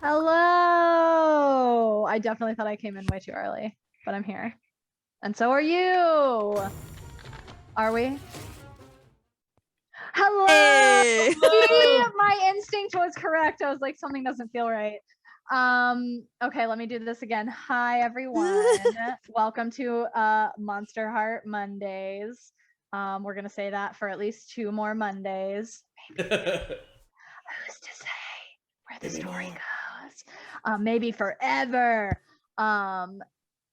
Hello. I definitely thought I came in way too early, but I'm here. And so are you. Are we? Hello. Hey. See, my instinct was correct. I was like, something doesn't feel right. Okay, let me do this again. Hi, everyone. Welcome to MonsterHearts Mondays. We're gonna say that for at least 2 more Mondays. Maybe. Who's to say where the story goes? Maybe forever.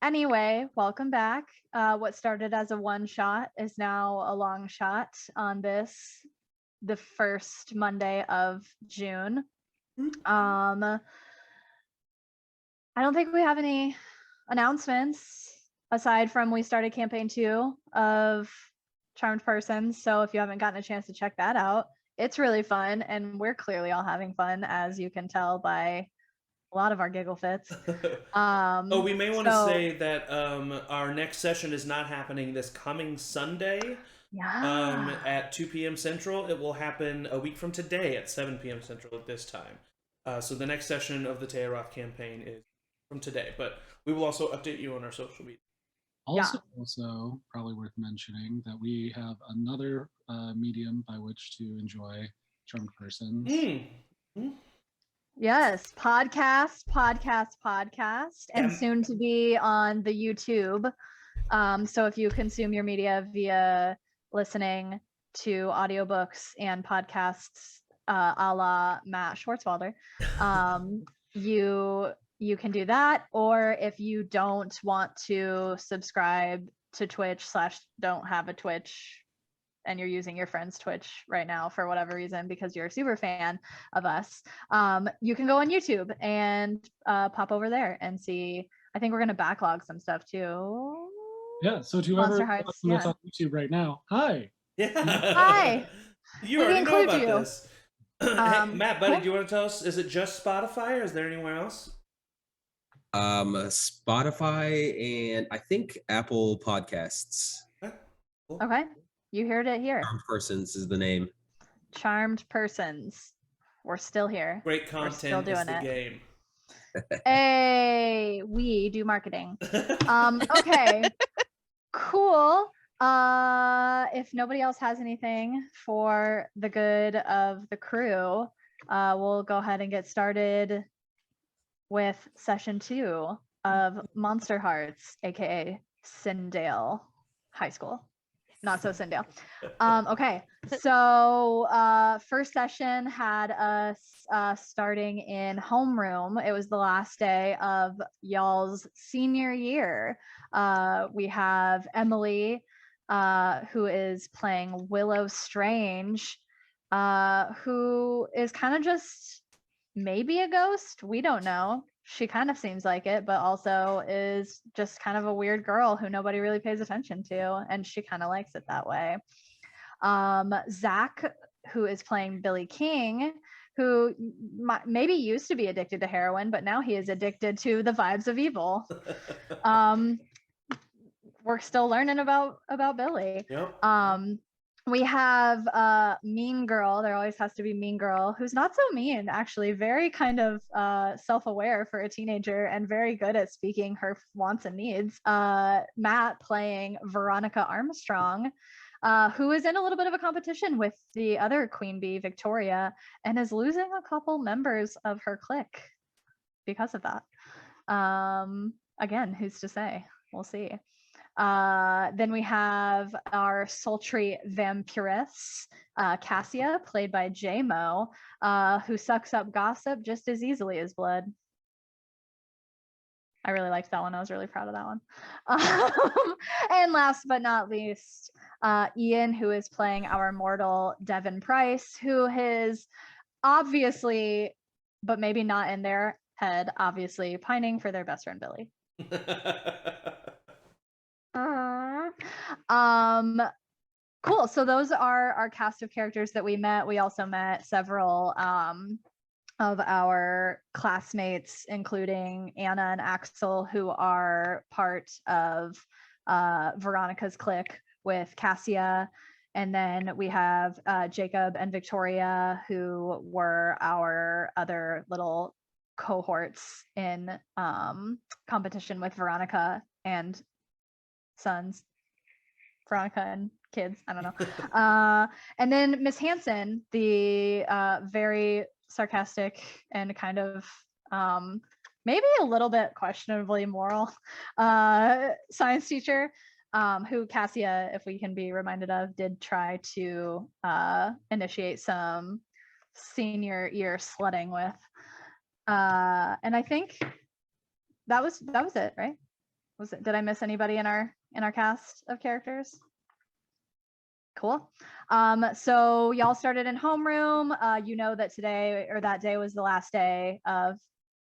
Anyway, welcome back. What started as a one shot is now a long shot on the first Monday of June. I don't think we have any announcements aside from we started campaign 2 of Charmed Persons. So if you haven't gotten a chance to check that out, it's really fun, and we're clearly all having fun, as you can tell by a lot of our giggle fits. We may want to say that our next session is not happening this coming Sunday. Yeah. At 2 p.m. Central. It will happen a week from today at 7 p.m. Central at this time. So the next session of the Teheroth campaign is from today, but we will also update you on our social media. Also, probably worth mentioning that we have another medium by which to enjoy Charmed Persons. Yes, podcast, and soon to be on the YouTube. So if you consume your media via listening to audiobooks and podcasts, a la Matt Schwartzwalder, you can do that. Or if you don't want to subscribe to Twitch / don't have a Twitch, and you're using your friend's Twitch right now for whatever reason because you're a super fan of us, you can go on YouTube and pop over there and see. I think we're going to backlog some stuff too. Yeah, so to whoever MonsterHearts, that's on YouTube right now, hi. Yeah. Hi. You already know about you. this. Hey, Matt, buddy, cool. do you want to tell us, is it just Spotify or is there anywhere else? Spotify and I think Apple Podcasts. Okay. Cool. Okay. You heard it here. Charmed Persons is the name. Charmed Persons. We're still here. Great content. We're still doing the game. Hey, we do marketing. Okay. Cool. If nobody else has anything for the good of the crew, we'll go ahead and get started with session 2 of MonsterHearts, aka Sindale High School. Not so Sindale. Okay, so first session had us starting in homeroom. It was the last day of y'all's senior year. We have Emily, who is playing Willow Strange, who is kind of just maybe a ghost. We don't know. She kind of seems like it, but also is just kind of a weird girl who nobody really pays attention to, and she kind of likes it that way. Zach, who is playing Billy King, who maybe used to be addicted to heroin, but now he is addicted to the vibes of evil. We're still learning about Billy. Yep. We have Mean Girl. There always has to be Mean Girl, who's not so mean, actually. Very kind of self-aware for a teenager and very good at speaking her wants and needs. Matt playing Veronica Armstrong, who is in a little bit of a competition with the other queen bee, Victoria, and is losing a couple members of her clique because of that. Again, who's to say? We'll see. Then we have our sultry vampiress, Cassia, played by J-Mo, who sucks up gossip just as easily as blood. I really liked that one. I was really proud of that one. And last but not least, Ian, who is playing our mortal Devin Price, who is obviously, but maybe not in their head, obviously pining for their best friend Billy. Cool. So those are our cast of characters that we met. We also met several of our classmates, including Anna and Axel, who are part of Veronica's clique with Cassia. And then we have Jacob and Victoria, who were our other little cohorts in competition with Veronica and sons. Veronica and kids, I don't know. And then Miss Hansen, the very sarcastic and kind of maybe a little bit questionably moral science teacher, who Cassia, if we can be reminded of, did try to initiate some senior year sledding with. And I think that was it, right? Did I miss anybody in our cast of characters? Cool. So y'all started in homeroom. You know that today or that day was the last day of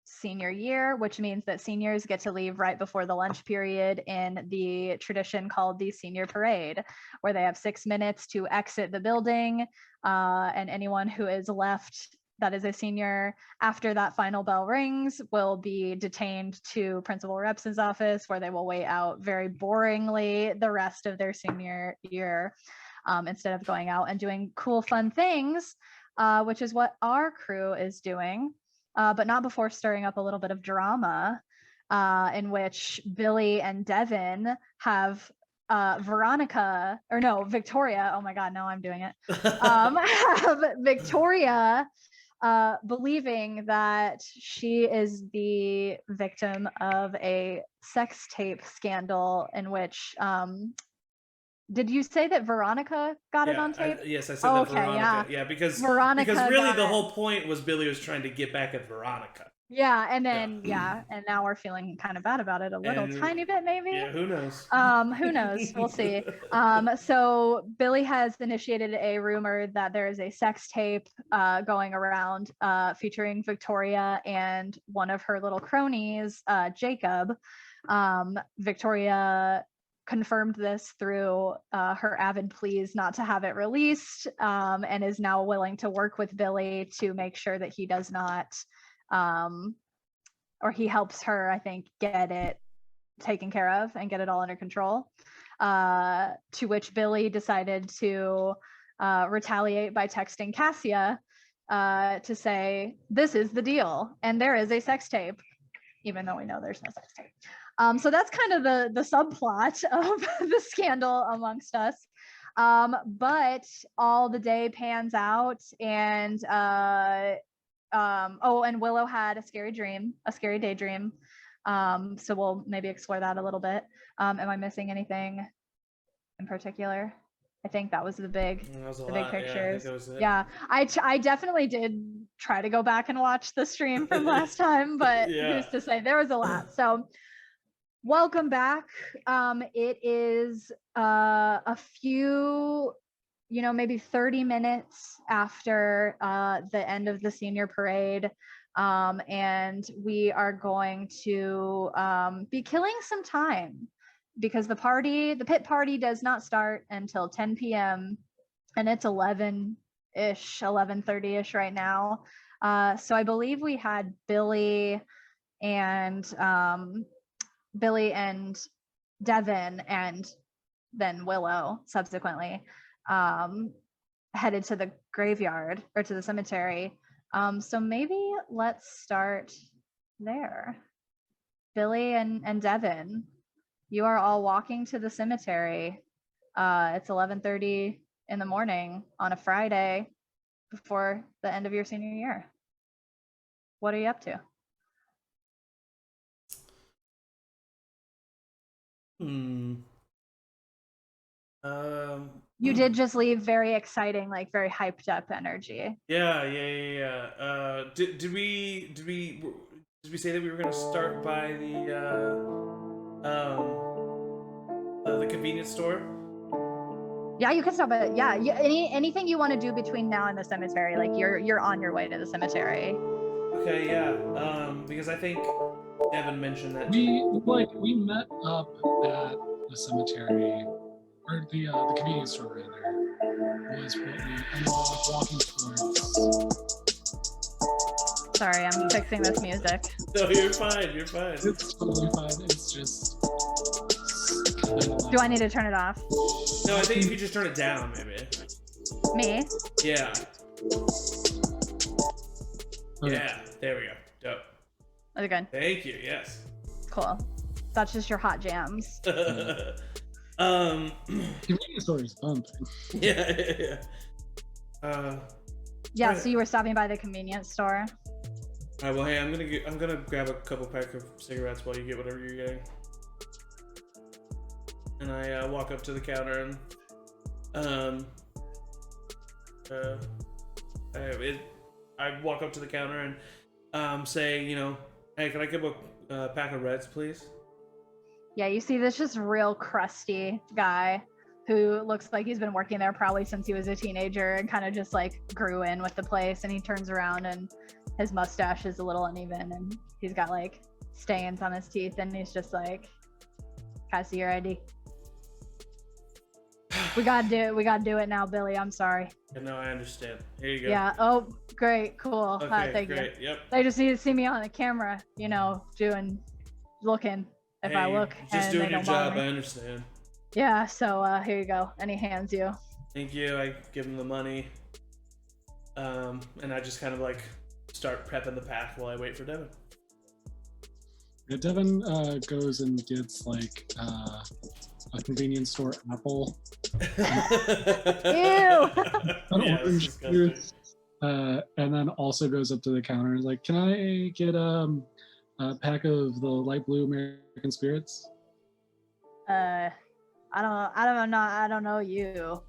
senior year, which means that seniors get to leave right before the lunch period in the tradition called the senior parade, where they have 6 minutes to exit the building, and anyone who is left that is a senior after that final bell rings will be detained to Principal Repson's office, where they will wait out very boringly the rest of their senior year, instead of going out and doing cool, fun things, which is what our crew is doing, but not before stirring up a little bit of drama, in which Billy and Devin have Victoria, oh my God, now I'm doing it, have Victoria believing that she is the victim of a sex tape scandal in which did you say that Veronica got it on tape? Yes, I said that Veronica. Yeah, because really the whole point was Billy was trying to get back at Veronica. Yeah, and then and now we're feeling kind of bad about it a little tiny bit, maybe. Yeah, who knows? Who knows? We'll see. So Billy has initiated a rumor that there is a sex tape going around featuring Victoria and one of her little cronies, Jacob. Victoria confirmed this through her avid pleas not to have it released, and is now willing to work with Billy to make sure that he does not, or he helps her, I think, get it taken care of and get it all under control. To which Billy decided to retaliate by texting Cassia to say, this is the deal, and there is a sex tape, even though we know there's no sex tape. So that's kind of the subplot of the scandal amongst us. But all the day pans out, and and Willow had a scary daydream. So we'll maybe explore that a little bit. Am I missing anything in particular? I think that was the big pictures. Yeah, I definitely did try to go back and watch the stream from last time, but who's to say? There was a lot. So welcome back. It is a few, maybe 30 minutes after the end of the senior parade. And we are going to be killing some time because the pit party does not start until 10 p.m. and it's 11-ish, 11:30-ish right now. So I believe we had Billy and Devin and then Willow subsequently headed to the graveyard or to the cemetery. So maybe let's start there. Billy and Devin, you are all walking to the cemetery. It's 11:30 in the morning on a Friday before the end of your senior year. What are you up to? You did just leave very exciting, like very hyped up energy. Yeah. Did we say that we were gonna start by the convenience store? Yeah, you can stop at anything you want to do between now and the cemetery. Like you're on your way to the cemetery. Okay, yeah. Because I think Devin mentioned that we met up at the cemetery, or the convenience store rather, was what we ended up walking towards. Sorry, I'm fixing this music. No, you're fine. It's totally fine. It's just. Do I need to turn it off? No, I think you could just turn it down, maybe. Me? Yeah. Okay. Yeah, there we go. Dope. Is it good? Thank you. Yes. Cool. That's just your hot jams. Convenience store is pumping. Yeah. Yeah. Right. So you were stopping by the convenience store. All right. Well, hey, I'm gonna grab a couple pack of cigarettes while you get whatever you're getting. And I walk up to the counter and I walk up to the counter and say, hey, can I get a pack of Reds, please? Yeah, you see this just real crusty guy who looks like he's been working there probably since he was a teenager and kind of just like grew in with the place. And he turns around and his mustache is a little uneven and he's got like stains on his teeth and he's just like, Cassia, your ID. We gotta do it now, Billy. I'm sorry. No, I understand. Here you go. Yeah. Oh, great. Cool. Okay, Thank great. you. Yep. They just need to see me on the camera, looking if I look. Just and doing they your don't bother job. me. I understand. Yeah. So here you go. And he hands you. Thank you. I give him the money. And I just kind of like start prepping the pack while I wait for Devin. Yeah, Devin goes and gets like a convenience store apple, Ew. an Yeah, orange that's disgusting. juice, and then also goes up to the counter and is like, "Can I get a pack of the light blue American spirits?" I don't know you.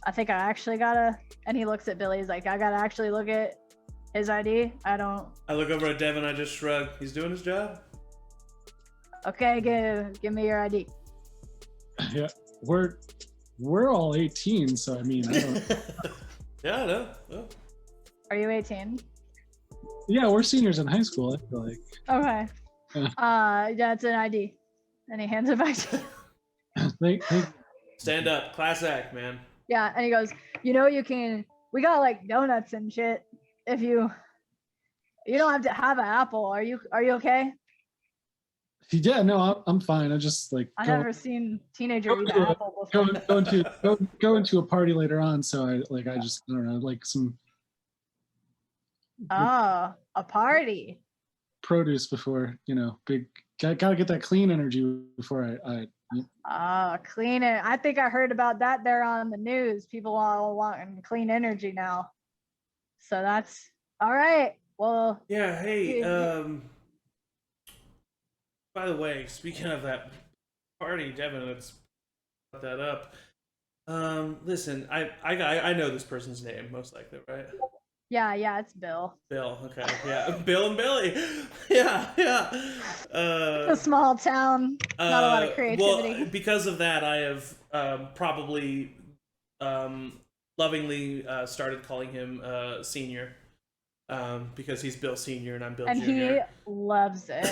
I think I actually gotta. And he looks at Billy. He's like, I gotta actually look at his ID. I look over at Devin. I just shrug. He's doing his job. Okay, give me your ID. Yeah, we're all 18, so I mean, I don't. Yeah, I know. Oh. Are you 18? Yeah, we're seniors in high school. I feel like. Okay. Yeah. Yeah, it's an ID. And he hands it back to you. Thank Stand up. Class act, man. Yeah, and he goes, we got like donuts and shit. If you don't have to have an apple. Are you okay? Yeah, no, I'm fine. I just like I've never seen teenager eat go an apple before. go into a party later on. So I don't know, like some Oh, a party. produce before, gotta get that clean energy before I Clean it. I think I heard about that there on the news. People all wanting clean energy now. So that's all right. Well, Yeah. Hey. Yeah. By the way, speaking of that party, Devin, let's put that up. Listen, I know this person's name most likely, right? yeah, it's Bill. Bill. Okay. Yeah. Bill and Billy. Yeah. A small town, not a lot of creativity. Well, because of that, I have probably lovingly started calling him Senior. Because he's Bill Senior and I'm Bill And Junior. he loves it.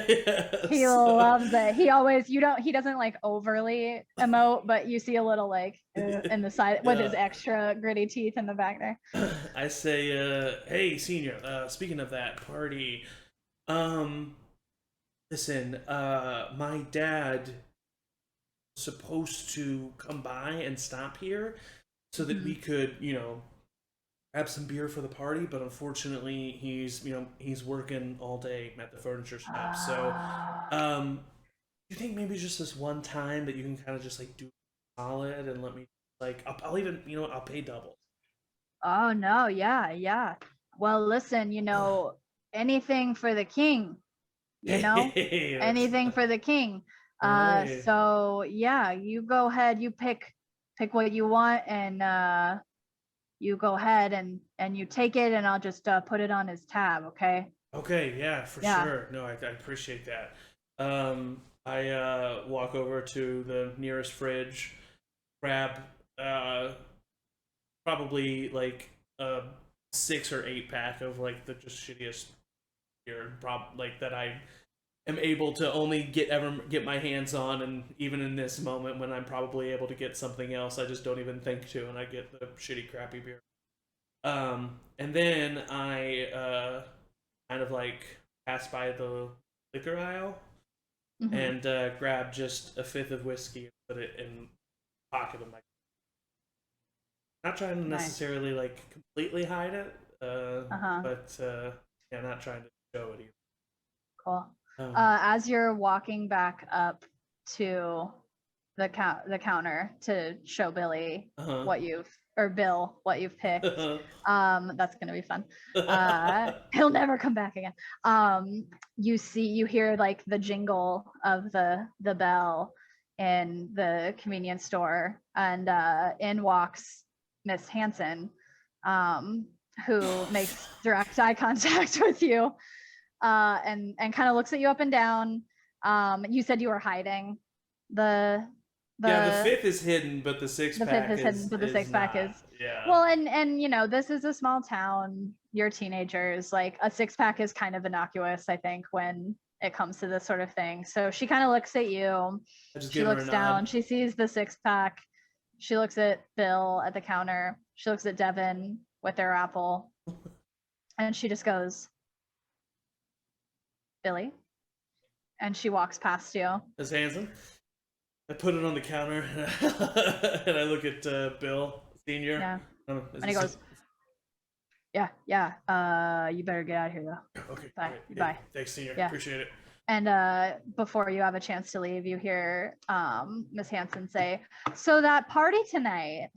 Yes. He loves it. He doesn't like overly emote, but you see a little like in the side with his extra gritty teeth in the back there. I say, hey, Senior, speaking of that party, listen, my dad was supposed to come by and stop here so that we could, grab some beer for the party, but unfortunately he's working all day at the furniture shop. So do you think maybe just this one time that you can kind of just like do solid and let me like I'll even I'll pay double. Oh no, yeah. Well, listen, anything for the king. Hey, Anything for the king. Right. So yeah, you go ahead, you pick what you want and you go ahead and you take it and I'll just put it on his tab, okay? Okay, yeah, for sure. No, I appreciate that. I walk over to the nearest fridge, grab probably like a 6 or 8 pack of like the just shittiest beer, like that I am able to only get my hands on, and even in this moment when I'm probably able to get something else, I just don't even think to, and I get the shitty crappy beer. And then I kind of like pass by the liquor aisle and grab just a 5th of whiskey and put it in the pocket of my. Not trying to necessarily like completely hide it, but yeah, not trying to show it either. Cool. Oh. As you're walking back up to the counter to show Billy what you've picked. That's gonna be fun. He'll never come back again. You hear like the jingle of the bell in the convenience store, and in walks Miss Hanson, who makes direct eye contact with you, and kind of looks at you up and down. You said you were hiding. The fifth is hidden, but the six pack is hidden, but the six pack is well, and you know, this is a small town. You're teenagers. Like a six pack is kind of innocuous, I think, when it comes to this sort of thing. So she kind of looks at you. She looks down. She sees the six pack. She looks at Bill at the counter. She looks at Devin with their apple, and she just goes, "Billy," and she walks past you. Miss Hanson. I put it on the counter, and I look at Bill Senior. Yeah. And he goes, "Yeah. You better get out of here, though." Okay. Bye. Right. Bye. Thanks, Senior. Yeah. Appreciate it. And before you have a chance to leave, you hear Miss Hanson say, "So that party tonight."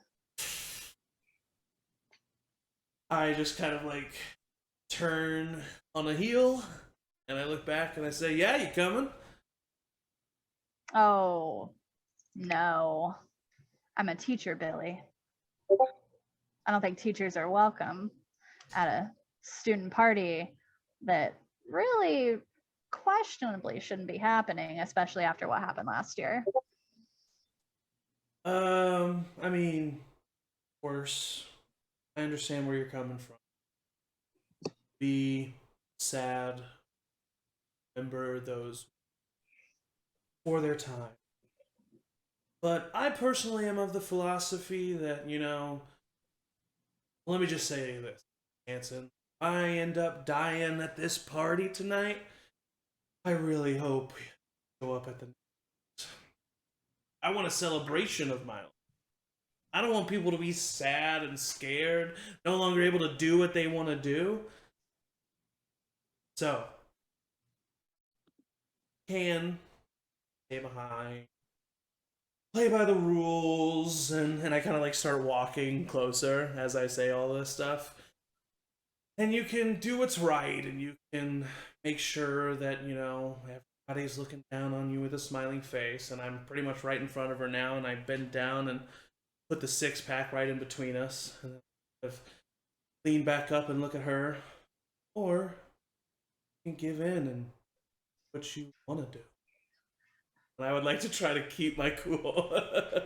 I just kind of like turn on a heel, and I look back and I say, "Yeah, you coming?" Oh, no. I'm a teacher, Billy. I don't think teachers are welcome at a student party that really questionably shouldn't be happening, especially after what happened last year. I mean, of course, I understand where you're coming from. Be sad. Remember those for their time. But I personally am of the philosophy that, you know, let me just say this, Hanson. I end up dying at this party tonight. I really hope you show up at the next. I want a celebration of my life. I don't want people to be sad and scared, no longer able to do what they want to do. So, can stay behind, play by the rules, and I kind of like start walking closer as I say all this stuff. And you can do what's right, and you can make sure that, you know, everybody's looking down on you with a smiling face, and I'm pretty much right in front of her now, and I bend down and put the six pack right in between us, and then lean back up and look at her. Or you can give in and do what you want to do. And I would like to try to keep my cool.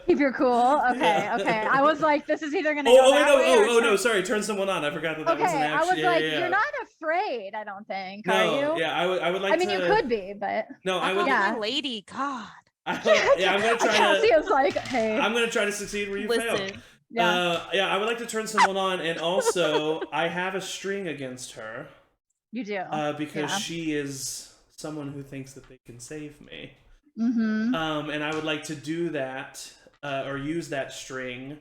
Keep your cool? Okay. I was like, this is either going to go that way or no, sorry, turn someone on. I forgot that was an action. I was like, you're not afraid, I don't think, are you? Yeah, I would like to... I mean, you could be, but... No, I would... Yeah. Lady, God. I'm going to try Cassia's like, hey. I'm going to try to succeed where you fail. Yeah. I would like to turn someone on, and also, I have a string against her. You do. Because she is someone who thinks that they can save me. Mm-hmm. And I would like to do that, or use that string,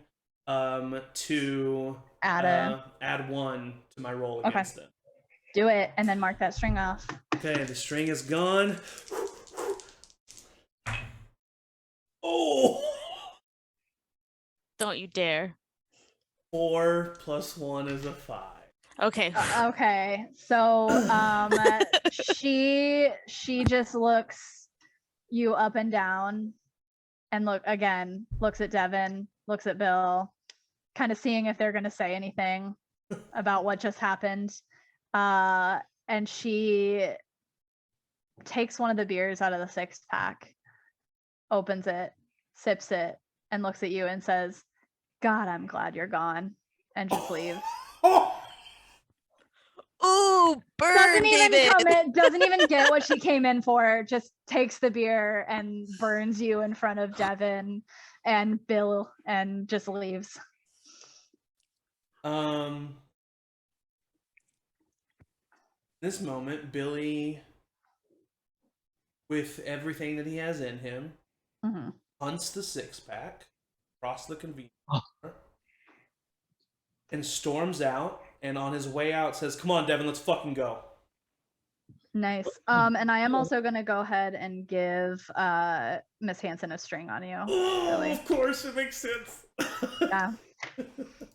to add one to my roll against it. Do it, and then mark that string off. Okay, the string is gone. Oh! Don't you dare. 4 + 1 is a 5. Okay. Okay. So she just looks you up and down, and looks at Devin, looks at Bill, kind of seeing if they're going to say anything about what just happened. And she takes one of the beers out of the six pack, opens it, sips it, and looks at you and says, "God, I'm glad you're gone," and just leaves. Ooh, burn, doesn't even get what she came in for, just takes the beer and burns you in front of Devin and Bill and just leaves. This moment, Billy, with everything that he has in him, hunts the six pack across the convenience store and storms out, and on his way out says, "Come on, Devin, let's fucking go." Nice. And I am also gonna go ahead and give Miss Hanson a string on you. Oh, Really. of course, it makes sense. Yeah.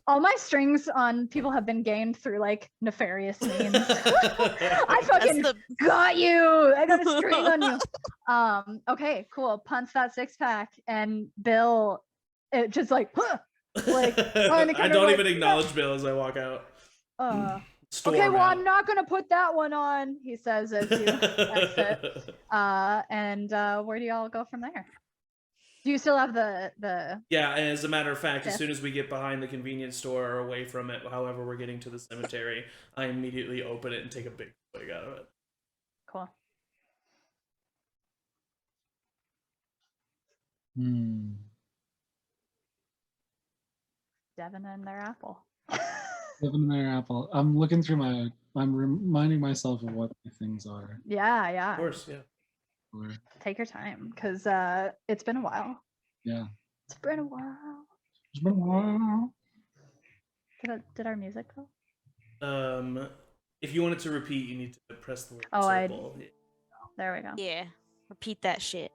All my strings on people have been gained through like nefarious means. I fucking got you. I got a string on you. Okay, cool. Punts that 6-pack, and Bill, it just like, like I don't even acknowledge Bill as I walk out. Okay, well, I'm not gonna put that one on, he says as you exit. And where do y'all go from there? Do you still have the? Yeah, as a matter of fact, as soon as we get behind the convenience store or away from it, however we're getting to the cemetery, I immediately open it and take a big swig out of it. Cool. Devin and their apple. Devin and their apple. I'm looking through I'm reminding myself of what the things are. Yeah. Of course, yeah. Take your time, because it's been a while. Yeah. It's been a while. It's been a while. Did our music go? If you want it to repeat, you need to press the word circle. There we go. Yeah. Repeat that shit.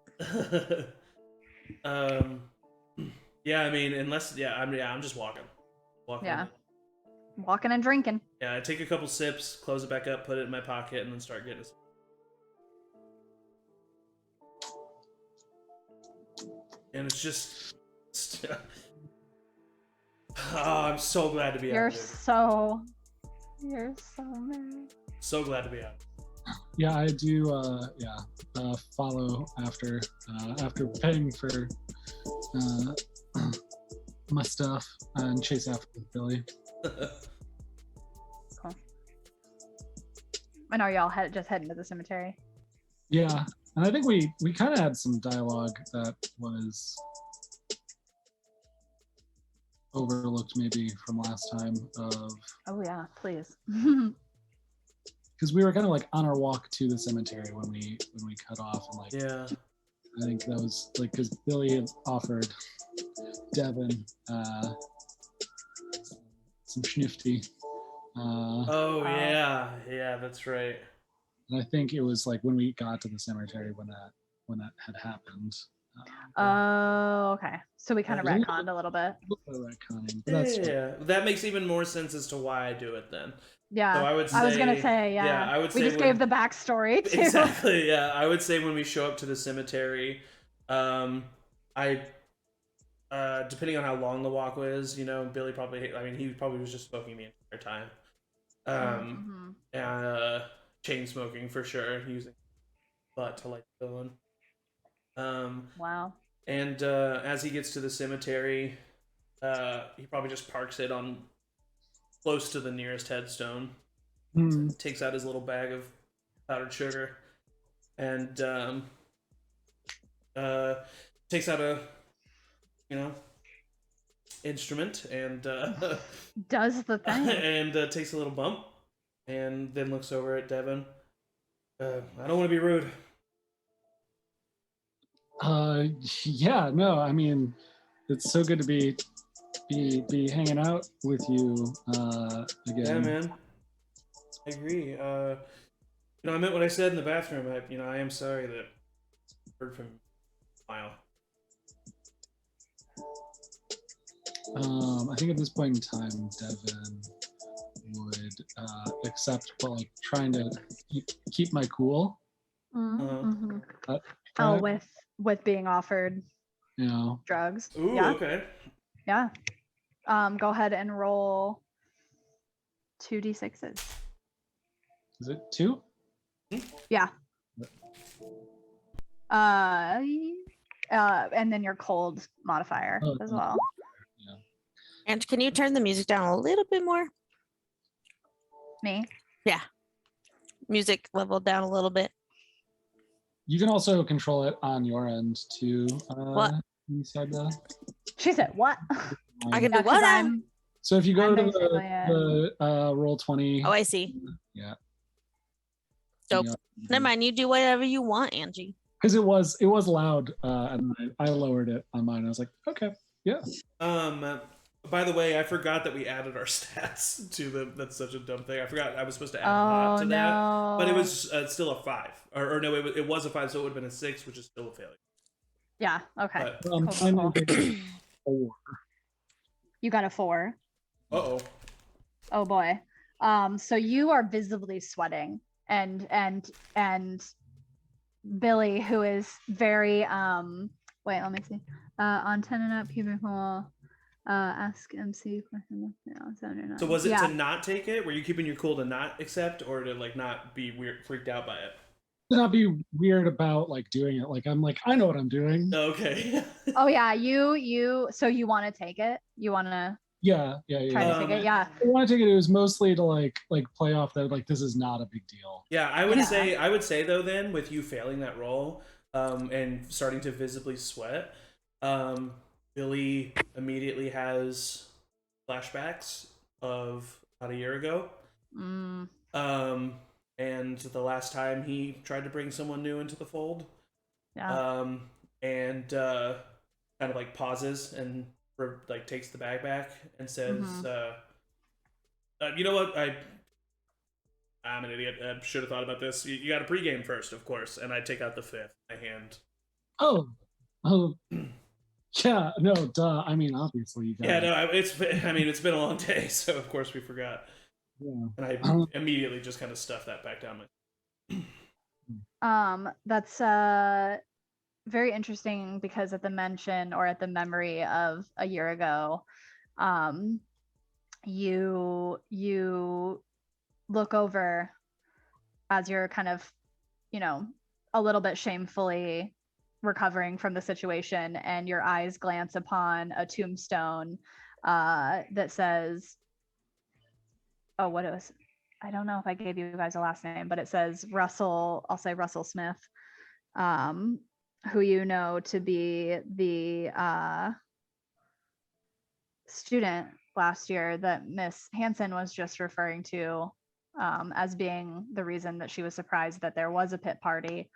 Yeah, I mean, unless I'm just walking. Yeah. Walking and drinking. Yeah, I take a couple sips, close it back up, put it in my pocket, and then start getting it. And it's just I'm so glad to be out. You're so mad. So glad to be out. Yeah, I do follow after paying for my stuff and chase after Billy. Cool. And are y'all just heading to the cemetery? Yeah, and I think we kind of had some dialogue that was overlooked maybe from last time of. Oh yeah, please. Because we were kind of like on our walk to the cemetery when we cut off, and like yeah, I think that was like because Billy had offered Devin some schnifty. Yeah, that's right. And I think it was like when we got to the cemetery when that had happened. Oh, okay. So we kind of retconned a little bit. Retconning. Yeah, that makes even more sense as to why I do it then. Yeah, so I was gonna say, I would say we just gave the backstory too. Exactly. Yeah, I would say when we show up to the cemetery, I depending on how long the walk was, Billy he probably was just smoking the entire time. And chain smoking for sure, using butt to light the villain. Wow. And as he gets to the cemetery, he probably just parks it on close to the nearest headstone. Takes out his little bag of powdered sugar, and takes out a instrument and does the thing and takes a little bump, and then looks over at Devin. I don't want to be rude. Yeah, no, I mean, it's so good to be hanging out with you again. Yeah, man. I agree. I meant what I said in the bathroom. I am sorry that I heard from Smile. I think at this point in time, Devin would accept, but like trying to keep my cool. With being offered, drugs. Ooh, yeah. Okay. Yeah. Go ahead and roll 2d6s. Is it 2? Yeah. And then your cold modifier as well. Yeah. And can you turn the music down a little bit more? Me? Yeah. Music level down a little bit. You can also control it on your end too. What? Inside the. She said what? I can do what? So if you go to the roll 20. Oh, I see. Yeah. Dope. Never mind. You do whatever you want, Angie. Because it was loud, and I lowered it on mine. I was like, okay, yeah. By the way, I forgot that we added our stats to them. That's such a dumb thing. I forgot I was supposed to add hot to that, but it was still a 5. Or no, it was a 5, so it would have been a 6, which is still a failure. Yeah. Okay. But, Cool, I'm cool. a 4. You got a 4. uh-oh. Oh boy. So you are visibly sweating, and Billy, who is very wait, let me see. On 10 and up pubic hole. Ask MC question. So was it to not take it? Were you keeping your cool to not accept, or to like not be weird, freaked out by it? To not be weird about like doing it. Like I'm like, I know what I'm doing. Okay. Oh yeah, so you want to take it? You want to Yeah. try to take it? Yeah. I want to take it. It was mostly to like play off that like this is not a big deal. Yeah, I would say though, then with you failing that roll, and starting to visibly sweat, Billy immediately has flashbacks of about a year ago. And the last time he tried to bring someone new into the fold. Yeah. And kind of like pauses and like takes the bag back and says, you know what, I'm an idiot. I should have thought about this. You got to pregame first, of course. And I take out the 5th. I hand. Oh, yeah. No, duh. I mean, obviously you got. Yeah, no. It's been a long day, so of course we forgot. Yeah. And I immediately just kind of stuffed that back down my. That's very interesting because at the mention or at the memory of a year ago, you look over as you're kind of, a little bit shamefully recovering from the situation, and your eyes glance upon a tombstone that says, oh, what it was, I don't know if I gave you guys a last name, but it says Russell, I'll say Russell Smith, who you know to be the student last year that Miss Hansen was just referring to as being the reason that she was surprised that there was a pit party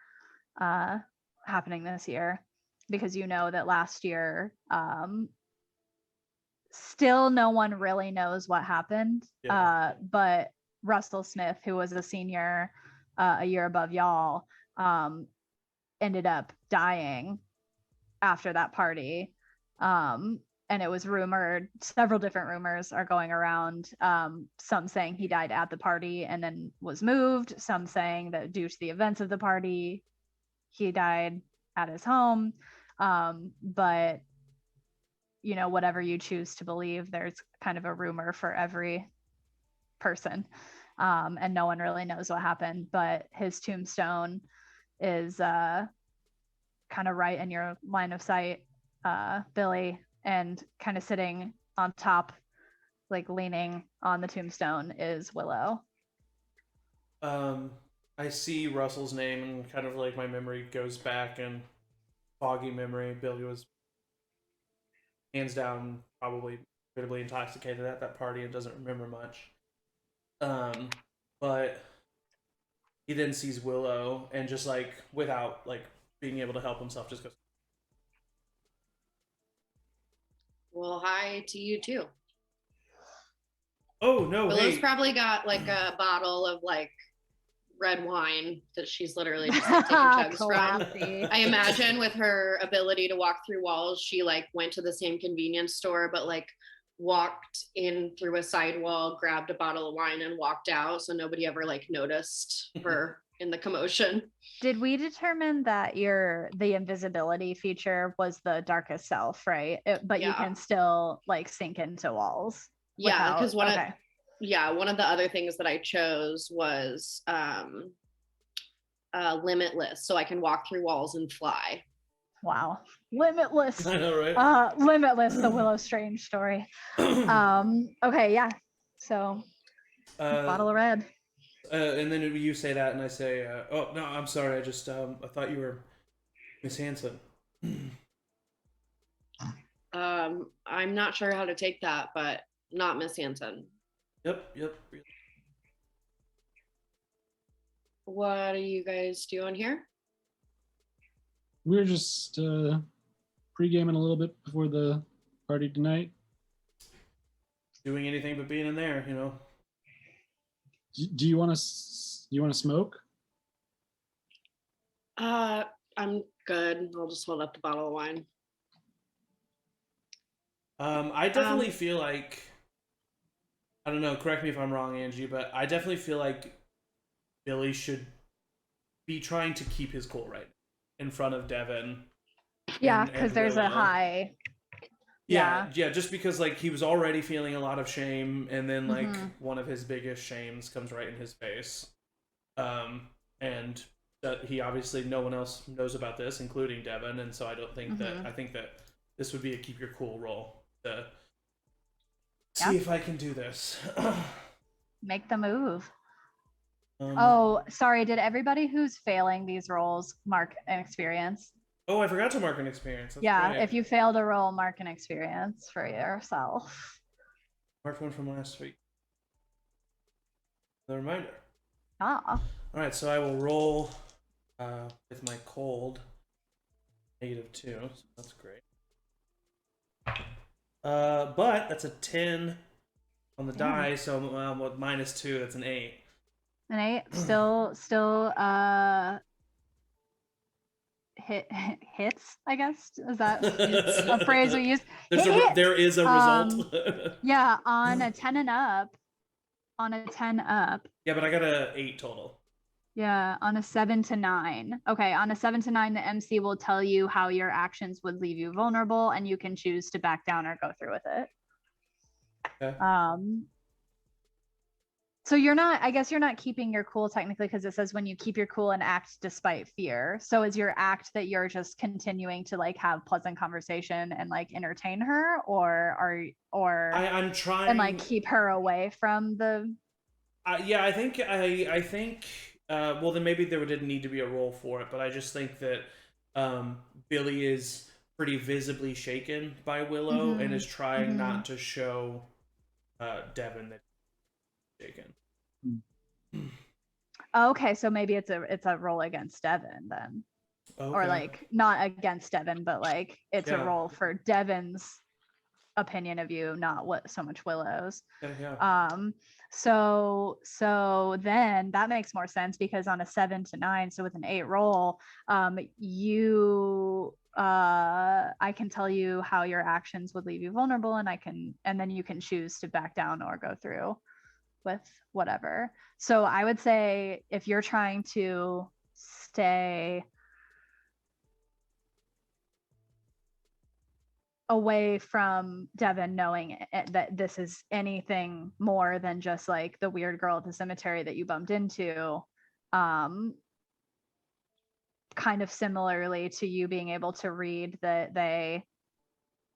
happening this year, because you know that last year still no one really knows what happened. But Russell Smith, who was a senior a year above y'all, ended up dying after that party. And it was rumored, several different rumors are going around, some saying he died at the party and then was moved, some saying that due to the events of the party he died at his home. But whatever you choose to believe, there's kind of a rumor for every person, and no one really knows what happened. But his tombstone is kind of right in your line of sight, Billy, and kind of sitting on top, like leaning on the tombstone, is Willow. I see Russell's name and kind of like my memory goes back, and foggy memory. Billy was hands down probably incredibly intoxicated at that party and doesn't remember much. But he then sees Willow and just like without like being able to help himself just goes, well, hi to you too. oh no, Willow's hey. probably got like a bottle of like red wine that she's literally just like taking chugs from. I imagine with her ability to walk through walls, she like went to the same convenience store, but like walked in through a sidewall, grabbed a bottle of wine and walked out. So nobody ever like noticed her in the commotion. Did we determine that the invisibility feature was the darkest self, right? But you can still like sink into walls. Yeah, because one of the other things that I chose was limitless, so I can walk through walls and fly. Wow, limitless! I know, right? Limitless, the Willow Strange story. Okay, yeah. So, bottle of red. And then you say that, and I say, "Oh no, I'm sorry. I just I thought you were Miss Hansen." I'm not sure how to take that, but not Miss Hansen. Yep. What are you guys doing here? We're just pre-gaming a little bit before the party tonight. doing anything but being in there, you know. Do you want to smoke? I'm good. I'll just hold up the bottle of wine. I definitely feel like, I don't know, correct me if I'm wrong, Angie, but I definitely feel like Billy should be trying to keep his cool right in front of Devin. Yeah, because there's a high. Yeah, just because like he was already feeling a lot of shame, and then like one of his biggest shames comes right in his face. And that he obviously, no one else knows about this, including Devin, and so I don't think I think that this would be a keep your cool role to see if I can do this. Make the move. Oh, sorry. Did everybody who's failing these roles mark an experience? Oh, I forgot to mark an experience. That's great. If you failed a roll, mark an experience for yourself. Mark one from last week. The reminder. Ah. All right, so I will roll with my cold -2, so that's great. But that's a 10 on the die, so with -2, that's an 8. An 8. Still hits, I guess. Is that a phrase we use? There is a result. Yeah, on a 10 and up. Yeah, but I got a 8 total. Yeah, on a 7 to 9. Okay, on a 7 to 9, the MC will tell you how your actions would leave you vulnerable, and you can choose to back down or go through with it. Okay. So I guess you're not keeping your cool technically, because it says when you keep your cool and act despite fear. So is your act that you're just continuing to like have pleasant conversation and like entertain her, or I'm trying and like keep her away from the. Yeah, I think well, then maybe there didn't need to be a roll for it, but I just think that Billy is pretty visibly shaken by Willow and is trying not to show Devin that he's shaken. Okay, so maybe it's a roll against Devin then. Okay. Or like not against Devin, but like it's a roll for Devin's opinion of you, not what so much Willow's. So then that makes more sense, because on a 7 to 9, so with an 8 roll, I can tell you how your actions would leave you vulnerable, and then you can choose to back down or go through with whatever. So I would say if you're trying to stay away from Devin knowing that this is anything more than just like the weird girl at the cemetery that you bumped into, kind of similarly to you being able to read that they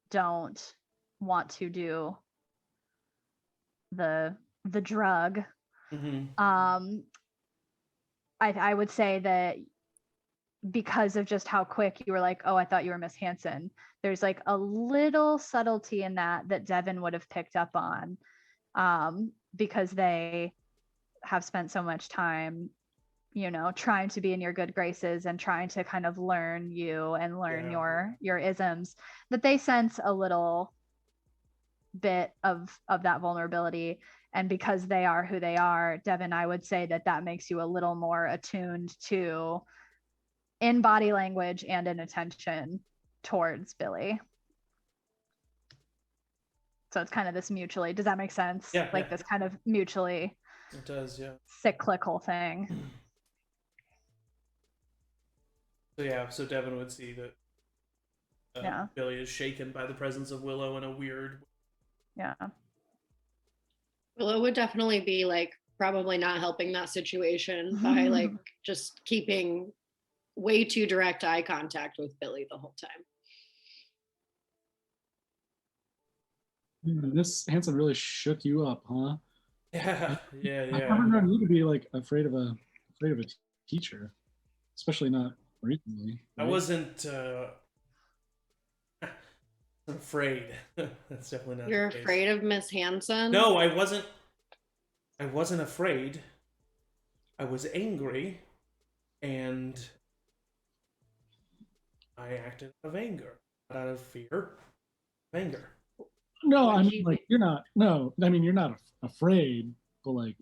don't want to do the drug. I would say that because of just how quick you were like, oh, I thought you were Miss Hanson, there's like a little subtlety in that Devin would have picked up on, because they have spent so much time, you know, trying to be in your good graces and trying to kind of learn you and learn your isms, that they sense a little bit of that vulnerability. And because they are who they are, Devin, I would say that makes you a little more attuned to in body language and in attention towards Billy. So it's kind of this mutually, does that make sense? This kind of mutually, it does, cyclical thing. So Devin would see that Billy is shaken by the presence of Willow in a weird. Willow would definitely be like probably not helping that situation by like just keeping way too direct eye contact with Billy the whole time. This Hanson really shook you up, huh? Yeah. I've never known you to be like afraid of a teacher, especially not recently. Right? I wasn't afraid. That's definitely not. You're afraid of Miss Hanson? No, I wasn't. I wasn't afraid. I was angry, and I acted out of anger, not out of fear. Anger. No, What I did mean you like think? you're not. No, I mean you're not afraid, but like,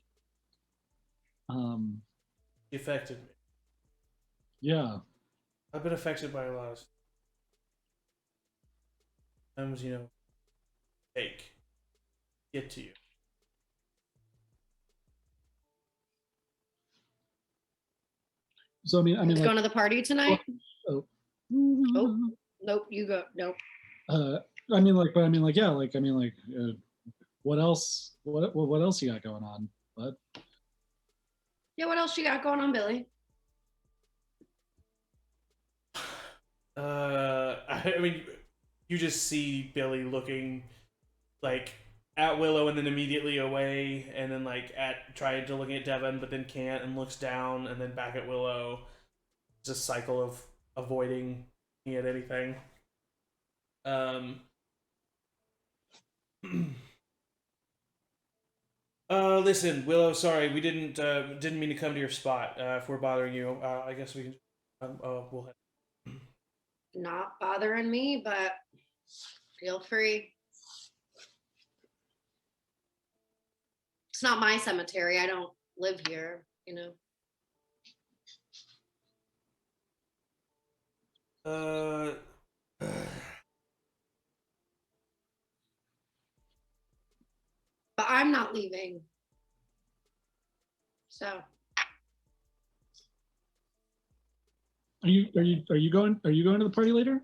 He affected me. yeah. I've been affected by a lot of times, take get to you. So I mean Who's like, going to the party tonight? oh, Oh, nope. You go. Nope. I mean like, yeah, like I mean like, what else? What else you got going on? But Yeah. What else you got going on, Billy? I mean, you just see Billy looking like at Willow and then immediately away, and then like at trying to look at Devin, but then can't, and looks down and then back at Willow. It's a cycle of avoiding looking at anything. Listen, Willow. Sorry, we didn't mean to come to your spot. If we're bothering you, I guess we can. We'll head. Not bothering me, but feel free. It's not my cemetery. I don't live here, But I'm not leaving. So are you going to the party later?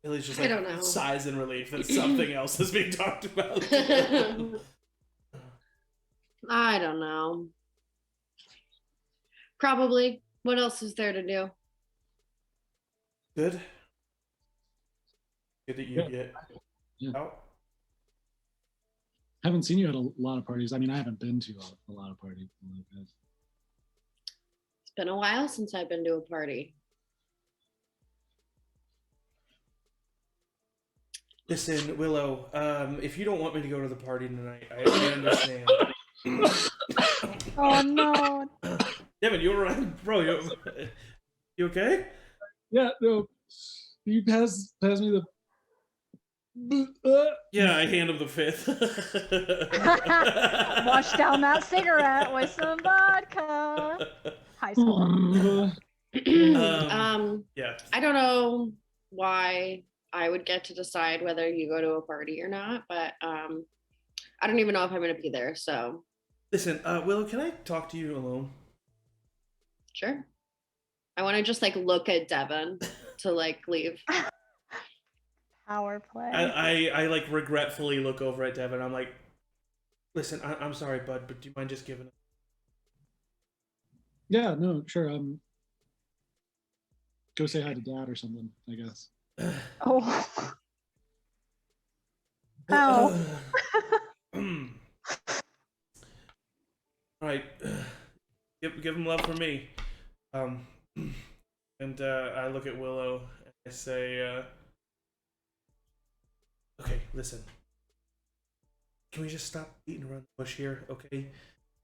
Billy's just I like don't know. sighs in relief that something else is being talked about. I don't know. Probably. What else is there to do? Good. Good that you Yeah. get Yeah. out. Haven't seen you at a lot of parties. I mean, I haven't been to a lot of parties. It's been a while since I've been to a party. Listen, Willow, if you don't want me to go to the party tonight, I understand. Oh no. Devin, you alright? Bro, you okay? Yeah, no. You pass me the. Yeah, I hand him the fifth. Wash down that cigarette with some vodka. High school. Yeah. I don't know why I would get to decide whether you go to a party or not, but I don't even know if I'm going to be there. So Listen, Willow, can I talk to you alone? sure. I want to just like look at Devin to like leave. Power play. I like regretfully look over at Devin. I'm like, listen, I'm sorry, bud, but do you mind just giving it? Yeah, no, sure. Go say hi to Dad or something, I guess. Oh. Ow. All right, give him love for me. And I look at Willow and I say, okay, listen. Can we just stop beating around the bush here, okay?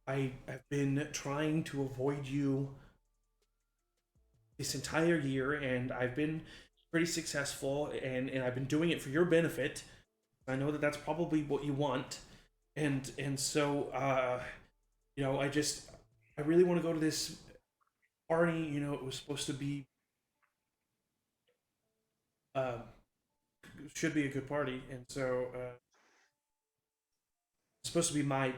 I have been trying to avoid you this entire year, and I've been pretty successful, and I've been doing it for your benefit. I know that that's probably what you want, and so I really want to go to this party. It was supposed to be should be a good party, and so it's supposed to be my.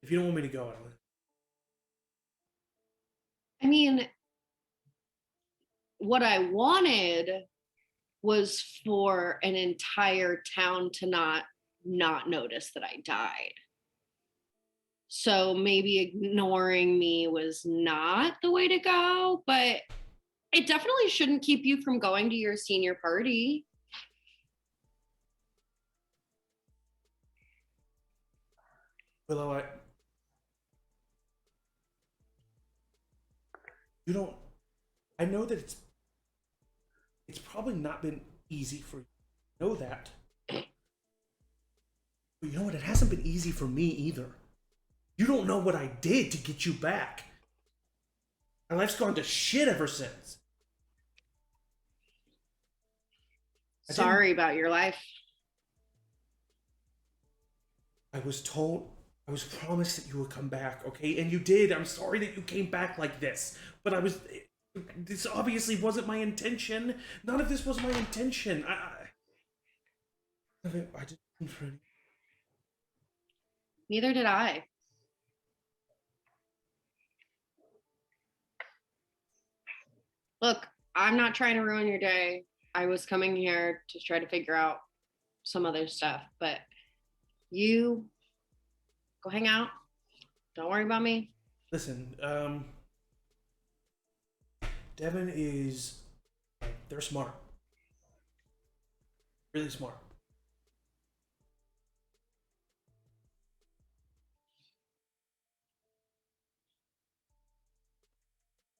If you don't want me to go, I don't. I mean, what I wanted was for an entire town to not notice that I died. So maybe ignoring me was not the way to go, but it definitely shouldn't keep you from going to your senior party. Willow, I know that it's probably not been easy for you. I know that. But you know what? It hasn't been easy for me either. You don't know what I did to get you back. My life's gone to shit ever since. Sorry about your life. I was promised that you would come back, okay? And you did. I'm sorry that you came back like this. But this obviously wasn't my intention. None of this was my intention. I didn't for any. Neither did I. Look, I'm not trying to ruin your day. I was coming here to try to figure out some other stuff, but you go hang out. Don't worry about me. Listen, Devin is, they're smart. Really smart.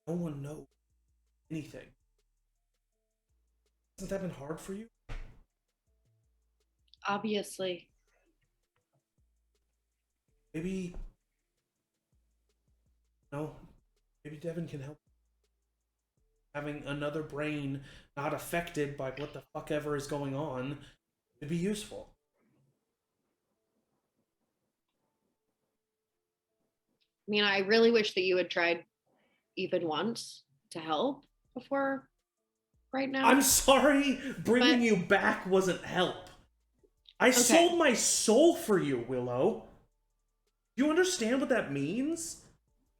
No one knows anything. Hasn't that been hard for you? Obviously. Maybe Devin can help. Having another brain not affected by what the fuck ever is going on would be useful. I mean, I really wish that you had tried even once to help before right now. I'm sorry, bringing you back wasn't help. I sold my soul for you, Willow. You understand what that means?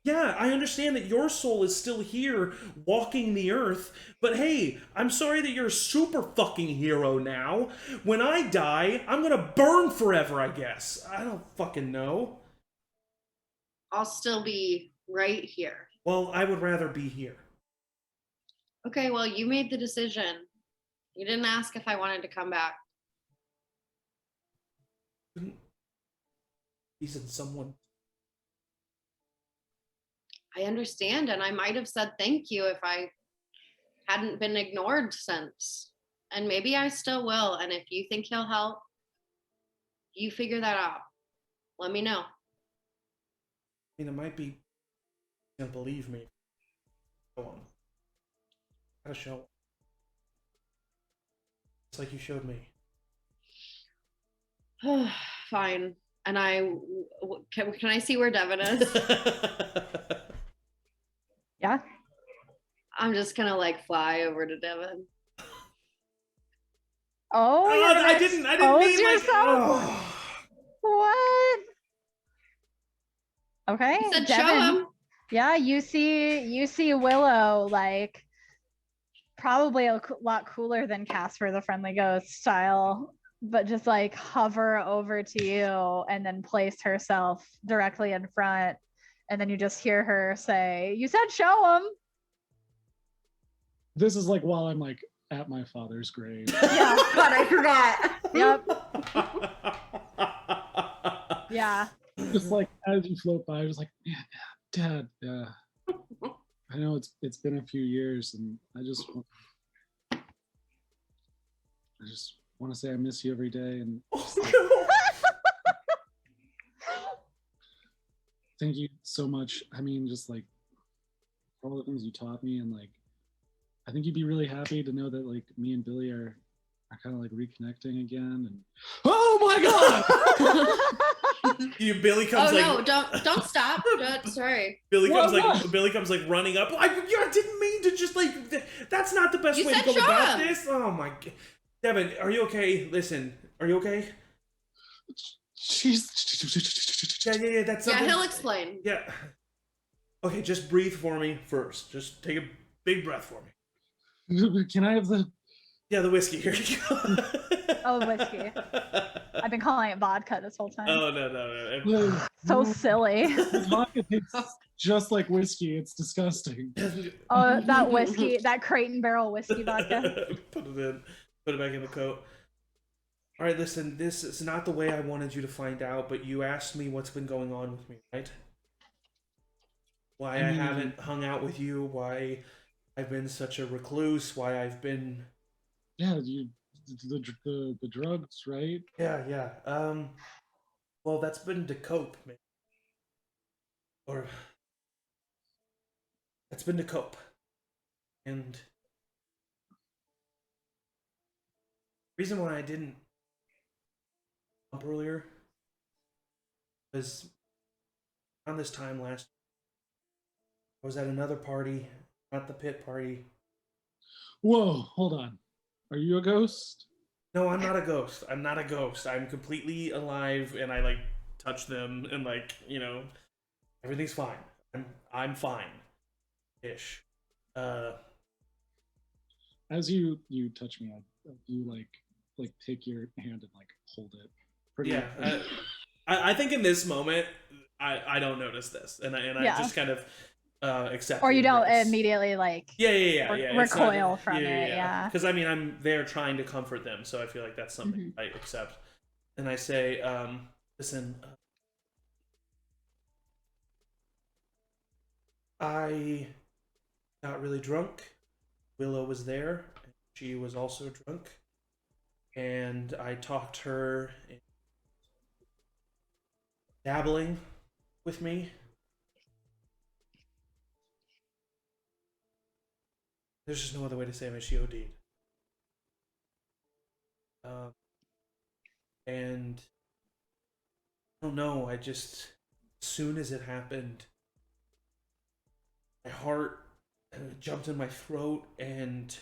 Yeah, I understand that your soul is still here, walking the earth, but hey, I'm sorry that you're a super fucking hero now. When I die, I'm gonna burn forever, I guess. I don't fucking know. I'll still be right here. Well, I would rather be here. Okay, well, you made the decision. You didn't ask if I wanted to come back. He's in someone. I understand, and I might have said thank you if I hadn't been ignored since. And maybe I still will, and if you think he'll help, you figure that out. Let me know. I mean, it might be you can't believe me. Show him. Gotta show him. It's like you showed me. Fine. And can I see where Devin is? Yeah. I'm just gonna like fly over to Devin. Oh, I didn't mean yourself? like. What? Okay, He said Devin. show him. Yeah, you see Willow, like probably a lot cooler than Casper the Friendly Ghost style, but just like hover over to you and then place herself directly in front, and then you just hear her say, "You said show him." This is like while I'm like at my father's grave. Yeah. God, I forgot. Yep. Yeah. Just like as you float by, I was like, man, Dad, yeah. I know it's been a few years, and I just want to say I miss you every day, and just, like, thank you so much. I mean, just like for all the things you taught me, and like I think you'd be really happy to know that like me and Billy are kind of like reconnecting again. And oh my God! Billy comes Oh like. no! Don't stop. Sorry. Billy comes like running up. I didn't mean to just like. That's not the best You way to said go show about him. this. Oh my God, Devin, are you okay? Listen, are you okay? She's Yeah. That's something. Yeah, he'll explain. Yeah. Okay, just breathe for me first. Just take a big breath for me. Can I have the? Yeah, the whiskey. Here you go. Oh, whiskey. I've been calling it vodka this whole time. Oh no. So silly. Vodka tastes just like whiskey. It's disgusting. Oh, that whiskey, that Crate and Barrel whiskey vodka. Put it back in the coat. All right, listen, this is not the way I wanted you to find out, but you asked me what's been going on with me, right? Why I haven't hung out with you, why I've been such a recluse, why I've been... Yeah, the drugs, right? Yeah. Well, that's been to cope, man. Or... That's been to cope. And... reason why I didn't jump earlier was around this time last. I was at another party, not the pit party. Whoa, hold on. Are you a ghost? No, I'm not a ghost. I'm not a ghost. I'm completely alive, and I like touch them, and like everything's fine. I'm fine, ish. As you touch me, you like take your hand and like hold it. Yeah, I think in this moment, I don't notice this, and I just kind of accept. Or you don't this. immediately like Yeah. recoil from it. Yeah. Because I mean, I'm there trying to comfort them, so I feel like that's something I accept. And I say, listen, I got really drunk. Willow was there. And she was also drunk. And I talked her into dabbling with me. There's just no other way to say it. She OD'd. And I don't know. I just, as soon as it happened, my heart jumped in my throat, and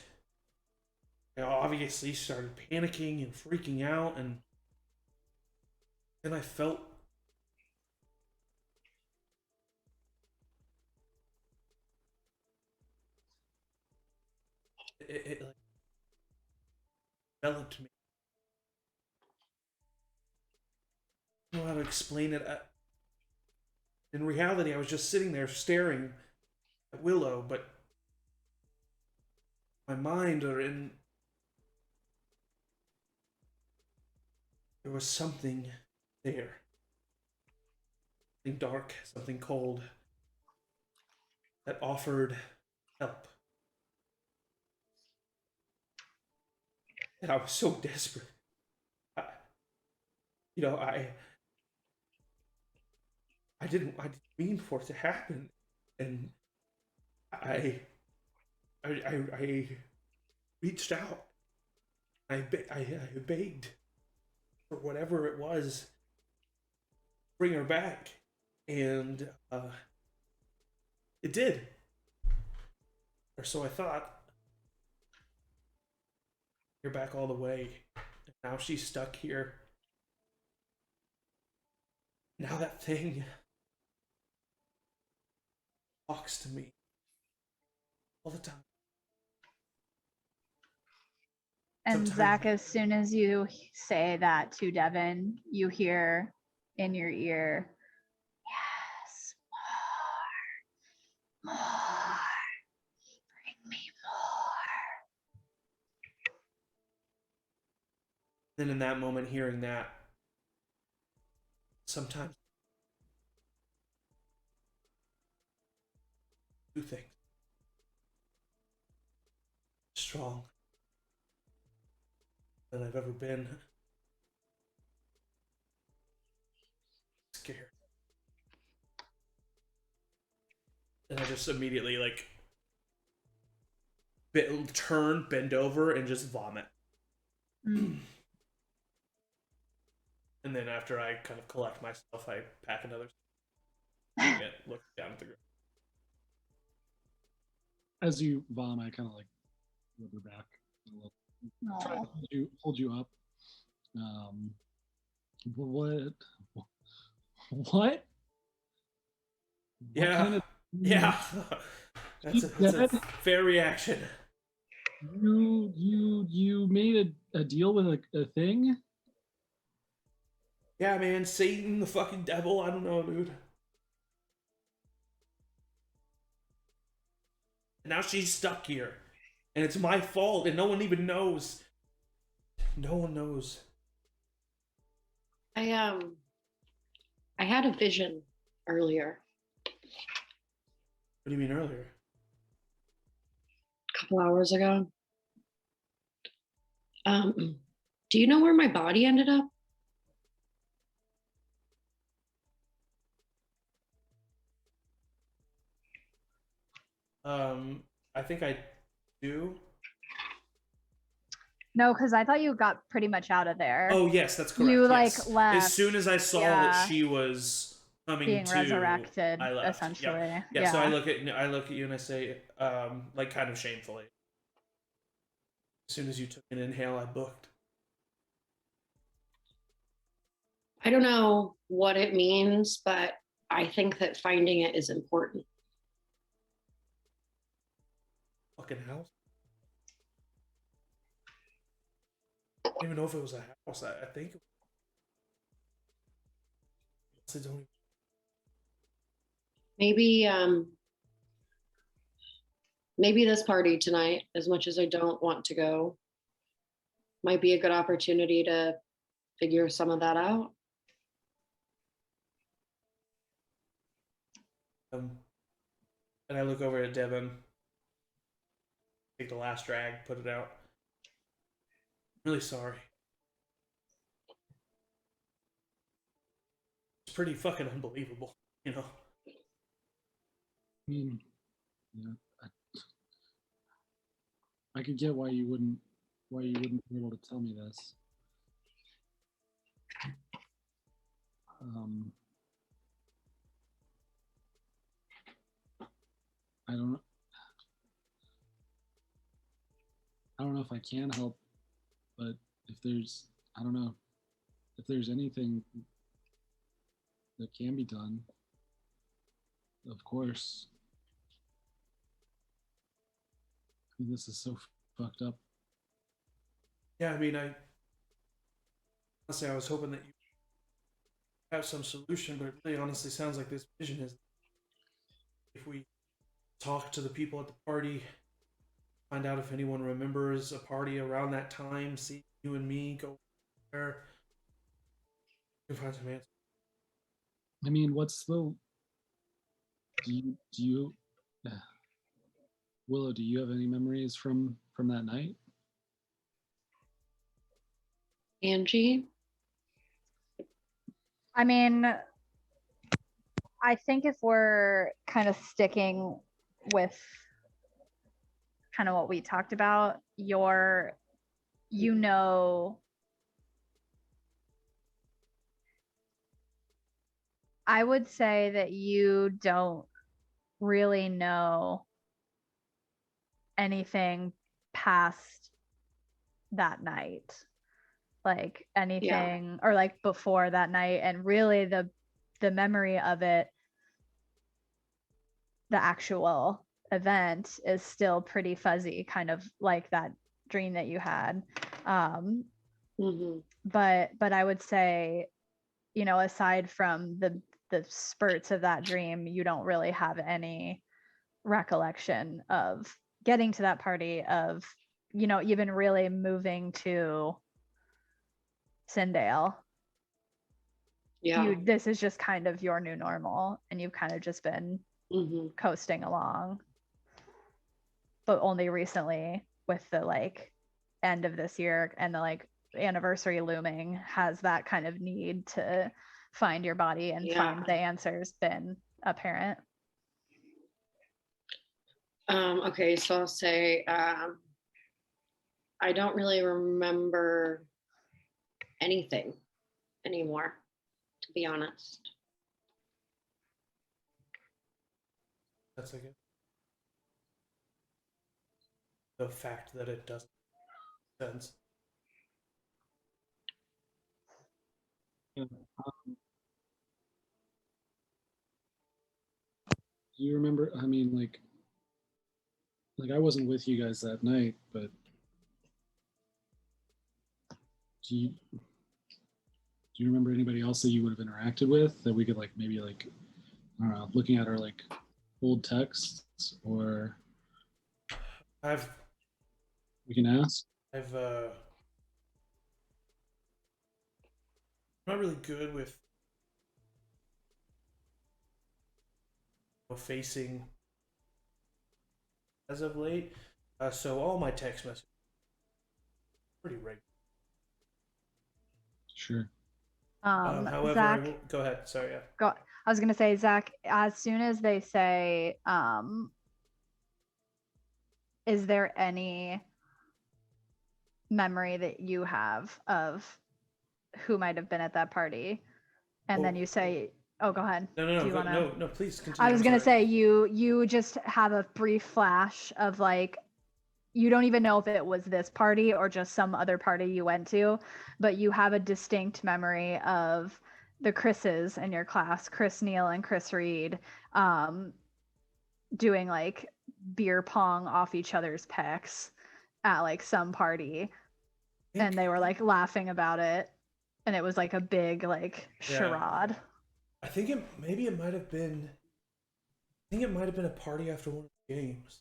I obviously started panicking and freaking out, and then I felt it like enveloped me. I don't know how to explain it. In reality, I was just sitting there staring at Willow, but my mind or in there was something there. Something dark, something cold that offered help. And I was so desperate. I didn't mean for it to happen, and I reached out. I begged for whatever it was, bring her back, and it did, or so I thought. You're back all the way, and now she's stuck here. Now that thing talks to me all the time. And Sometimes- Zach, as soon as you say that to Devin, you hear in your ear, yes, more, bring me more. Then in that moment, hearing that, sometimes two things. Strong than I've ever been. Scared. And I just immediately like turn, bend over, and just vomit. Mm. And then after I kind of collect myself, I pack another. Look down at the ground. As you vomit, I kind of like rub her back a little. Try to hold you up. What? Yeah. Kind of, Yeah. That's a fair reaction. You made a deal with a thing? Yeah, man, Satan, the fucking devil, I don't know, dude. And now she's stuck here. And it's my fault, and no one even knows. No one knows. I had a vision earlier. What do you mean earlier? A couple hours ago. Do you know where my body ended up? I think I do. No, because I thought you got pretty much out of there. Oh yes, that's correct. You yes. left. As soon as I saw that she was coming being to, resurrected, I left. essentially. Yeah. So I look at you and I say, like kind of shamefully. As soon as you took an inhale, I booked. I don't know what it means, but I think that finding it is important. Fucking house. I don't even know if it was a house. I think. I don't even... Maybe this party tonight, as much as I don't want to go, might be a good opportunity to figure some of that out. And I look over at Devin, take the last drag, put it out. I'm really sorry. It's pretty fucking unbelievable, you know. I mean, yeah, I could get why you wouldn't be able to tell me this. I don't know if I can help, but if there's, I don't know, if there's anything that can be done, of course. I mean, this is so fucked up. Yeah, I mean, honestly, I was hoping that you have some solution, but it really honestly sounds like this vision is, if we talk to the people at the party, find out if anyone remembers a party around that time, see you and me go there, we can find some answers. I mean, what's the, do you Willow, do you have any memories from that night? Angie? I mean, I think if we're kind of sticking with kind of what we talked about, I would say that you don't really know anything past that night, like anything or like before that night, and really the memory of it, the actual event, is still pretty fuzzy, kind of like that dream that you had. But I would say, you know, aside from the spurts of that dream, you don't really have any recollection of getting to that party, of, you know, even really moving to Sindale. This is just kind of your new normal, and you've kind of just been coasting along. But only recently, with the like end of this year and the like anniversary looming, has that kind of need to find your body and find the answers been apparent. Okay, so I'll say I don't really remember anything anymore, to be honest. That's like it. The fact that it doesn't make sense. Yeah. Do you remember? I mean, like I wasn't with you guys that night, but do you remember anybody else that you would have interacted with that we could like maybe like, I don't know, looking at our like old texts, or we can ask. I'm not really good with facing as of late, so all my text messages are pretty regular. Sure. However, Zach, go ahead. Sorry, yeah. I was gonna say, Zach, as soon as they say, is there any memory that you have of who might have been at that party, and then you say, "Oh, go ahead." No, Do you wanna... no, please continue. I was I'm gonna sorry. say you just have a brief flash of like, you don't even know if it was this party or just some other party you went to, but you have a distinct memory of the Chris's in your class, Chris Neal and Chris Reed, doing like beer pong off each other's pecs at like some party, and they were like laughing about it, and it was like a big like charade. I think it might have been. I think it might have been a party after one of the games.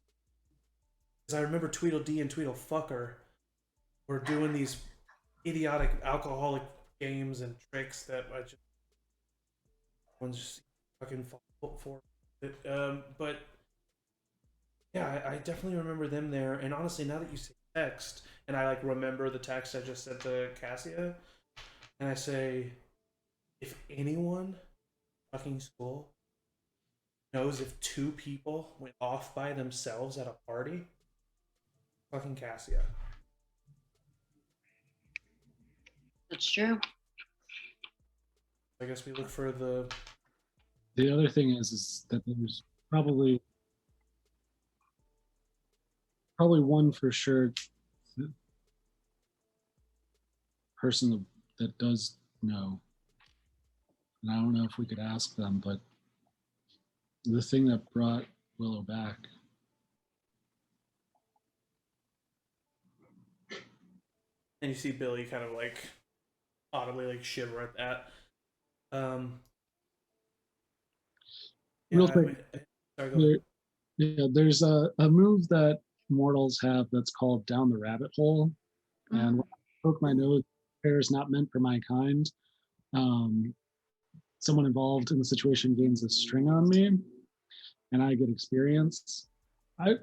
Because I remember Tweedledee and Tweedlefucker were doing these idiotic alcoholic games and tricks that I just one's just fucking fall for it. But yeah, I definitely remember them there. And honestly, now that you say text, and I like remember the text I just sent to Cassia, and I say, if anyone fucking school knows if 2 people went off by themselves at a party, fucking Cassia. That's true. I guess we look for the other thing is that there's probably one for sure person that does know, and I don't know if we could ask them, but the thing that brought Willow back. and you see Billy kind of like audibly like shiver at that. Real quick, sorry, go ahead. there's a move that mortals have that's called down the rabbit hole, and when I poke my nose, prayer is not meant for my kind. Someone involved in the situation gains a string on me, and I get experience. I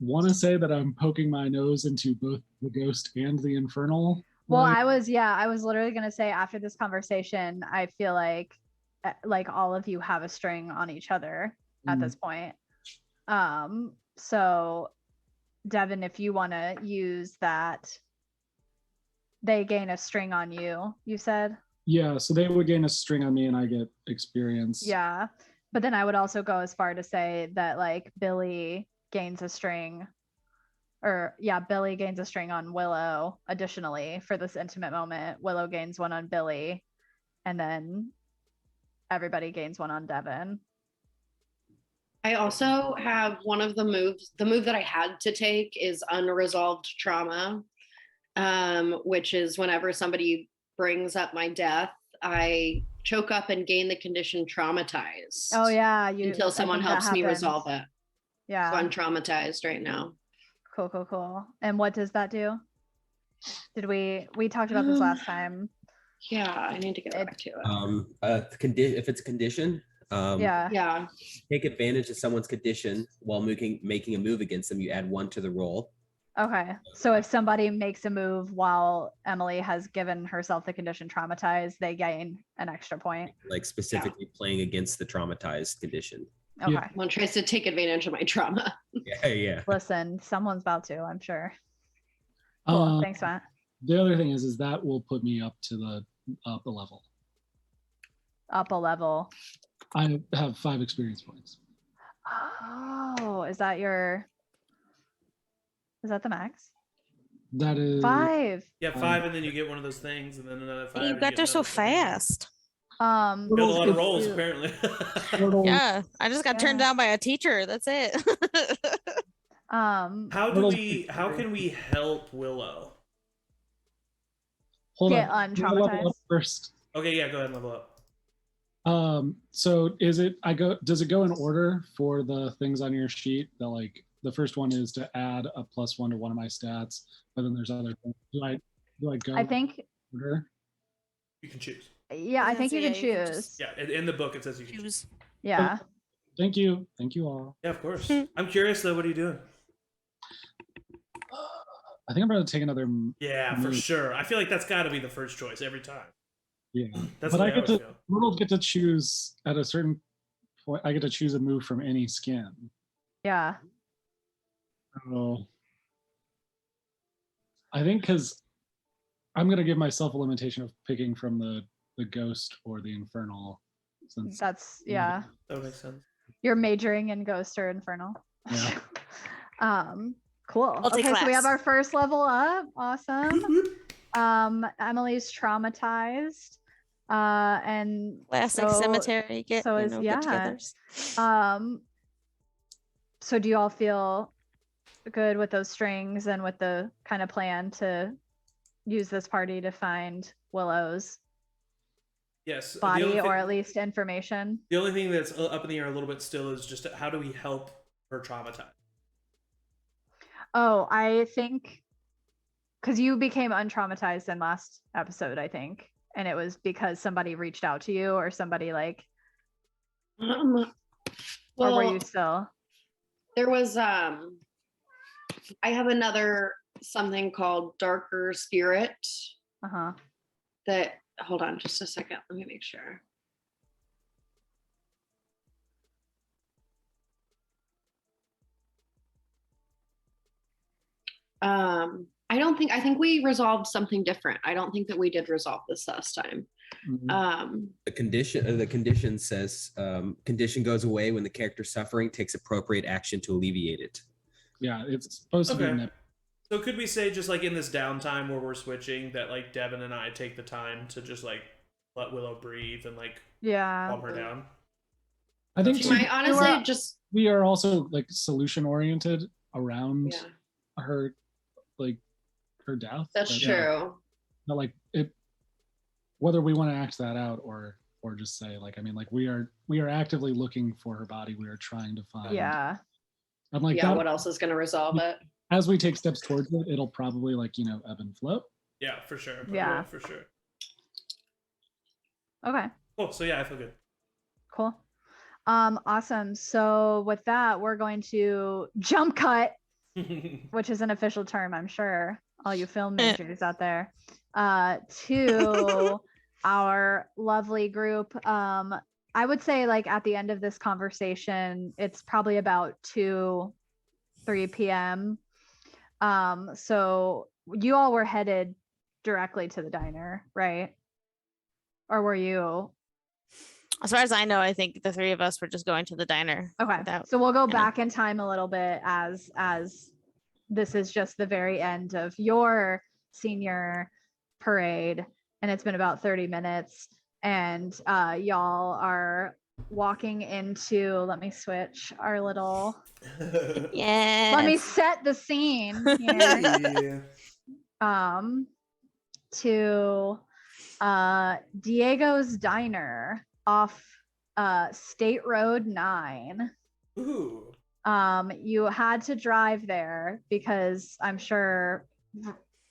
want to say that I'm poking my nose into both the ghost and the infernal. Well, I was literally gonna say, after this conversation, I feel like all of you have a string on each other at this point. So Devin, if you want to use that, they gain a string on you, you said? Yeah, so they would gain a string on me and I get experience. Yeah, but then I would also go as far to say that like Billy gains a string, Billy gains a string on Willow additionally for this intimate moment. Willow gains one on Billy, and then everybody gains one on Devin. I also have one of the moves. The move that I had to take is unresolved trauma, which is whenever somebody brings up my death, I choke up and gain the condition traumatized. Oh yeah, until someone helps me resolve it. Yeah. So I'm traumatized right now. Cool. And what does that do? Did we talked about this last time? Yeah, I need to get back to it. If it's a condition, yeah. take advantage of someone's condition while making a move against them. You add 1 to the roll. Okay. So if somebody makes a move while Emily has given herself the condition traumatized, they gain an extra point. Like specifically playing against the traumatized condition. Okay. Yeah. One tries to take advantage of my trauma. Yeah. Listen, someone's about to, I'm sure. Cool. Thanks, Matt. The other thing is that will put me up to up a level. Up a level. I have 5 experience points. Oh, is that the max? That is 5. Yeah, 5, and then you get one of those things, and then another 5. You got there so fast. Build a lot of rolls, apparently. Yeah, I just got turned down by a teacher. That's it. How can we help Willow? Hold get on. untraumatized first. Okay, yeah, go ahead and level up. So does it go in order for the things on your sheet? That like the first one is to add a +1 to one of my stats, but then there's other things. Do I go? I think order? You can choose. Yeah, I think you can choose. Yeah, in the book it says you can choose. Yeah. Thank you all. Yeah, of course. I'm curious though. What are you doing? I think I'm going to take another. Yeah, for sure. I feel like that's got to be the first choice every time. Yeah, that's but what I get to. feel. Mortals get to choose at a certain point. I get to choose a move from any skin. Yeah. So I think because I'm gonna give myself a limitation of picking from the ghost or the infernal. Since That's yeah. That makes sense. You're majoring in ghost or infernal. Yeah. Cool. I'll take Okay, so we have class. our first level up. Awesome. Emily's traumatized. And Classic so- cemetery. Get so you is- know, yeah. get-togethers. So do you all feel good with those strings and with the kind of plan to use this party to find Willow's Yes. the body only or thing- at least information? The only thing that's up in the air a little bit still is just how do we help her traumatize? Oh, I think because you became untraumatized in last episode, I think. And it was because somebody reached out to you or somebody like, or were you still? There was I have another something called Darker Spirit Uh-huh. that hold on just a second. Let me make sure. I think we resolved something different. I don't think that we did resolve this last time. Mhm. The condition says condition goes away when the character's suffering takes appropriate action to alleviate it. Yeah, it's supposed to be. Okay. So could we say just like in this downtime where we're switching that like Devin and I take the time to just like let Willow breathe and like Yeah. calm her down? I think She might honestly just we are also like solution oriented around yeah, her, like her death. that's but, true. But like it, whether we want to act that out or just say like, I mean, like we are actively looking for her body. We are trying to find. Yeah. I'm like, Yeah, that, what else is gonna resolve it? as we take steps towards it, it'll probably like, ebb and flow. Yeah, for sure. Yeah. For sure. Okay. Cool. So yeah, I feel good. Cool. Awesome. So with that, we're going to jump cut, which is an official term, I'm sure, all you film majors out there, to our lovely group. I would say like at the end of this conversation, it's probably about 2-3 p.m. So you all were headed directly to the diner, right? Or were you? As far as I know, I think the three of us were just going to the diner. Okay. without- So we'll go yeah. back in time a little bit as this is just the very end of your senior parade, and it's been about 30 minutes, and y'all are walking into, let me switch our little, Yeah. let me set the scene here. To Diego's Diner off State Road 9. Ooh. You had to drive there because I'm sure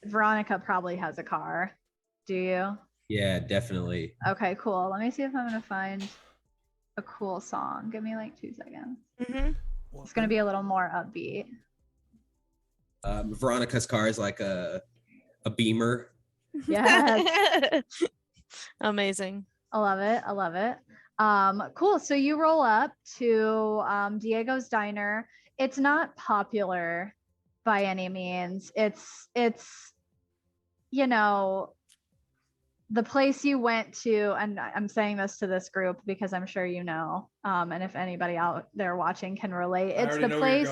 Veronica probably has a car. Do you? Yeah, definitely. Okay, cool. Let me see if I'm gonna find a cool song. Give me like 2 seconds. Mhm. It's gonna be a little more upbeat. Veronica's car is like a Beamer. Yes. Amazing. I love it. I love it. Cool. So you roll up to Diego's Diner. It's not popular by any means. It's the place you went to, and I'm saying this to this group because I'm sure and if anybody out there watching can relate, it's the place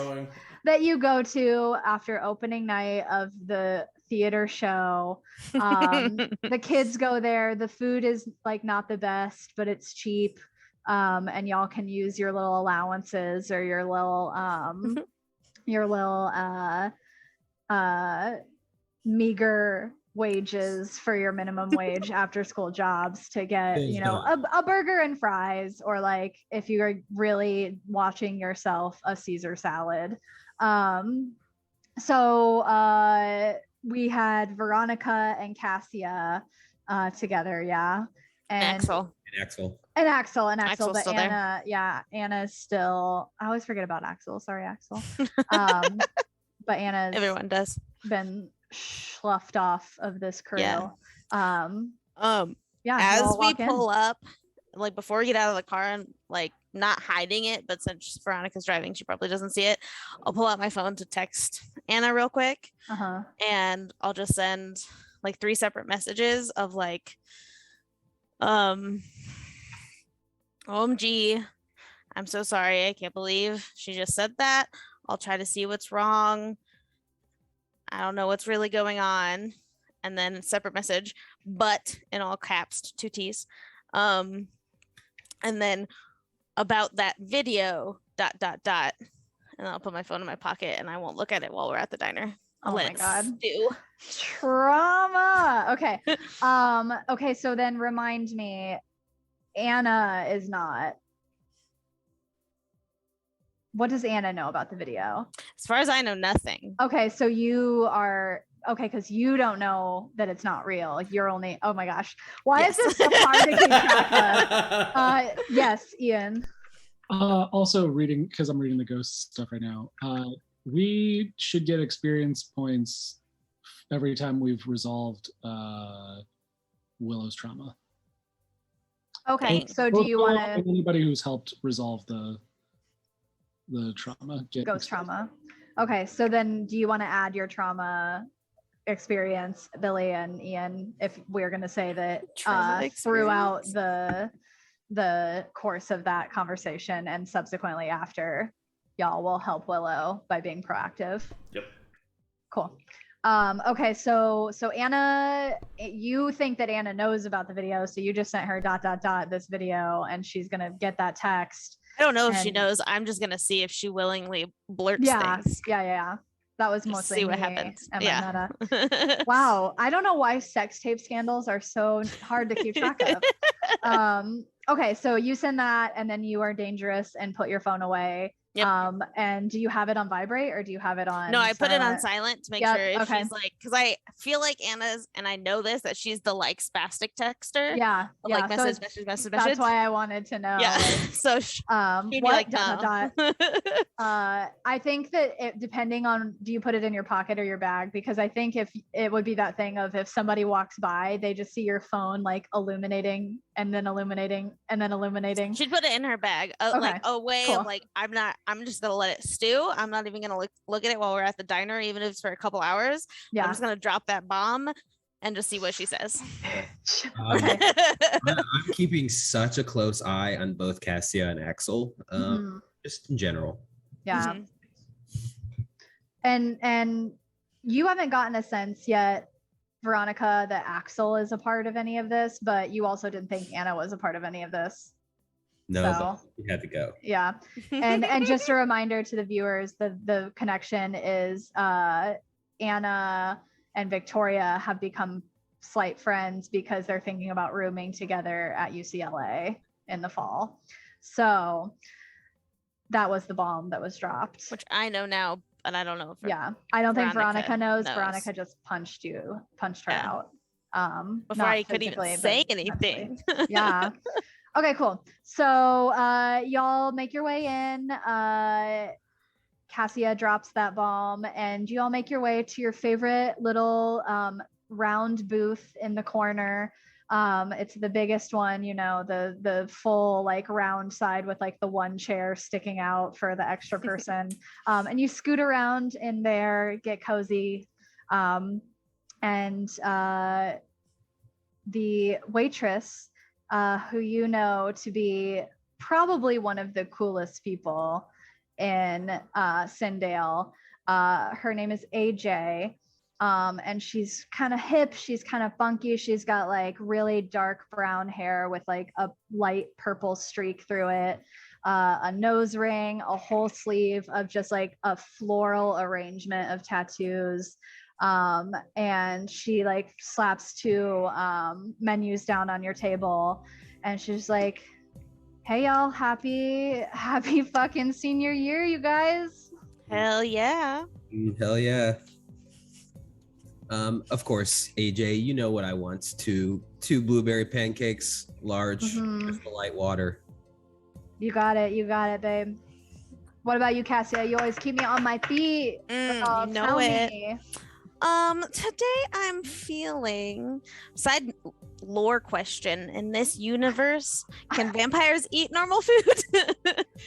that you go to after opening night of the theater show. The kids go there. The food is like not the best, but it's cheap. And y'all can use your little allowances or your little meager wages for your minimum wage after school jobs to get a burger and fries, or like if you're really watching yourself, a Caesar salad. So we had Veronica and Cassia together, yeah, and Axel. And Axel. Axel, Axel's but still there. Anna, yeah, Anna's still. I always forget about Axel. Sorry, Axel. But Anna's Everyone does. been sloughed off of this crew. Yeah. Yeah. As y'all we walk in. pull up, like before we get out of the car and like not hiding it, but since Veronica's driving, she probably doesn't see it. I'll pull out my phone to text Anna real quick, And I'll just send like 3 separate messages of like, OMG, I'm so sorry. I can't believe she just said that. I'll try to see what's wrong. I don't know what's really going on. And then a separate message, but in all caps, 2 T's. And then about that video, ... And I'll put my phone in my pocket and I won't look at it while we're at the diner. I'll let it stew. Trauma. Okay. Okay, so then remind me, Anna is not. What does Anna know about the video? As far as I know, nothing. Okay, so you are okay because you don't know that it's not real. You're only, oh my gosh, why is this so hard to keep track of? Yes, Ian. Also reading, because I'm reading the ghost stuff right now. We should get experience points every time we've resolved Willow's trauma. Okay, so do you want to anybody who's helped resolve the trauma get ghost trauma? Okay, so then do you want to add your trauma experience, Billy and Ian, if we're going to say that throughout the course of that conversation and subsequently after, y'all will help Willow by being proactive? Yep. Cool. Okay, so Anna, you think that Anna knows about the video, so you just sent her ... this video, and she's gonna get that text. I don't know if she knows. I'm just gonna see if she willingly blurts things. Yeah. That was Just mostly see what me happens. and my meta. Wow, I don't know why sex tape scandals are so hard to keep track of. Okay, so you send that, and then you are dangerous and put your phone away. Yep. And do you have it on vibrate or do you have it on? No, I put it on silent? silent to make sure if she's like, because I feel like Anna's, and I know this, that she's the like spastic texter. Yeah. Like message. That's why I wanted to know. Yeah. Like, so what? I think that depending on, do you put it in your pocket or your bag? Because I think if it would be that thing of if somebody walks by, they just see your phone like illuminating and then illuminating and then illuminating. She'd put it in her bag, like a way of like, I'm just gonna let it stew. I'm not even gonna look at it while we're at the diner, even if it's for a couple hours. Yeah. I'm just gonna drop that bomb and just see what she says. Okay. I'm keeping such a close eye on both Cassia and Axel, just in general. Yeah. And you haven't gotten a sense yet, Veronica, that Axel is a part of any of this, but you also didn't think Anna was a part of any of this. No, but you had to go. Yeah. And just a reminder to the viewers, the connection is Anna and Victoria have become slight friends because they're thinking about rooming together at UCLA in the fall. So that was the bomb that was dropped. Which I know now, but I don't know if I don't think Veronica knows. Veronica just punched her out. Before I could even say anything. Yeah. Okay, cool. So y'all make your way in. Cassia drops that bomb, and you all make your way to your favorite little round booth in the corner. It's the biggest one, you know, the full like round side with like the one chair sticking out for the extra person. And you scoot around in there, get cozy. And the waitress, who you know to be probably one of the coolest people in Sindale. Her name is AJ, and she's kind of hip, she's kind of funky, she's got like really dark brown hair with like a light purple streak through it, a nose ring, a whole sleeve of just like a floral arrangement of tattoos. And she like slaps 2 menus down on your table, and she's like, hey y'all, happy fucking senior year, you guys. Hell yeah. Hell yeah. Of course, AJ, you know what I want. 2 blueberry pancakes, large, with the light water. You got it, babe. What about you, Cassia? You always keep me on my feet. You know it. Today I'm feeling, side lore question, in this universe, can vampires eat normal food?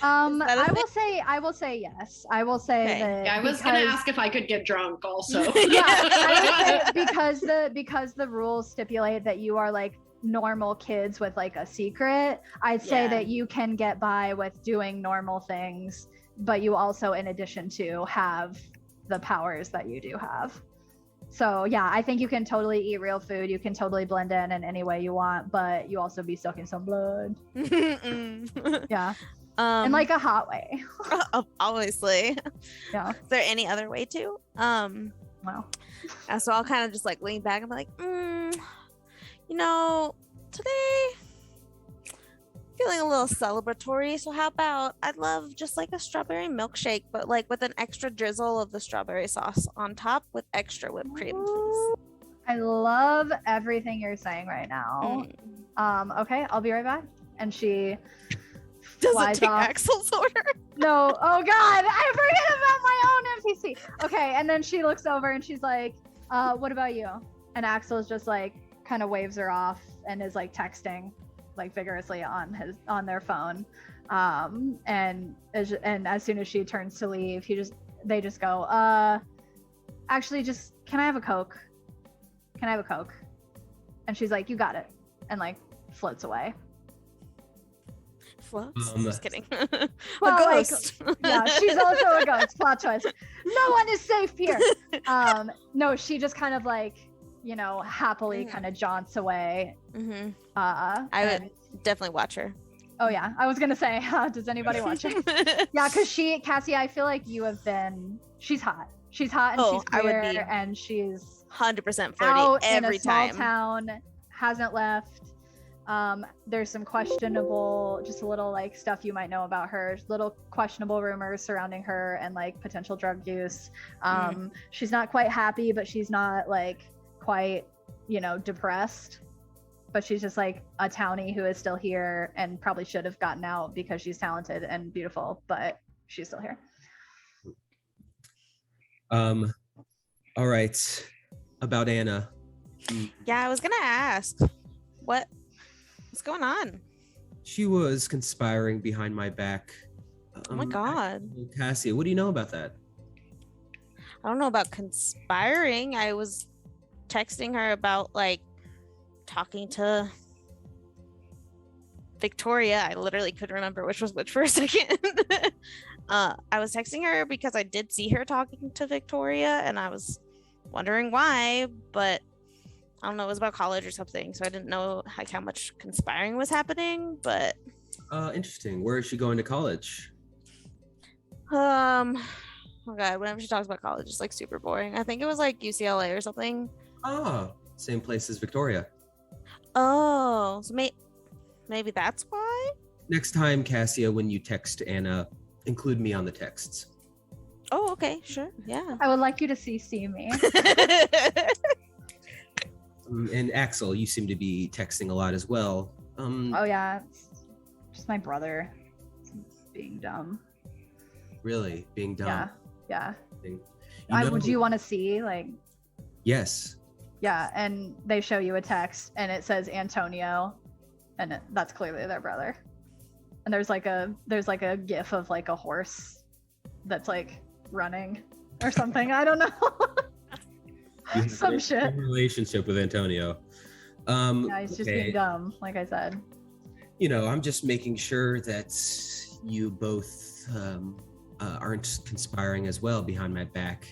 I will say yes. I will say Okay. that. Yeah, I was gonna ask if I could get drunk also. Yeah, I would say because the rules stipulate that you are like normal kids with like a secret. I'd say Yeah. that you can get by with doing normal things, but you also, in addition to, have the powers that you do have. So yeah, I think you can totally eat real food. You can totally blend in any way you want, but you also be sucking some blood. Yeah, in like a hot way. Obviously. Yeah. Is there any other way to? Wow. So I'll kind of just like lean back and be like, you know, today feeling a little celebratory. So how about I'd love just like a strawberry milkshake, but like with an extra drizzle of the strawberry sauce on top with extra whipped cream, please. I love everything you're saying right now. Okay, I'll be right back. And she Doesn't flies take off. Axel's order. No, oh god, I forget about my own NPC. Okay, and then she looks over and she's like, what about you? And Axel's just like kind of waves her off and is like texting like vigorously on their phone. And as soon as she turns to leave, they just go, actually, just can I have a Coke? Can I have a Coke? And she's like, you got it, and like floats away. Floats? Just kidding. Well, A like, ghost. yeah, she's also a ghost. Plot twist. No one is safe here. No, she just kind of like, you know, happily kind of jaunts away. I would definitely watch her. Oh yeah, I was gonna say, does anybody watch her? Yeah, because Cassia, I feel like she's hot. She's hot and she's I would queer be and she's 100% flirty out every in a small time. town, hasn't left. There's some questionable, just a little like stuff you might know about her, little questionable rumors surrounding her and like potential drug use. She's not quite happy, but she's not like quite, you know, depressed. But she's just like a townie who is still here and probably should have gotten out because she's talented and beautiful, but she's still here. All right. About Anna. Yeah, I was gonna ask, what's going on? She was conspiring behind my back. Oh my god. Cassia, what do you know about that? I don't know about conspiring. I was texting her about like talking to Victoria. I literally couldn't remember which was which for a second. I was texting her because I did see her talking to Victoria and I was wondering why, but I don't know, it was about college or something, so I didn't know like how much conspiring was happening, but Interesting. Where is she going to college? oh god, whenever she talks about college, it's like super boring. I think it was like UCLA or something. Ah, same place as Victoria. Oh, so maybe that's why? Next time, Cassia, when you text Anna, include me on the texts. Oh, okay, sure, yeah. I would like you to CC me. And Axel, you seem to be texting a lot as well. Oh yeah, it's just my brother being dumb. Really? Being dumb? Yeah. You Would you want to see like? Yes. Yeah, and they show you a text and it says Antonio, and that's clearly their brother. And there's like a gif of like a horse that's like running or something. I don't know. Some shit. Relationship with Antonio. Yeah, he's just being dumb, like I said. You know, I'm just making sure that you both aren't conspiring as well behind my back.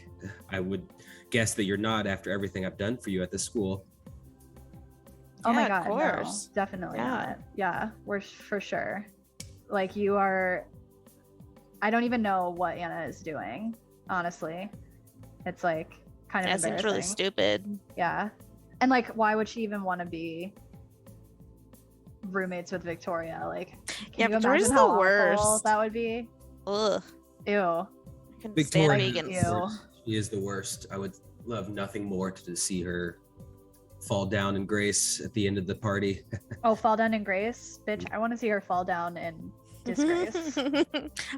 I would guess that you're not after everything I've done for you at this school. Oh my Yeah, god, of course. no, definitely Yeah. not. Yeah, we're for sure. Like you are. I don't even know what Anna is doing. Honestly, it's like kind of That seems really embarrassing. stupid. Yeah, and like, why would she even want to be roommates with Victoria? Like, Yeah, can you Victoria's imagine the how awful worst. that would be? Ugh. Ew. I couldn't stand Victoria, vegans. Ew. she is the worst. I would love nothing more to see her fall down in grace at the end of the party. Oh, fall down in grace, bitch! I want to see her fall down in Disgrace.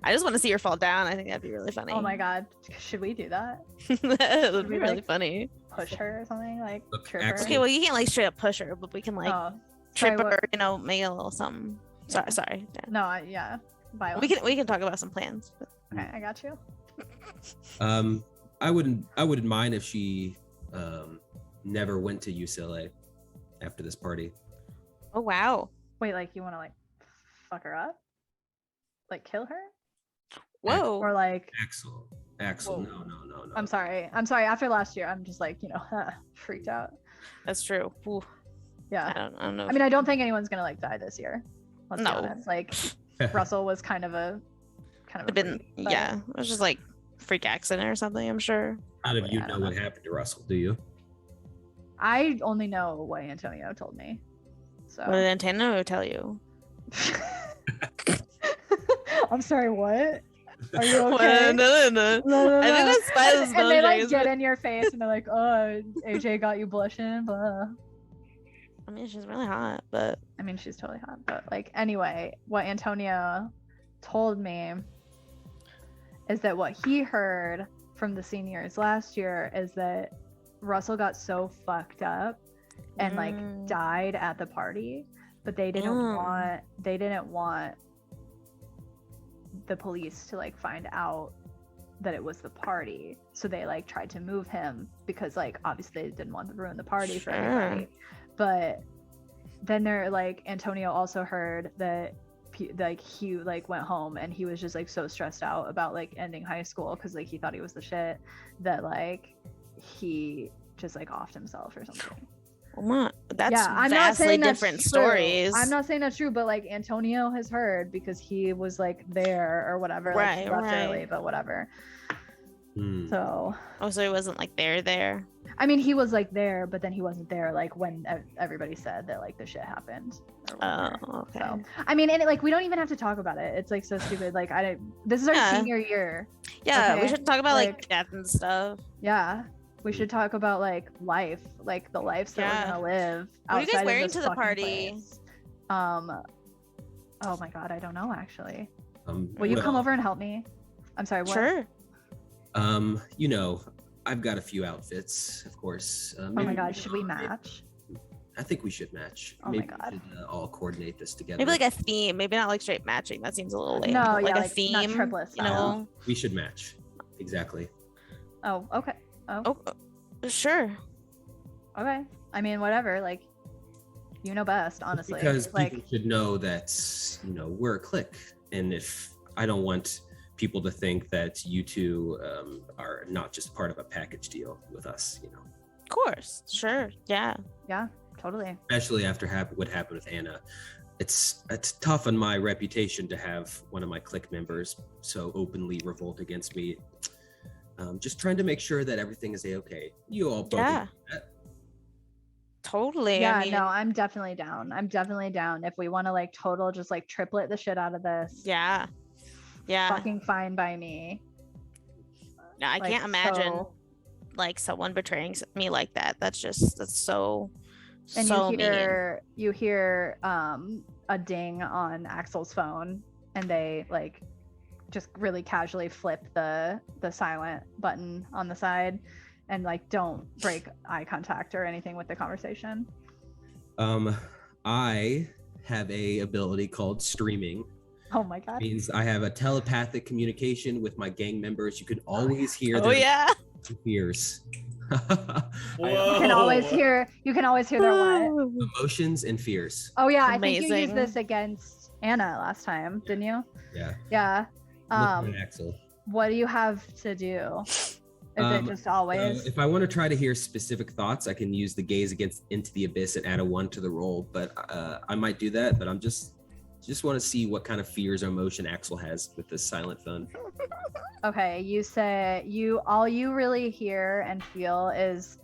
I just want to see her fall down. I think that'd be really funny. Oh my god. Should we do that? That would Should be we, really like, funny. Push her or something? Like Look, trip her? Axel- Okay, well, you can't like straight up push her, but we can like Oh, trip sorry, her, what- you know, make a little something. Yeah. Sorry. Yeah. No, yeah. Violence. We can talk about some plans. But... Okay, I got you. I wouldn't mind if she never went to UCLA after this party. Oh wow. Wait, like you want to like fuck her up? Like kill her? Whoa. Or like Axel, Whoa. no. I'm sorry. After last year, I'm just like, freaked out. That's true. Ooh, Yeah. I don't know. I mean, I don't think anyone's gonna like die this year. Let's be No. honest. Like Russell was kind of a been freak, but- yeah. It was just like freak accident or something. I'm sure. None of you I know don't what happened to Russell, do you? I only know what Antonio told me. So What did Antonio tell you? I'm sorry, what? Are you Well, okay? no. No. I think that's Spider's And they like boundaries, get but- in your face and they're like, oh, AJ got you blushing, blah. I mean, she's really hot, but I mean, she's totally hot, but like, anyway, what Antonio told me is that what he heard from the seniors last year is that Russell got so fucked up and like Mm. died at the party, but they didn't want the police to like find out that it was the party, so they like tried to move him because like obviously they didn't want to ruin the party for everybody. But then they're like, Antonio also heard that like he like went home and he was just like so stressed out about like ending high school because like he thought he was the shit, that like he just like offed himself or something. that's Yeah, I'm not vastly saying that's different true. stories. I'm not saying that's true, but like Antonio has heard because he was like there or whatever. Like, he left early, but whatever. Hmm. So Oh, so he wasn't like there. I mean, he was like there, but then he wasn't there like when everybody said that like the shit happened. Or whatever. Oh, okay. So I mean, and like we don't even have to talk about it. It's like so stupid. Like this is our Yeah. senior year. Yeah, we Okay, should talk about like like- death and stuff. Yeah. We should talk about like life, like the lives that Yeah. we're gonna live. What are you guys outside of wearing this to the fucking party? place. Oh my god, I don't know actually. Um, Will you come well, over and help me? I'm sorry, what? Sure. I've got a few outfits, of course. Oh my god, should we match? I think we should match. Oh my Maybe God. we should all coordinate this together. Maybe like a theme. Maybe not like straight matching. That seems a little lame. No, but, like yeah, a like, theme. not triplet You style. know. We should match. Exactly. Oh, okay. Oh, sure. Okay. I mean, whatever. Like, you know best, honestly. Because like, people should know that, we're a clique. And if I don't want people to think that you two are not just part of a package deal with us, Of course. Sure. Yeah. yeah, totally. especially after what happened with Anna. It's tough on my reputation to have one of my clique members so openly revolt against me. Just trying to make sure that everything is a-okay. You all both Yeah. agree with that. Totally. Yeah, I mean, no, I'm definitely down. I'm definitely down. If we want to like total just like triplet the shit out of this, Yeah. Yeah. fucking fine by me. No, I Like, can't imagine so- like someone betraying me like that. That's so And so you hear a ding on Axel's phone, and they like just really casually flip the silent button on the side, and like don't break eye contact or anything with the conversation. I have a ability called streaming. Oh my god. Means I have a telepathic communication with my gang members. You can always hear mean. Oh their yeah. fears. Whoa. You can always hear their what? Emotions and fears. Oh yeah, I think you used Amazing. this against Anna last time, didn't you? Yeah. Yeah. Look at Axel. What do you have to do? Is it just always? If I want to try to hear specific thoughts, I can use the gaze into the abyss and add a 1 to the roll. But I might do that. But I'm just want to see what kind of fears or emotion Axel has with this silent phone. Okay, you say all you really hear and feel is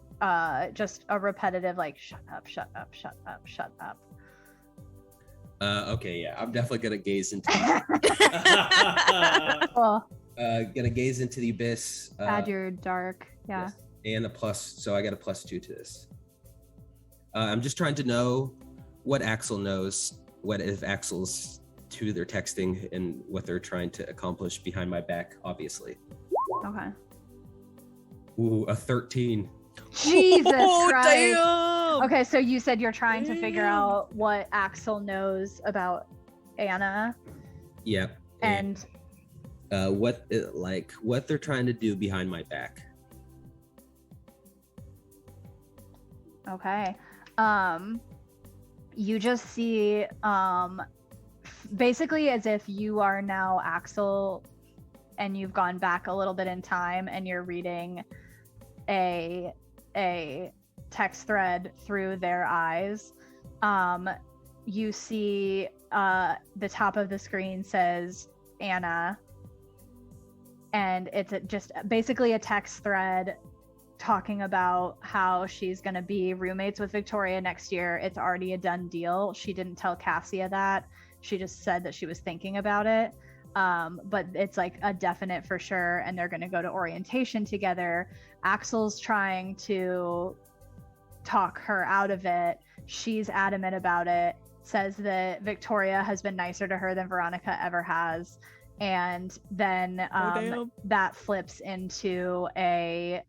just a repetitive like shut up, shut up, shut up, shut up. Okay, yeah, I'm definitely gonna gaze into. Well, Gonna gaze into the abyss. add your dark, yeah. Yes, and a plus, so I got a +2 to this. I'm just trying to know what Axel knows. What if Axel's to their texting and what they're trying to accomplish behind my back, obviously. Okay. Ooh, a 13. Jesus Christ. Damn. Okay, so you said you're trying to figure Damn. out what Axel knows about Anna Yep. and what they're trying to do behind my back. okay. You just see basically as if you are now Axel and you've gone back a little bit in time and you're reading a text thread through their eyes. You see the top of the screen says Anna, and it's just basically a text thread talking about how she's going to be roommates with Victoria next year. It's already a done deal. She didn't tell Cassia that. She just said that she was thinking about it. But it's like a definite for sure, and they're going to go to orientation together. Axel's trying to talk her out of it. She's adamant about it, says that Victoria has been nicer to her than Veronica ever has. And then that flips into a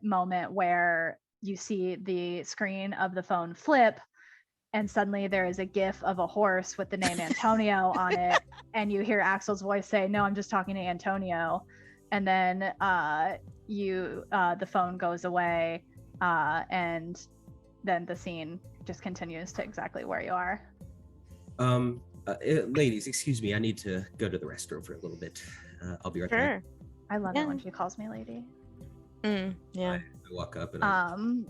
moment where you see the screen of the phone flip, and suddenly there is a gif of a horse with the name Antonio on it, and you hear Axel's voice say, "No, I'm just talking to Antonio." And then the phone goes away, and then the scene just continues to exactly where you are. Ladies, excuse me, I need to go to the restroom for a little bit. I'll be right back. I love it when she calls me lady. Yeah. I walk up and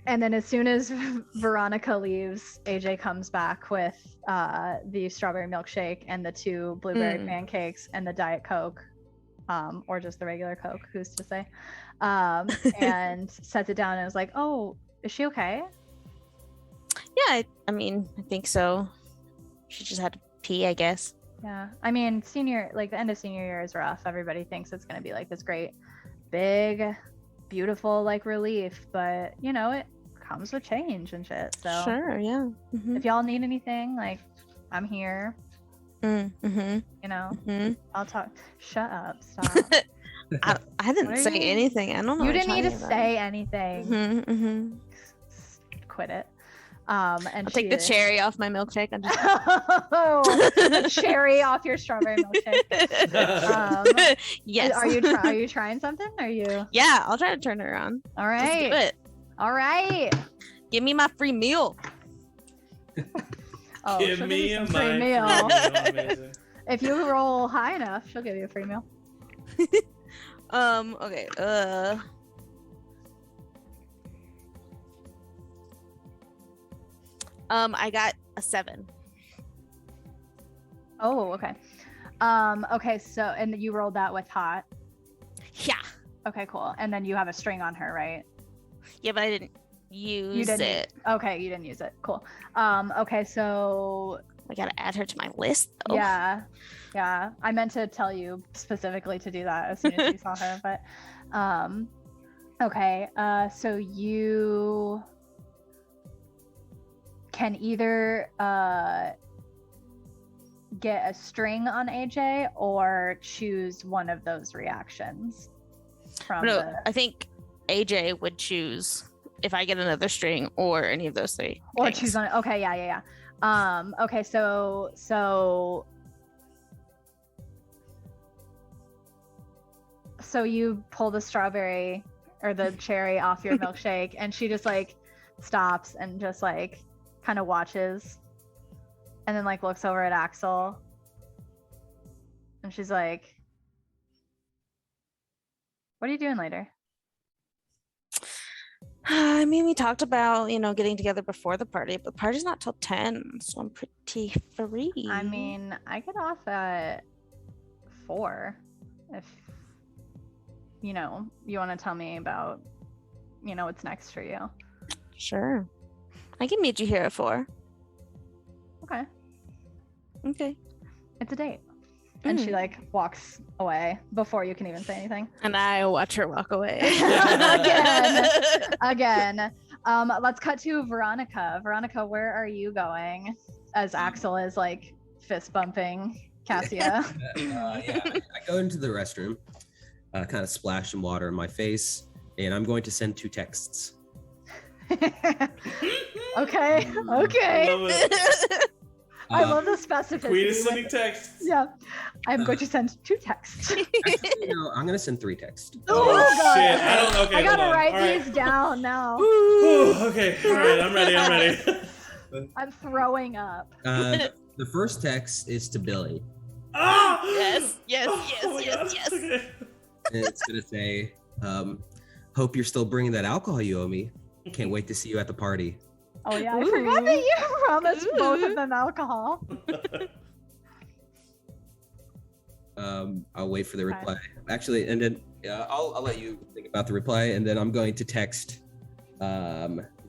and then as soon as Veronica leaves, AJ comes back with the strawberry milkshake and the 2 blueberry pancakes and the Diet Coke, or just the regular Coke, who's to say, and sets it down and is like, "Oh, is she okay?" Yeah, I mean, I think so. She just had to pee, I guess. Yeah, I mean, the end of senior year is rough. Everybody thinks it's gonna be like this great, big, beautiful like relief, but you know, it comes with change and shit. So Sure, yeah. if y'all need anything, like, I'm here. Mm-hmm. You know, I'll talk. Shut up. Stop. I didn't say anything. I don't know. You didn't need to say anything. Quit it. And I'll take the cherry off my milkshake. I'm just a cherry off your strawberry milkshake. Yes. Are you trying something? Are you? Yeah, I'll try to turn it around. All right. Just do it. All right. Give me my free meal. Oh, Give she'll me you a some free free meal. Amazing. If you roll high enough, she'll give you a free meal. Okay. I got a 7. Oh, okay. Okay, so and you rolled that with hot. Yeah. Okay, cool. And then you have a string on her, right? Yeah, but I didn't use it. Okay, you didn't use it. Cool. Okay, so I gotta add her to my list, though. yeah. I meant to tell you specifically to do that as soon as you saw her, but okay. So you can either get a string on AJ or choose one of those reactions from I think AJ would choose if I get another string or any of those 3 or things. choose on. Okay, yeah. Okay, so you pull the strawberry or the cherry off your milkshake, and she just like stops and just like kind of watches, and then like looks over at Axel, and she's like, "What are you doing later?" I mean, we talked about, getting together before the party, but the party's not till 10, so I'm pretty free. I mean, I get off at 4 if you want to tell me about what's next for you. Sure. I can meet you here at 4. Okay. Okay. It's a date. And she like walks away before you can even say anything. And I watch her walk away. Again. Let's cut to Veronica. Veronica, where are you going? As Axel is like fist bumping Cassia. Yeah, I go into the restroom, kind of splash some water in my face, and I'm going to send 2 texts. Okay. Love it. I love the specificity. Queen is with sending it. texts. Yeah. I'm going to send 2 texts. Actually, no, I'm going to send 3 texts. Oh, God. shit. I don't. Okay. I gotta hold on. write All right. these down now. Whew, okay. All right. I'm ready. I'm ready. I'm throwing up. The first text is to Billy, Ah! Yes, yes, Oh, yes, oh my yes, God. yes. Okay. and it's going to say, hope you're still bringing that alcohol you owe me. Can't wait to see you at the party. Oh yeah, I forgot that you promised both Ooh. of them alcohol. I'll wait for the Okay. reply. Actually, and then I'll let you think about the reply, and then I'm going to text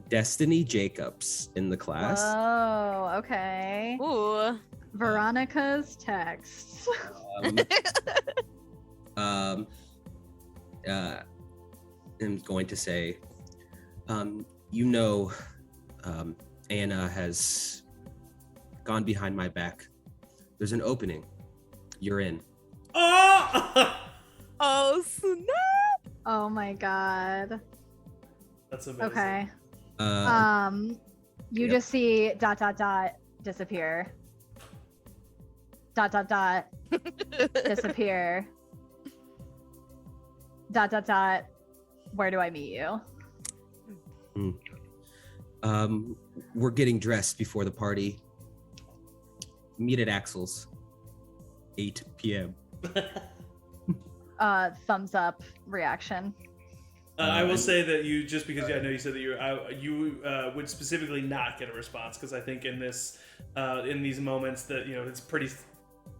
Destiny Jacobs in the class. Oh, okay. Ooh. Veronica's text. I'm going to say, Anna has gone behind my back. There's an opening. You're in. Oh! Oh snap! Oh my god. That's amazing. Okay. You Yep. just see ... disappear. ... disappear. ... Where do I meet you? We're getting dressed before the party. Meet at Axel's. 8 p.m. Thumbs up reaction. I will say that you, just because I know you said that you would specifically not get a response, because I think in this, in these moments that, it's pretty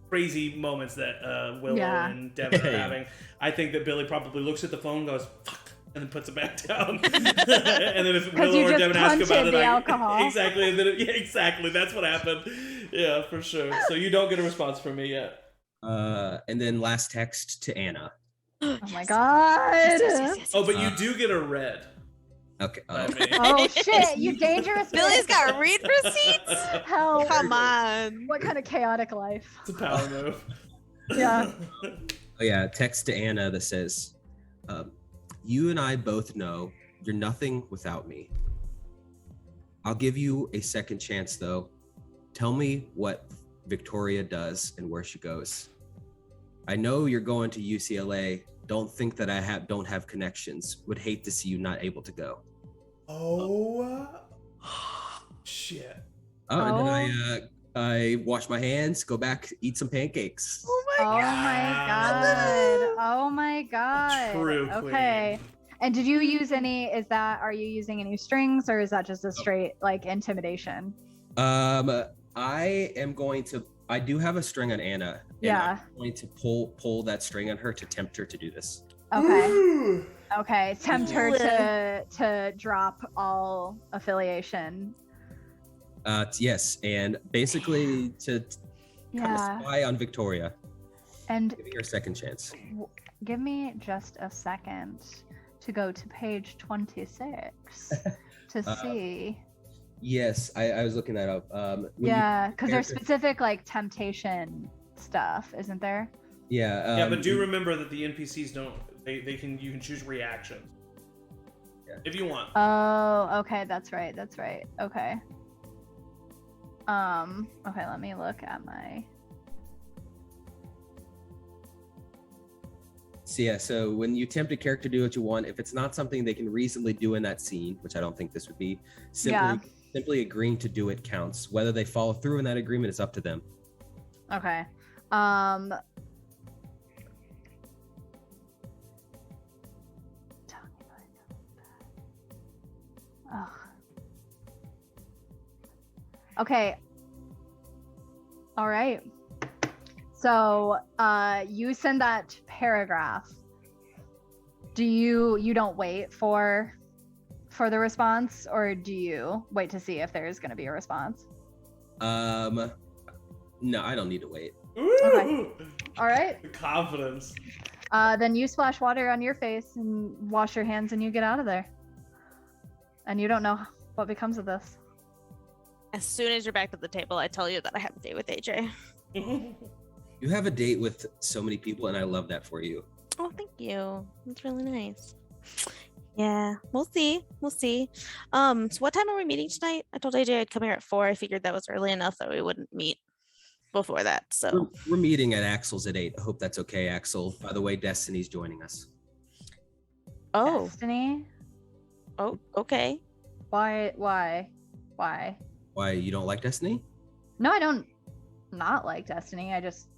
crazy moments that Willow Yeah. and Devin are having. I think that Billy probably looks at the phone, and goes "fuck," and then puts it back down. And then if 'Cause Willow you or just Devin ask about punted it, the alcohol. exactly, and then yeah, exactly, that's what happened. Yeah, for sure. So you don't get a response from me yet. And then last text to Anna. Oh my god. Oh, but you do get a red. Okay. by me. Oh shit, you dangerous Billy's bitch. got read receipts. Hell. Come on. What kind of chaotic life? It's a power move. Yeah. Oh yeah, text to Anna that says, you and I both know you're nothing without me. I'll give you a second chance though. Tell me what Victoria does and where she goes. I know you're going to UCLA. Don't think that I don't have connections. Would hate to see you not able to go. Oh, shit. Oh, and then I wash my hands, go back, eat some pancakes. Oh my Oh my god. Oh my god. True Okay. And did you use any, are you using any strings, or is that just a straight like intimidation? I do have a string on Anna. And Yeah. I'm going to pull that string on her to tempt her to do this. Okay. Ooh. Okay. Tempt her to drop all affiliation. Yes, and basically to kind Yeah. of spy on Victoria, And giving her a second chance. give me just a second to go to page 26 to see. Yes, I was looking that up. Yeah, because there's character- specific like temptation stuff, isn't there? Yeah, But do remember that the NPCs don't. You can choose reactions. Yeah. If you want. Oh, okay, that's right. Okay. Okay, let me look at my. So when you tempt a character to do what you want, if it's not something they can reasonably do in that scene, which I don't think this would be, simply agreeing to do it counts. Whether they follow through in that agreement is up to them. Okay. Ugh. Okay. All right. So, you send that paragraph. Do you don't wait for the response, or do you wait to see if there's going to be a response? No, I don't need to wait. Ooh, All right. the confidence. Then you splash water on your face and wash your hands, and you get out of there. And you don't know what becomes of this. as soon as you're back at the table, I tell you that I have a date with AJ. You have a date with so many people, and I love that for you. Oh, thank you. That's really nice. Yeah, we'll see. We'll see. So what time are we meeting tonight? I told AJ I'd come here at 4. I figured that was early enough that we wouldn't meet before that. So We're meeting at Axel's at 8. I hope that's okay, Axel. By the way, Destiny's joining us. oh, Destiny? okay. Why? Why, you don't like Destiny? No, I don't not like Destiny. I just,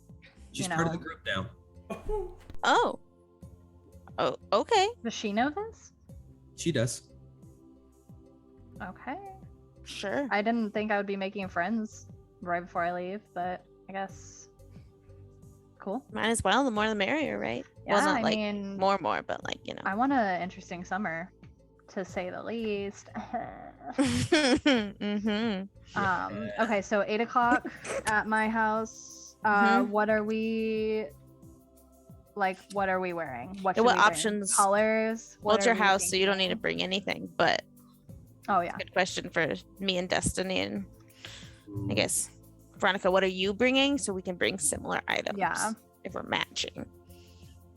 She's you part of the know. group now. Oh, okay. Does she know this? She does. Okay. Sure. I didn't think I would be making friends right before I leave, but I guess. Cool. Might as well. The more the merrier, right? Yeah, Well, not I like mean, more, but like, you know. I want an interesting summer, to say the least. Mm-hmm. Okay, so 8 o'clock at my house. What are we wearing? What Yeah, what should we bring? options? Colors? Well, it's What your are we house, so you don't need to thinking? bring anything. But Oh yeah. good question for me and Destiny, and I Mm, guess Veronica. What are you bringing? So we can bring similar items. Yeah. If we're matching.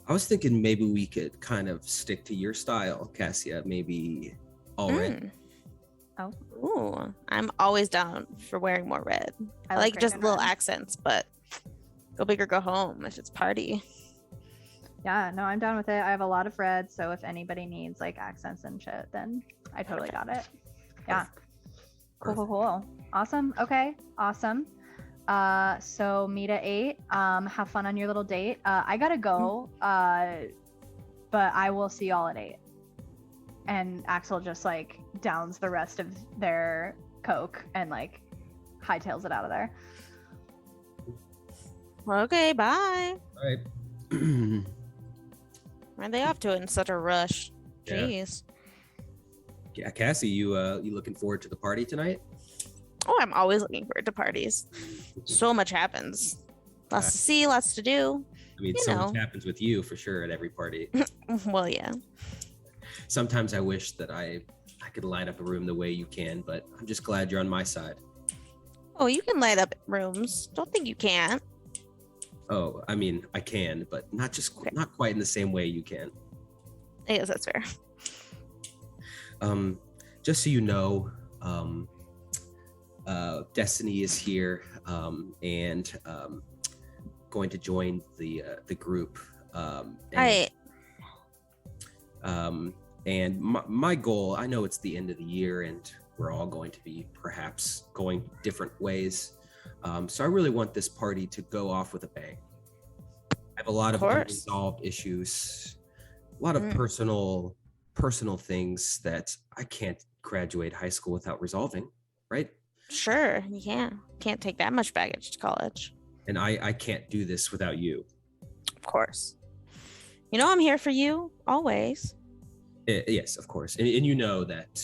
I was thinking maybe we could kind of stick to your style, Cassia. Maybe all red. Oh. Ooh, I'm always down for wearing more red. I look like great just in little red. accents, but go big or go home if it's party. Yeah, no, I'm down with it. I have a lot of red, so if anybody needs like accents and shit, then I totally got it. Yeah. Cool. Awesome. Okay. Awesome. So meet at 8. Have fun on your little date. I gotta go. But I will see y'all at 8. And Axel just like downs the rest of their Coke and like hightails it out of there. Okay, bye. All right. Why are they off to it in such a rush? Yeah. Jeez. Yeah, Cassie, you looking forward to the party tonight? Oh, I'm always looking forward to parties. So much happens. Lots to see, lots to do. I mean, You so much know. happens with you for sure at every party. Well, yeah. Sometimes I wish that I could light up a room the way you can, but I'm just glad you're on my side. Oh, you can light up rooms. Don't think you can't. Oh, I mean, I can, but not quite in the same way you can. I guess that's fair. Just so you know, Destiny is here and going to join the group. And my goal, I know it's the end of the year and we're all going to be perhaps going different ways. So I really want this party to go off with a bang. I have a lot of unresolved issues, a lot of personal things that I can't graduate high school without resolving, right? Sure, you can't take that much baggage to college. And I can't do this without you. Of course. You know I'm here for you always. Yes, of course. And you know that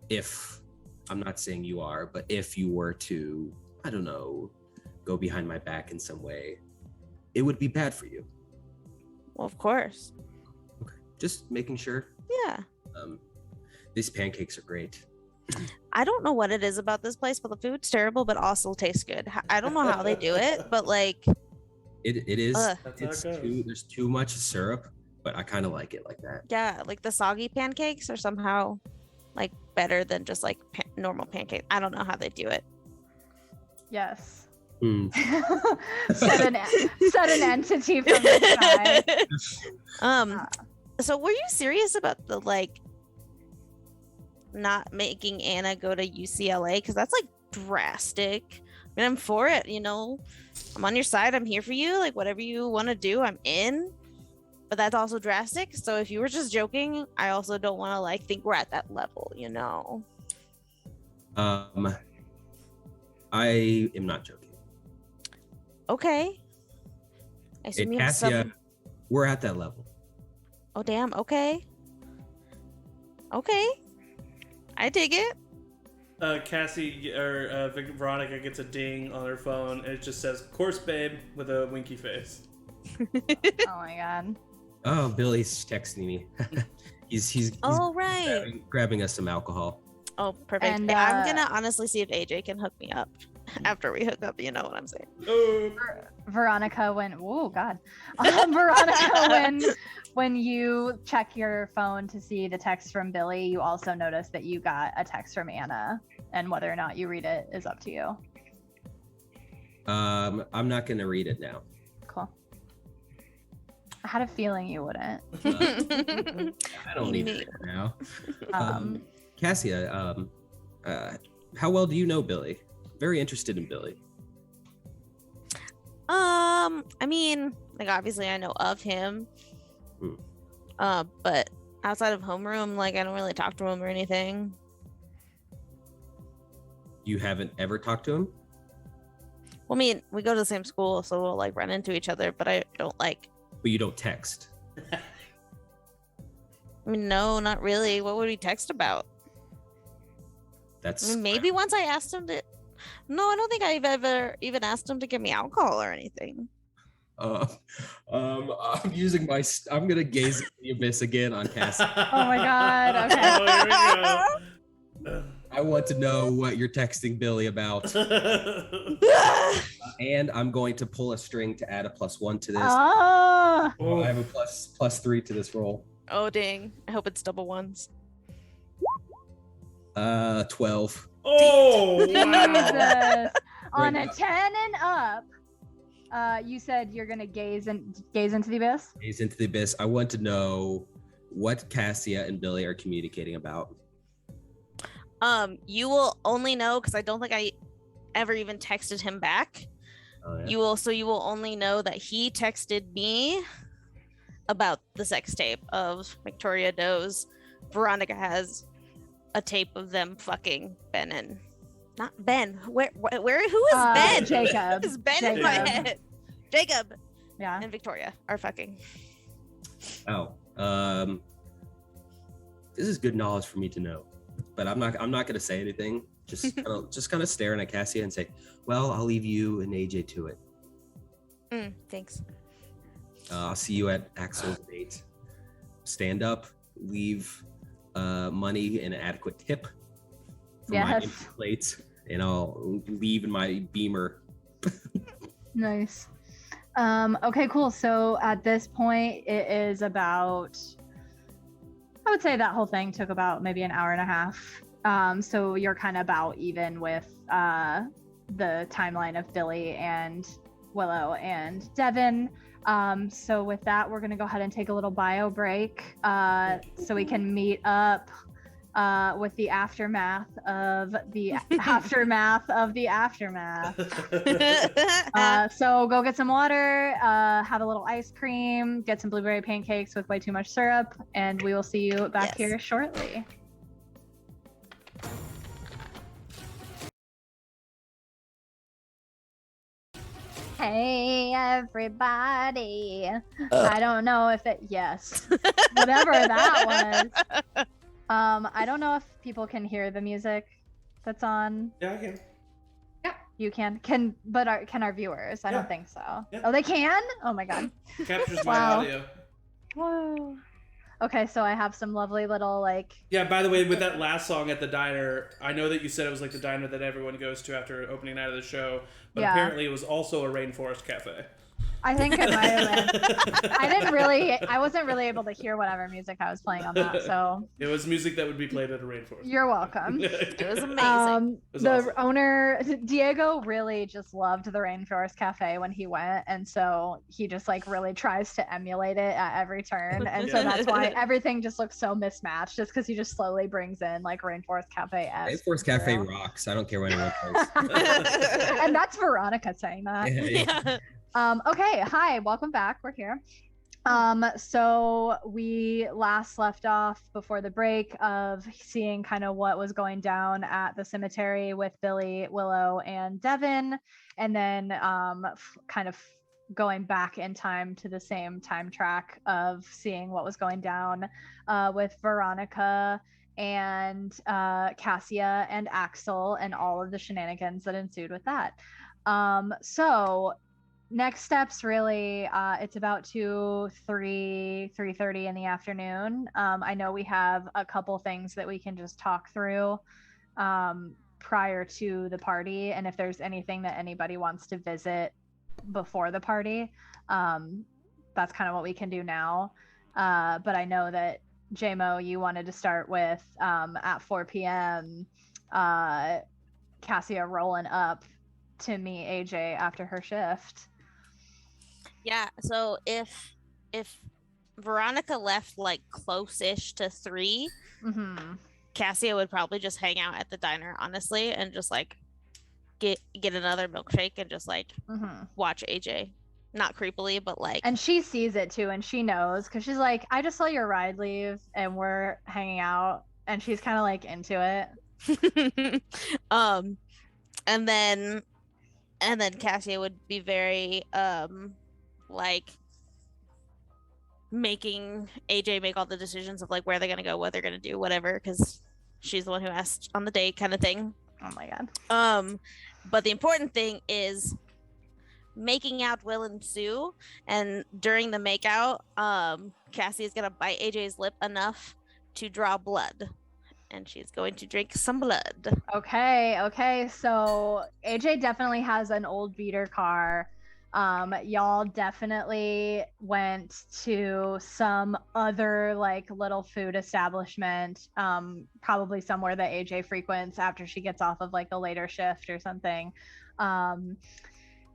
if, I'm not saying you are, but if you were to, I don't know, go behind my back in some way, it would be bad for you. Well, of course. Okay. Just making sure. Yeah. These pancakes are great. I don't know what it is about this place, but the food's terrible, but also tastes good. I don't know how they do it, but like It is. Ugh. That's how it goes. There's too much syrup, but I kind of like it like that. yeah, like the soggy pancakes are somehow like better than just like normal pancakes. I don't know how they do it. Yes. Mm. Said an entity from the sky. So were you serious about the like not making Anna go to UCLA? Because that's like drastic. I mean, I'm for it, you know. I'm on your side. I'm here for you. Like whatever you want to do, I'm in. But that's also drastic. So if you were just joking, I also don't want to like think we're at that level, you know. I am not joking. Okay. I Hey, assume you have Cassia, some. we're at that level. Oh damn. Okay. Okay. I dig it. Cassie or Veronica gets a ding on her phone and it just says "Course, babe" with a winky face. Oh my god. Oh, Billy's texting me. he's Oh right. grabbing us some alcohol. Oh, perfect. And, I'm gonna honestly see if AJ can hook me up after we hook up. You know what I'm saying? Veronica, Veronica, when you check your phone to see the text from Billy, you also notice that you got a text from Anna, and whether or not you read it is up to you. I'm not gonna read it now. Cool. I had a feeling you wouldn't. I don't need it now. Cassia, how well do you know Billy? Very interested in Billy. I mean, like obviously I know of him. But outside of homeroom, like I don't really talk to him or anything. You haven't ever talked to him? Well, I mean, we go to the same school, so we'll like run into each other, but I don't like. But you don't text. I mean, no, not really. What would we text about? That's I mean, maybe once I asked him to. No, I don't think I've ever even asked him to give me alcohol or anything. I'm using my. I'm gonna gaze at the abyss again on Cassie. Oh my god. Okay. Oh, here we go. I want to know what you're texting Billy about, and I'm going to pull a string to add a +1 to this. Oh. I have a +3 to this roll. Oh dang! I hope it's double ones. 12. Oh, wow. Jesus. On a Right. 10 and up, you said you're gonna gaze into the abyss. Gaze into the abyss. I want to know what Cassia and Billy are communicating about. You will only know because I don't think I ever even texted him back. Oh, yeah. You will only know that he texted me about the sex tape of Victoria Doe's. Veronica has a tape of them fucking Ben and not Ben. Who is Ben? Jacob. Who is Ben in my Jacob. head? Jacob Yeah. and Victoria are fucking. Oh, this is good knowledge for me to know, but I'm not going to say anything. Just kind of staring at Cassia and say, "Well, I'll leave you and AJ to it. Thanks. I'll see you at Axel's date. Stand up, leave money and an adequate tip for my Yes. empty plates, and I'll leave in my Beamer." Nice. Okay, cool. So at this point, it is about, I would say that whole thing took about maybe an hour and a half. So you're kind of about even with the timeline of Billy and Willow and Devin. So with that, we're going to go ahead and take a little bio break so we can meet up with the aftermath of the aftermath of the aftermath. So go get some water, have a little ice cream, get some blueberry pancakes with way too much syrup, and we will see you back Yes. here shortly. Hey everybody. I don't know if it whatever that was. I don't know if people can hear the music that's on. Yeah, I can. You can our viewers? I Yeah. don't think so. Yeah. Oh, they can? Oh my god. Captures my Wow. audio. Whoa. Okay, so I have some lovely little like Yeah, by the way, with that last song at the diner, I know that you said it was like the diner that everyone goes to after opening night of the show, but Yeah. apparently it was also a rainforest cafe. I think it might have been. I wasn't really able to hear whatever music I was playing on that, so It was music that would be played at a rainforest. you're welcome. It was amazing. was The awesome. owner Diego really just loved the Rainforest Cafe when he went, and so he just like really tries to emulate it at every turn, and so Yeah. that's why everything just looks so mismatched, just because he just slowly brings in like Rainforest Cafe Rainforest Cafe rocks. I don't care what anyone says. and that's Veronica saying that. Yeah. Okay, hi, welcome back. We're here. So we last left off before the break of seeing kind of what was going down at the cemetery with Billy, Willow, and Devin, and then kind of going back in time to the same time track of seeing what was going down with Veronica and Cassia and Axel and all of the shenanigans that ensued with that. So next steps really, it's about 3:30 in the afternoon. I know we have a couple things that we can just talk through prior to the party, and if there's anything that anybody wants to visit before the party, that's kind of what we can do now. But I know that JMO, you wanted to start with at 4 p.m. Cassia rolling up to meet AJ after her shift. Yeah, so if Veronica left like close-ish to 3, Cassia would probably just hang out at the diner, honestly, and just like get another milkshake and just like watch AJ. Not creepily, but like. And she sees it too, and she knows because she's like, I just saw your ride leave, and we're hanging out, and she's kind of like into it. And then Cassia would be very like making AJ make all the decisions of like where they're gonna go, what they're gonna do, whatever, because she's the one who asked on the date, kind of thing. Oh my god. But the important thing is making out will ensue, and during the makeout, Cassie is gonna bite AJ's lip enough to draw blood, and she's going to drink some blood. Okay. So AJ definitely has an old beater car. Y'all definitely went to some other like little food establishment, probably somewhere that AJ frequents after she gets off of like a later shift or something.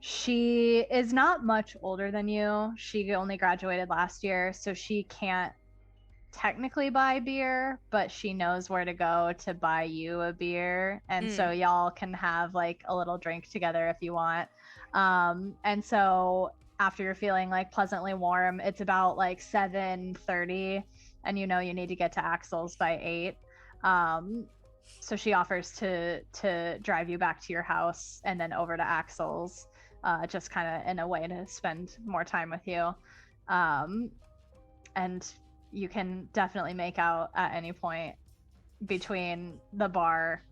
She is not much older than you. She only graduated last year, so she can't technically buy beer, but she knows where to go to buy you a beer, and so y'all can have like a little drink together if you want. And so after you're feeling like pleasantly warm, it's about like 7:30, and you know you need to get to Axel's by 8. So she offers to drive you back to your house and then over to Axel's, just kind of in a way to spend more time with you. And you can definitely make out at any point between the bar,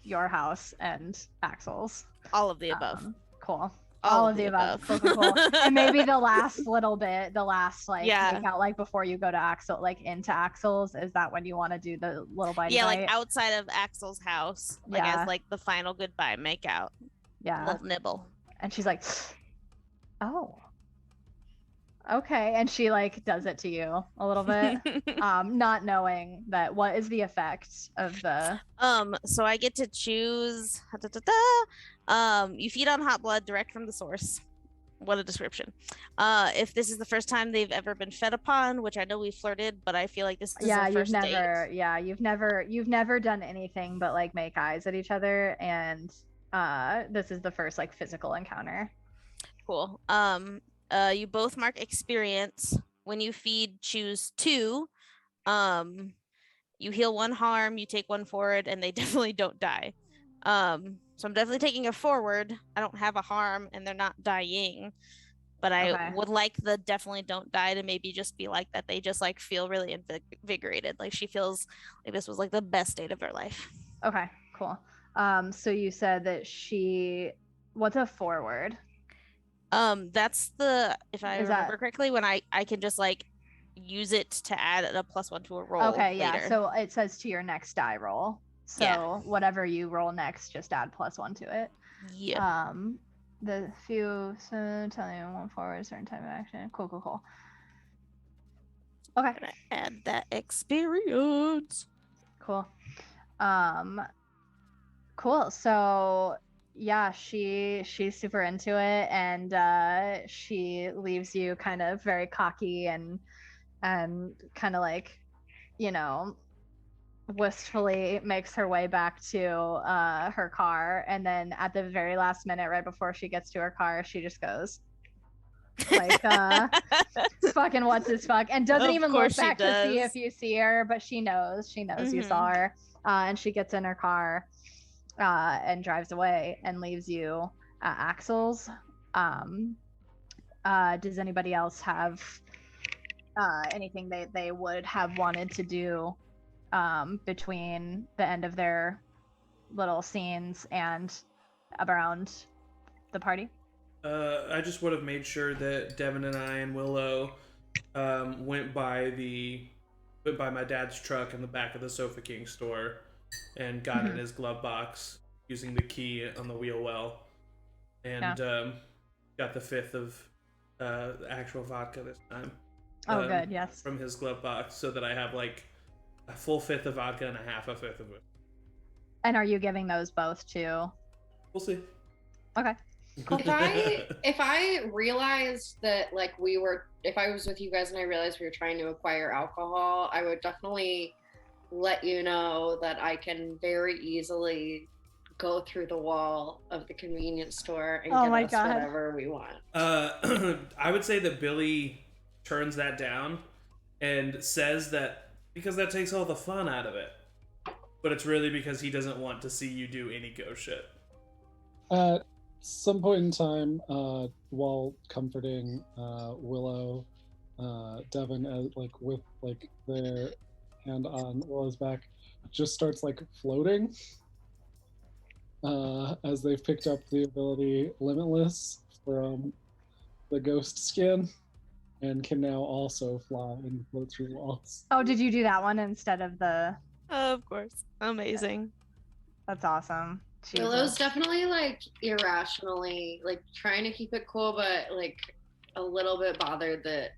your house, and Axel's. All of the above. Cool. All of the above. Cool. And maybe the last little bit, make out like before you go to Axel, like into Axel's. Is that when you want to do the little bite? Yeah, like outside of Axel's house, like as like the final goodbye make out. Yeah. Little nibble. And she's like, oh. Okay, and she like does it to you a little bit, not knowing that what is the effect of the. So I get to choose. You feed on hot blood direct from the source. What a description. If this is the first time they've ever been fed upon, which I know we flirted, but I feel like this is our first date. You've never done anything but like make eyes at each other, and this is the first like physical encounter. Cool. You both mark experience. When you feed, choose 2. You heal 1 harm, you take 1 forward, and they definitely don't die. So I'm definitely taking a forward. I don't have a harm, and they're not dying. But I would like the definitely don't die to maybe just be like that. They just like feel really invigorated. Like she feels like this was like the best date of their life. Okay, cool. So you said that what's a forward? That's if I remember correctly, when I can just like use it to add a +1 to a roll. Okay, yeah. later. So it says to your next die roll. So whatever you roll next, just add +1 to it. Yeah. The few telling you 1 forward, certain time of action. Cool. Okay. Gonna add that experience. Cool. Cool. So yeah, she's super into it, and she leaves you kind of very cocky and kind of like, you know, wistfully makes her way back to her car, and then at the very last minute, right before she gets to her car, she just goes like fucking what's his fuck, and doesn't even look back to see if you see her, but she knows you saw her, and she gets in her car and drives away and leaves you at Axel's. Does anybody else have anything they would have wanted to do between the end of their little scenes and around the party? I just would have made sure that Devin and I and Willow went by my dad's truck in the back of the Sofa King store and got in his glove box using the key on the wheel well, and got the fifth of actual vodka this time. Oh, good. Yes. From his glove box, so that I have like a full fifth of vodka and a half a fifth of it. And are you giving those both to? We'll see. Okay. Cool. If I realized that like if I was with you guys and I realized we were trying to acquire alcohol, I would definitely let you know that I can very easily go through the wall of the convenience store and get us whatever we want. I would say that Billy turns that down and says that because that takes all the fun out of it, but it's really because he doesn't want to see you do any ghost shit. At some point in time, while comforting Willow, Devin, with their hand on Willow's back, just starts floating. As they've picked up the ability Limitless from the ghost skin, and can now also fly and float through walls. Oh, did you do that one instead of the? Of course. Amazing. That's awesome. Jesus. Willow's definitely irrationally trying to keep it cool, but a little bit bothered that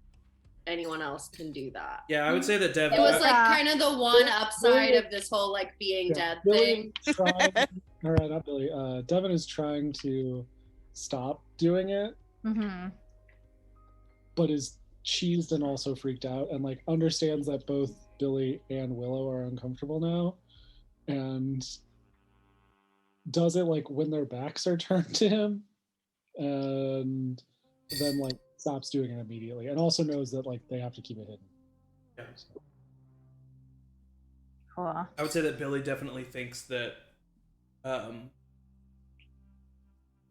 anyone else can do that. Yeah, I would say that Devin. It was kind of the one upside of this whole being dead thing. All right, not Billy. Devin is trying to stop doing it, but is cheesed and also freaked out, and understands that both Billy and Willow are uncomfortable now, and does it when their backs are turned to him, and then stops doing it immediately, and also knows that they have to keep it hidden. Yeah. Cool. I would say that Billy definitely thinks that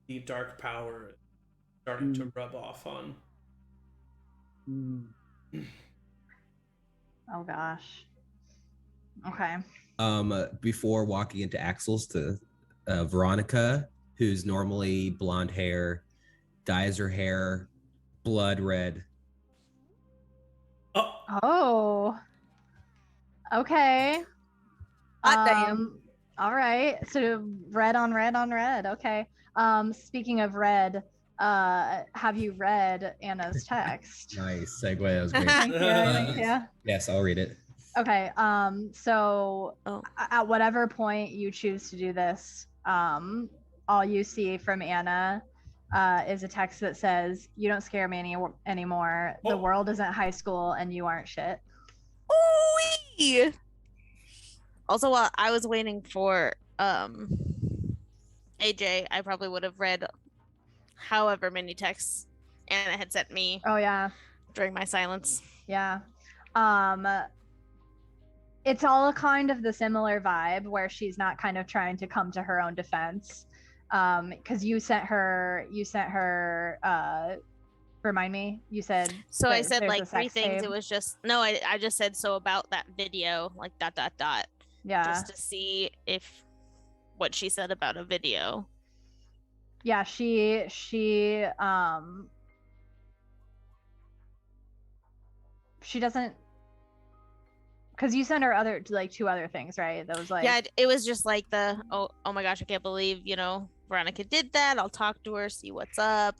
the dark power is starting to rub off on. Oh gosh. Okay. Before walking into Axel's, to Veronica, who's normally blonde hair, dyes her hair blood red. Oh. Okay. All right. So red on red on red. Okay. Speaking of red, have you read Anna's text? Nice segue. That was great. Thank you. Yes, I'll read it. Okay. So at whatever point you choose to do this, all you see from Anna is a text that says, "You don't scare me anymore. The world isn't high school, and you aren't shit." Ooh-wee! Also, while I was waiting for AJ, I probably would have read however many texts Anna had sent me. Oh yeah. During my silence. Yeah. It's all kind of the similar vibe where she's not kind of trying to come to her own defense. Because you sent her remind me, you said so I said there's a three sex things. tape. It was just I just said so about that video, ... Yeah. Just to see if what she said about a video. Yeah, she doesn't, because you sent her two other things, right? That was yeah, it was just the oh my gosh, I can't believe Veronica did that. I'll talk to her, see what's up,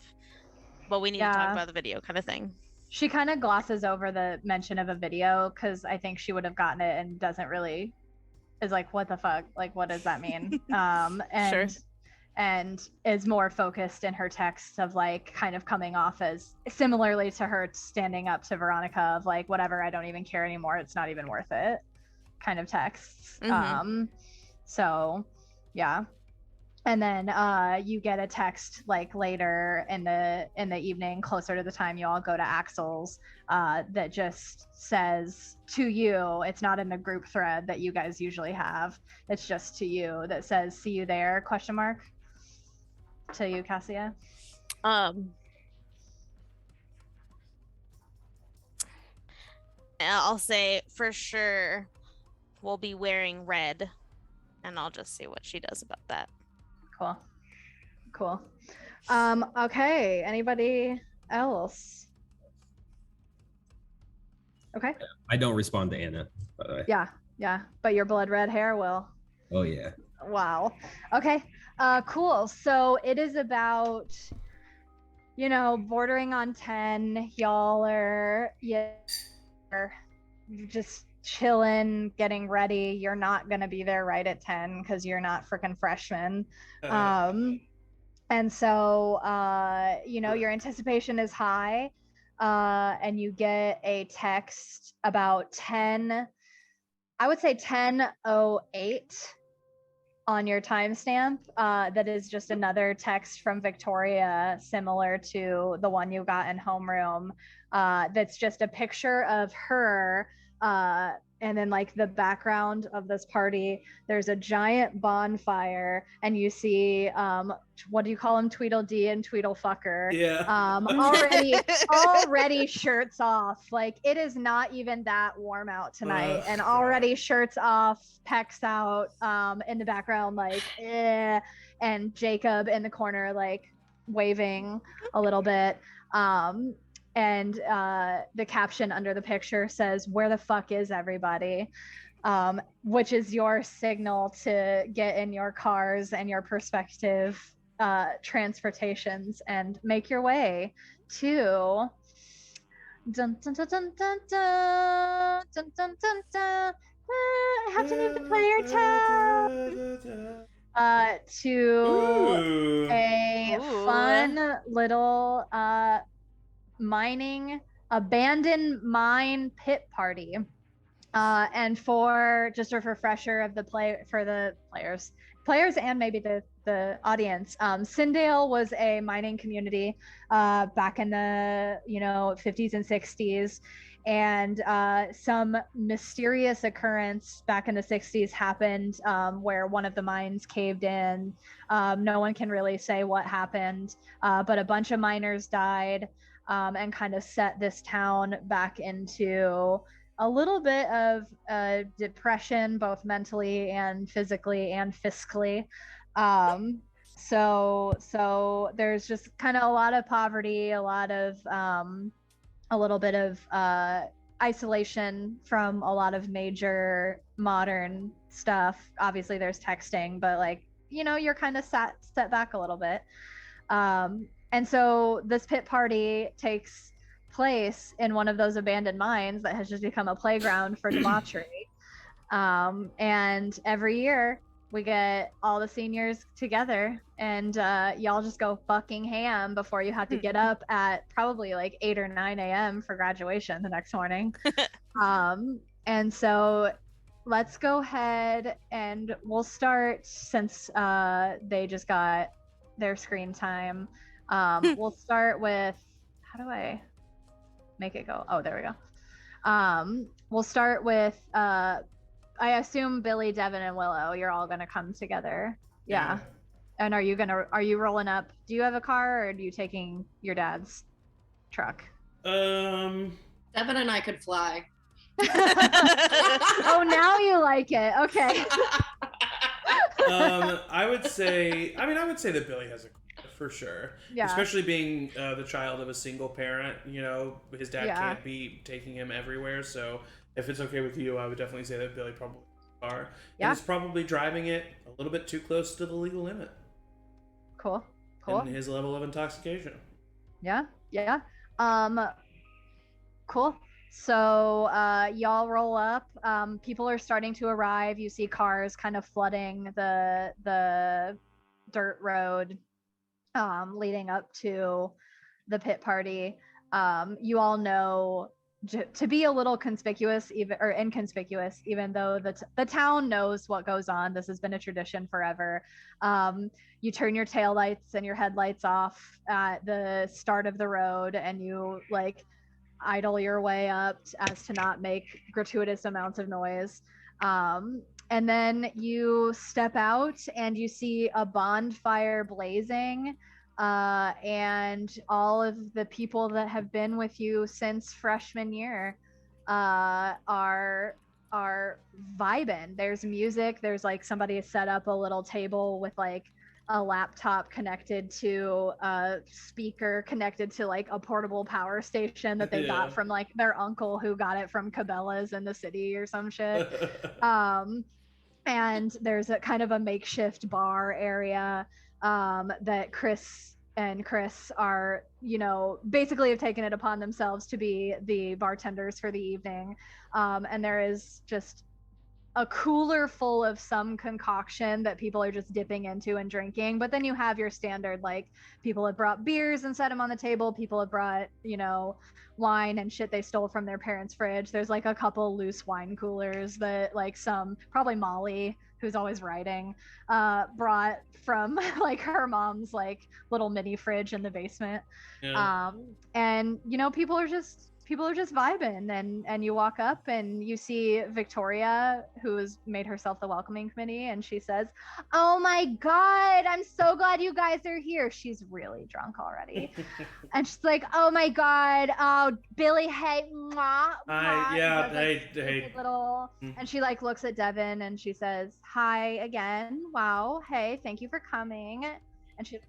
but we need to talk about the video kind of thing. She kind of glosses over the mention of a video because I think she would have gotten it and doesn't really, is what the fuck, what does that mean? And sure. And is more focused in her text of kind of coming off as similarly to her standing up to Veronica of whatever, I don't even care anymore, it's not even worth it kind of texts. So yeah. And then you get a text later in the evening, closer to the time you all go to Axel's, that just says to you, it's not in the group thread that you guys usually have, it's just to you, that says, "See you there?" ? To you, Cassia. I'll say for sure we'll be wearing red, and I'll just see what she does about that. Cool. Okay. Anybody else? Okay. I don't respond to Anna, by the way. Yeah. But your blood red hair will. Oh yeah. Wow. Okay. Cool. So it is about, bordering on 10. Y'all are just chilling, getting ready. You're not gonna be there right at 10 because you're not freaking freshmen. And so your anticipation is high, and you get a text about 10, I would say 10:08 on your timestamp. That is just another text from Victoria, similar to the one you got in homeroom. That's just a picture of her. And then like the background of this party, there's a giant bonfire, and you see, what do you call him? Tweedledee and Tweedlefucker. Yeah. Already shirts off. Like, it is not even that warm out tonight, and already shirts off, pecs out, in the background, like, and Jacob in the corner, like, waving a little bit. And the caption under the picture says, "Where the fuck is everybody?" Which is your signal to get in your cars and your perspective transportations and make your way to dun, dun, dun, dun, dun, dun, dun, dun, dun, dun. I have to name the player tab. To a fun little abandoned mine pit party. And for just a refresher of the players and maybe the audience, Sindale was a mining community back in the 50s and 60s, and some mysterious occurrence back in the 60s happened, where one of the mines caved in. No one can really say what happened, but a bunch of miners died, and kind of set this town back into a little bit of depression, both mentally and physically and fiscally. So there's just kind of a lot of poverty, a little bit of isolation from a lot of major modern stuff. Obviously there's texting, but like, you're kind of set back a little bit. And so this pit party takes place in one of those abandoned mines that has just become a playground for debauchery. And every year we get all the seniors together, and y'all just go fucking ham before you have to get up at probably like 8 or 9 a.m. for graduation the next morning. And so let's go ahead and we'll start, since they just got their screen time. We'll start with, how do I make it go? Oh, there we go. We'll start with, I assume Billy, Devin, and Willow, you're all gonna come together. Yeah. And are you rolling up? Do you have a car, or are you taking your dad's truck? Devin and I could fly. Oh, now you like it. Okay. I would say that Billy has a car for sure. Yeah. Especially being the child of a single parent, his dad can't be taking him everywhere. So if it's okay with you, I would definitely say that Billy probably has a car. Yeah. And is probably driving it a little bit too close to the legal limit. Cool. And his level of intoxication. Yeah. Cool. So y'all roll up. People are starting to arrive. You see cars kind of flooding the dirt road leading up to the pit party. You all know to be a little conspicuous, inconspicuous, even though the town knows what goes on. This has been a tradition forever. You turn your taillights and your headlights off at the start of the road, and you like idle your way up as to not make gratuitous amounts of noise. And then you step out and you see a bonfire blazing, and all of the people that have been with you since freshman year are vibing. There's music. There's like somebody set up a little table with like a laptop connected to a speaker connected to like a portable power station that they got from like their uncle who got it from Cabela's in the city or some shit. And there's a kind of a makeshift bar area that Chris and Chris are, you know, basically have taken it upon themselves to be the bartenders for the evening. And there is just a cooler full of some concoction that people are just dipping into and drinking. But then you have your standard, like, people have brought beers and set them on the table. People have brought, you know, wine and shit they stole from their parents' fridge. There's like a couple loose wine coolers that like some, probably Molly, who's always writing, brought from like her mom's like little mini fridge in the basement. And you know, people are just vibing, and you walk up and you see Victoria, who's made herself the welcoming committee, and she says, "Oh my god, I'm so glad you guys are here." She's really drunk already. And she's like, "Oh my god, oh Billy, hey, mwah, mwah." Hey. Little, and she like looks at Devin and she says, "Hi again. Wow, hey, thank you for coming." And she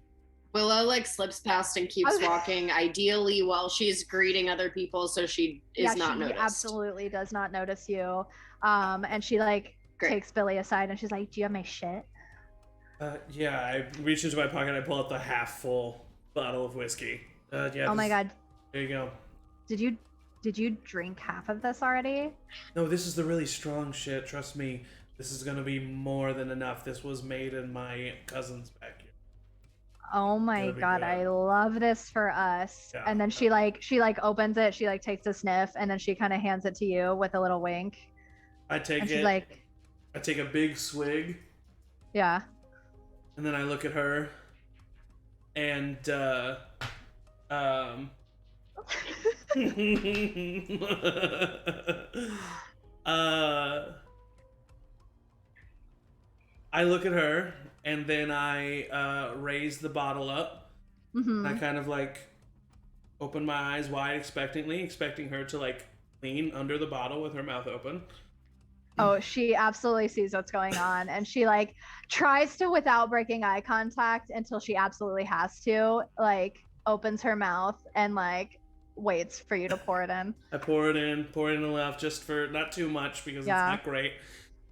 Willow like slips past and keeps walking, ideally while she's greeting other people, so she is not noticed. She absolutely does not notice you. And she like takes Billy aside and she's like, "Do you have my shit?" Yeah, I reach into my pocket, I pull out the half full bottle of whiskey. Oh my god. There you go. Did you drink half of this already? No, this is the really strong shit. Trust me, this is gonna be more than enough. This was made in my cousin's backyard. Oh my god, I love this for us. Yeah. And then she opens it, she like takes a sniff, and then she kind of hands it to you with a little wink. I take and it. She's like, I take a big swig. Yeah. And then I look at her, and I look at her, and then I raise the bottle up. Mm-hmm. I kind of like open my eyes wide expectantly, expecting her to like lean under the bottle with her mouth open. Oh, she absolutely sees what's going on, and she like tries to, without breaking eye contact until she absolutely has to, like opens her mouth and like waits for you to pour it in. I pour it in enough, just for not too much because it's not great.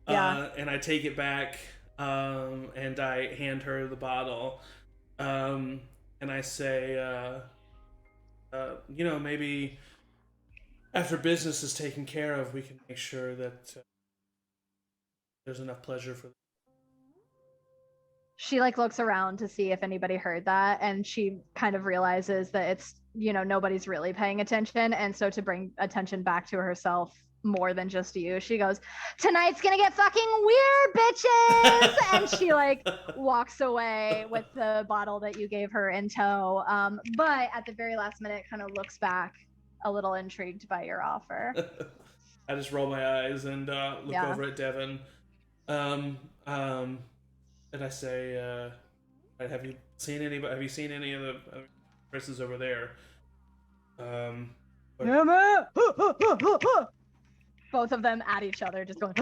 And I take it back, and I hand her the bottle, and I say, you know, maybe after business is taken care of, we can make sure that there's enough pleasure for them. She like looks around to see if anybody heard that, and she kind of realizes that it's, you know, nobody's really paying attention, and so to bring attention back to herself more than just you, she goes, "Tonight's gonna get fucking weird, bitches!" And she like walks away with the bottle that you gave her in tow, but at the very last minute kind of looks back a little intrigued by your offer. I just roll my eyes and look over at Devin, and I say, have you seen any of the persons over there? Both of them at each other, just going.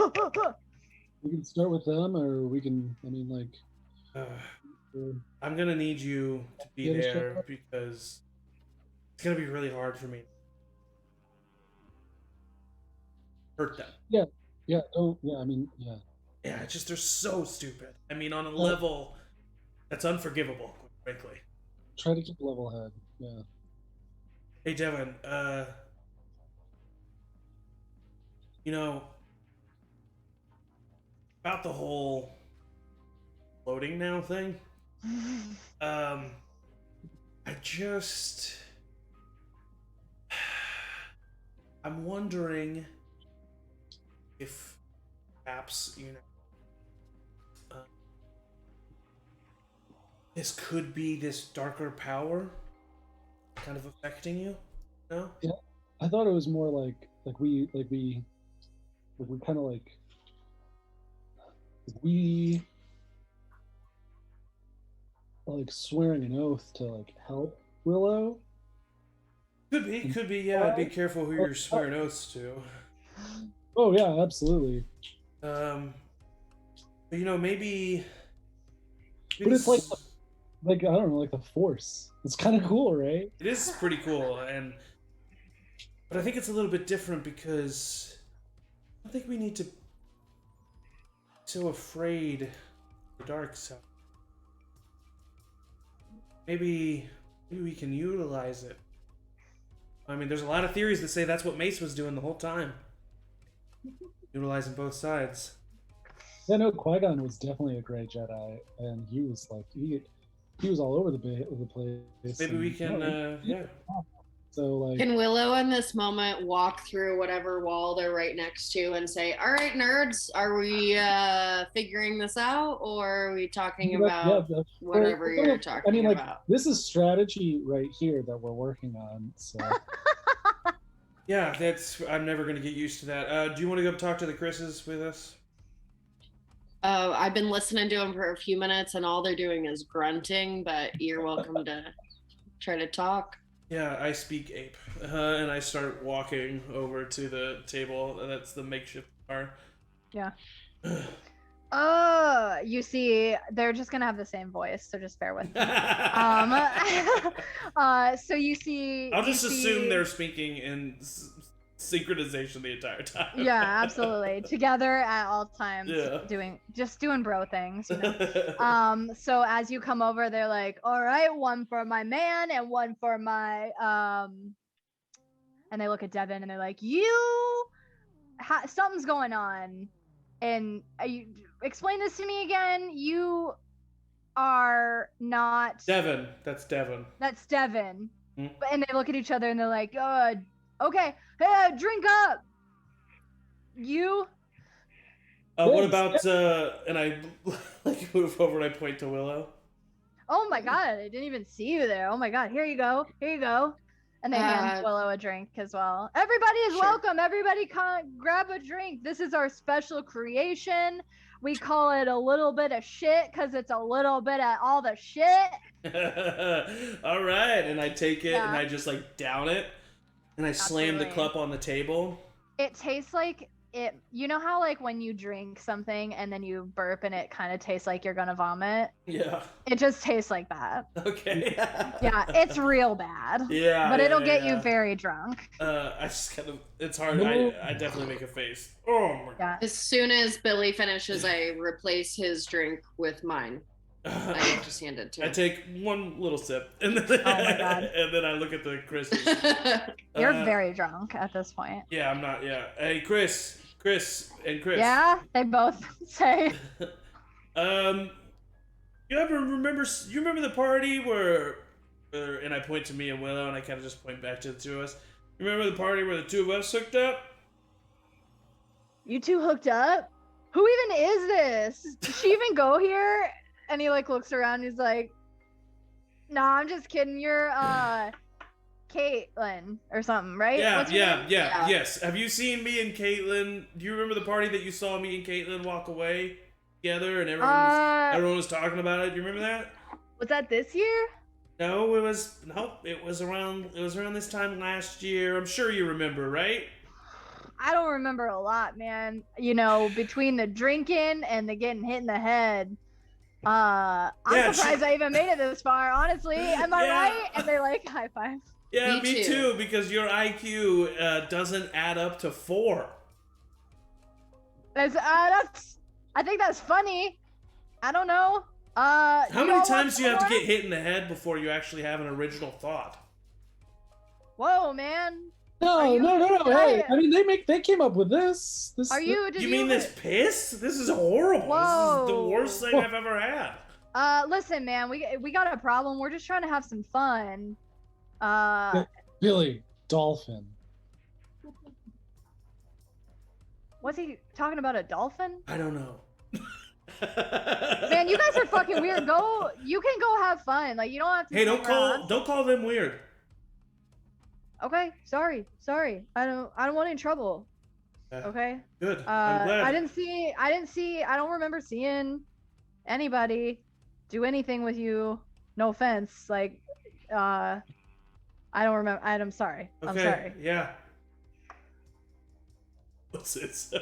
We can start with them, or we can. I mean, like. I'm gonna need you to be there because it's gonna be really hard for me to hurt them. Yeah. Oh, yeah. I mean, yeah. Yeah, it's just they're so stupid. I mean, on a level that's unforgivable, quite frankly. Try to keep level head. Yeah. Hey, Devin. You know, about the whole floating now thing. I'm wondering if perhaps, you know, this could be this darker power kind of affecting you, no? Yeah, I thought it was more like we kind of like swearing an oath to like help Willow. Could be, yeah. Be careful who you're swearing oaths to. Oh yeah, absolutely. But you know, maybe But it's like I don't know, like the Force. It's kind of cool, right? It is pretty cool, but I think it's a little bit different because I don't think we need to be so afraid of the dark side. Maybe we can utilize it. I mean, there's a lot of theories that say that's what Mace was doing the whole time. Utilizing both sides. Yeah, no, Qui-Gon was definitely a great Jedi, and he was like, he was all over the place. Maybe we can, yeah. So, like... Can Willow in this moment walk through whatever wall they're right next to and say, all right, nerds, are we figuring this out, or are we talking about whatever you're talking about? Like, this is strategy right here that we're working on, so... Yeah, I'm never going to get used to that. Do you want to go talk to the Chris's with us? I've been listening to them for a few minutes, and all they're doing is grunting, but you're welcome to try to talk. Yeah, I speak ape, and I start walking over to the table. That's the makeshift bar. Yeah. You see, they're just gonna have the same voice, so just bear with me. So you see. I'll just assume they're speaking in synchronization the entire time. Yeah, absolutely. Together at all times, yeah. doing bro things. You know? So as you come over, they're like, "All right, one for my man and one for my." And they look at Devin and they're like, something's going on, and you explain this to me again. You are not Devin. That's Devin. That's Devin. Hmm? And they look at each other and they're like, okay, hey, drink up. You. What about and I like move over and I point to Willow. Oh my god, I didn't even see you there. Oh my god, here you go. And they hand Willow a drink as well. Everybody is welcome. Everybody grab a drink. This is our special creation. We call it a little bit of shit because it's a little bit of all the shit. All right, and I take it and I just like down it, and I slam the cup on the table. It tastes like it. You know how like when you drink something and then you burp and it kind of tastes like you're gonna vomit? Yeah. It just tastes like that. Okay. Yeah, it's real bad. Yeah. But it'll get you very drunk. I just kind of, it's hard. I definitely make a face. Oh my god. As soon as Billy finishes, I replace his drink with mine. I just hand it to him. I take one little sip, and then, and then I look at the Chris. You're very drunk at this point. Yeah, I'm not. Yeah. Hey, Chris, and Chris. Yeah, they both say. You remember the party where, and I point to me and Willow, and I kind of just point back to the two of us. You remember the party where the two of us hooked up? You two hooked up? Who even is this? Did she even go here? And he like looks around. And he's like, "Nah, I'm just kidding. You're Caitlin or something, right?" Yeah. Yes. Have you seen me and Caitlin? Do you remember the party that you saw me and Caitlin walk away together, and everyone was talking about it? Do you remember that? Was that this year? No, it was around this time last year. I'm sure you remember, right? I don't remember a lot, man. You know, between the drinking and the getting hit in the head. I'm surprised I even made it this far, honestly. Am I right? And they like high five. Yeah, me too, because your IQ doesn't add up to 4. I think that's funny. I don't know. How many times do you have to get hit in the head before you actually have an original thought? Whoa, man. No. Hey, I mean, they came up with this. You mean this piss? This is horrible. Whoa. This is the worst thing I've ever had. Listen, man, we got a problem. We're just trying to have some fun. Billy, dolphin. Was he talking about a dolphin? I don't know. Man, you guys are fucking weird. You can go have fun. Like, you don't have to. Hey, don't call them weird. Okay, sorry. I don't want any trouble. Okay. Good. I'm glad. I don't remember seeing anybody do anything with you. No offense. Like, I don't remember. I'm sorry. Okay. I'm sorry. Yeah. What's this?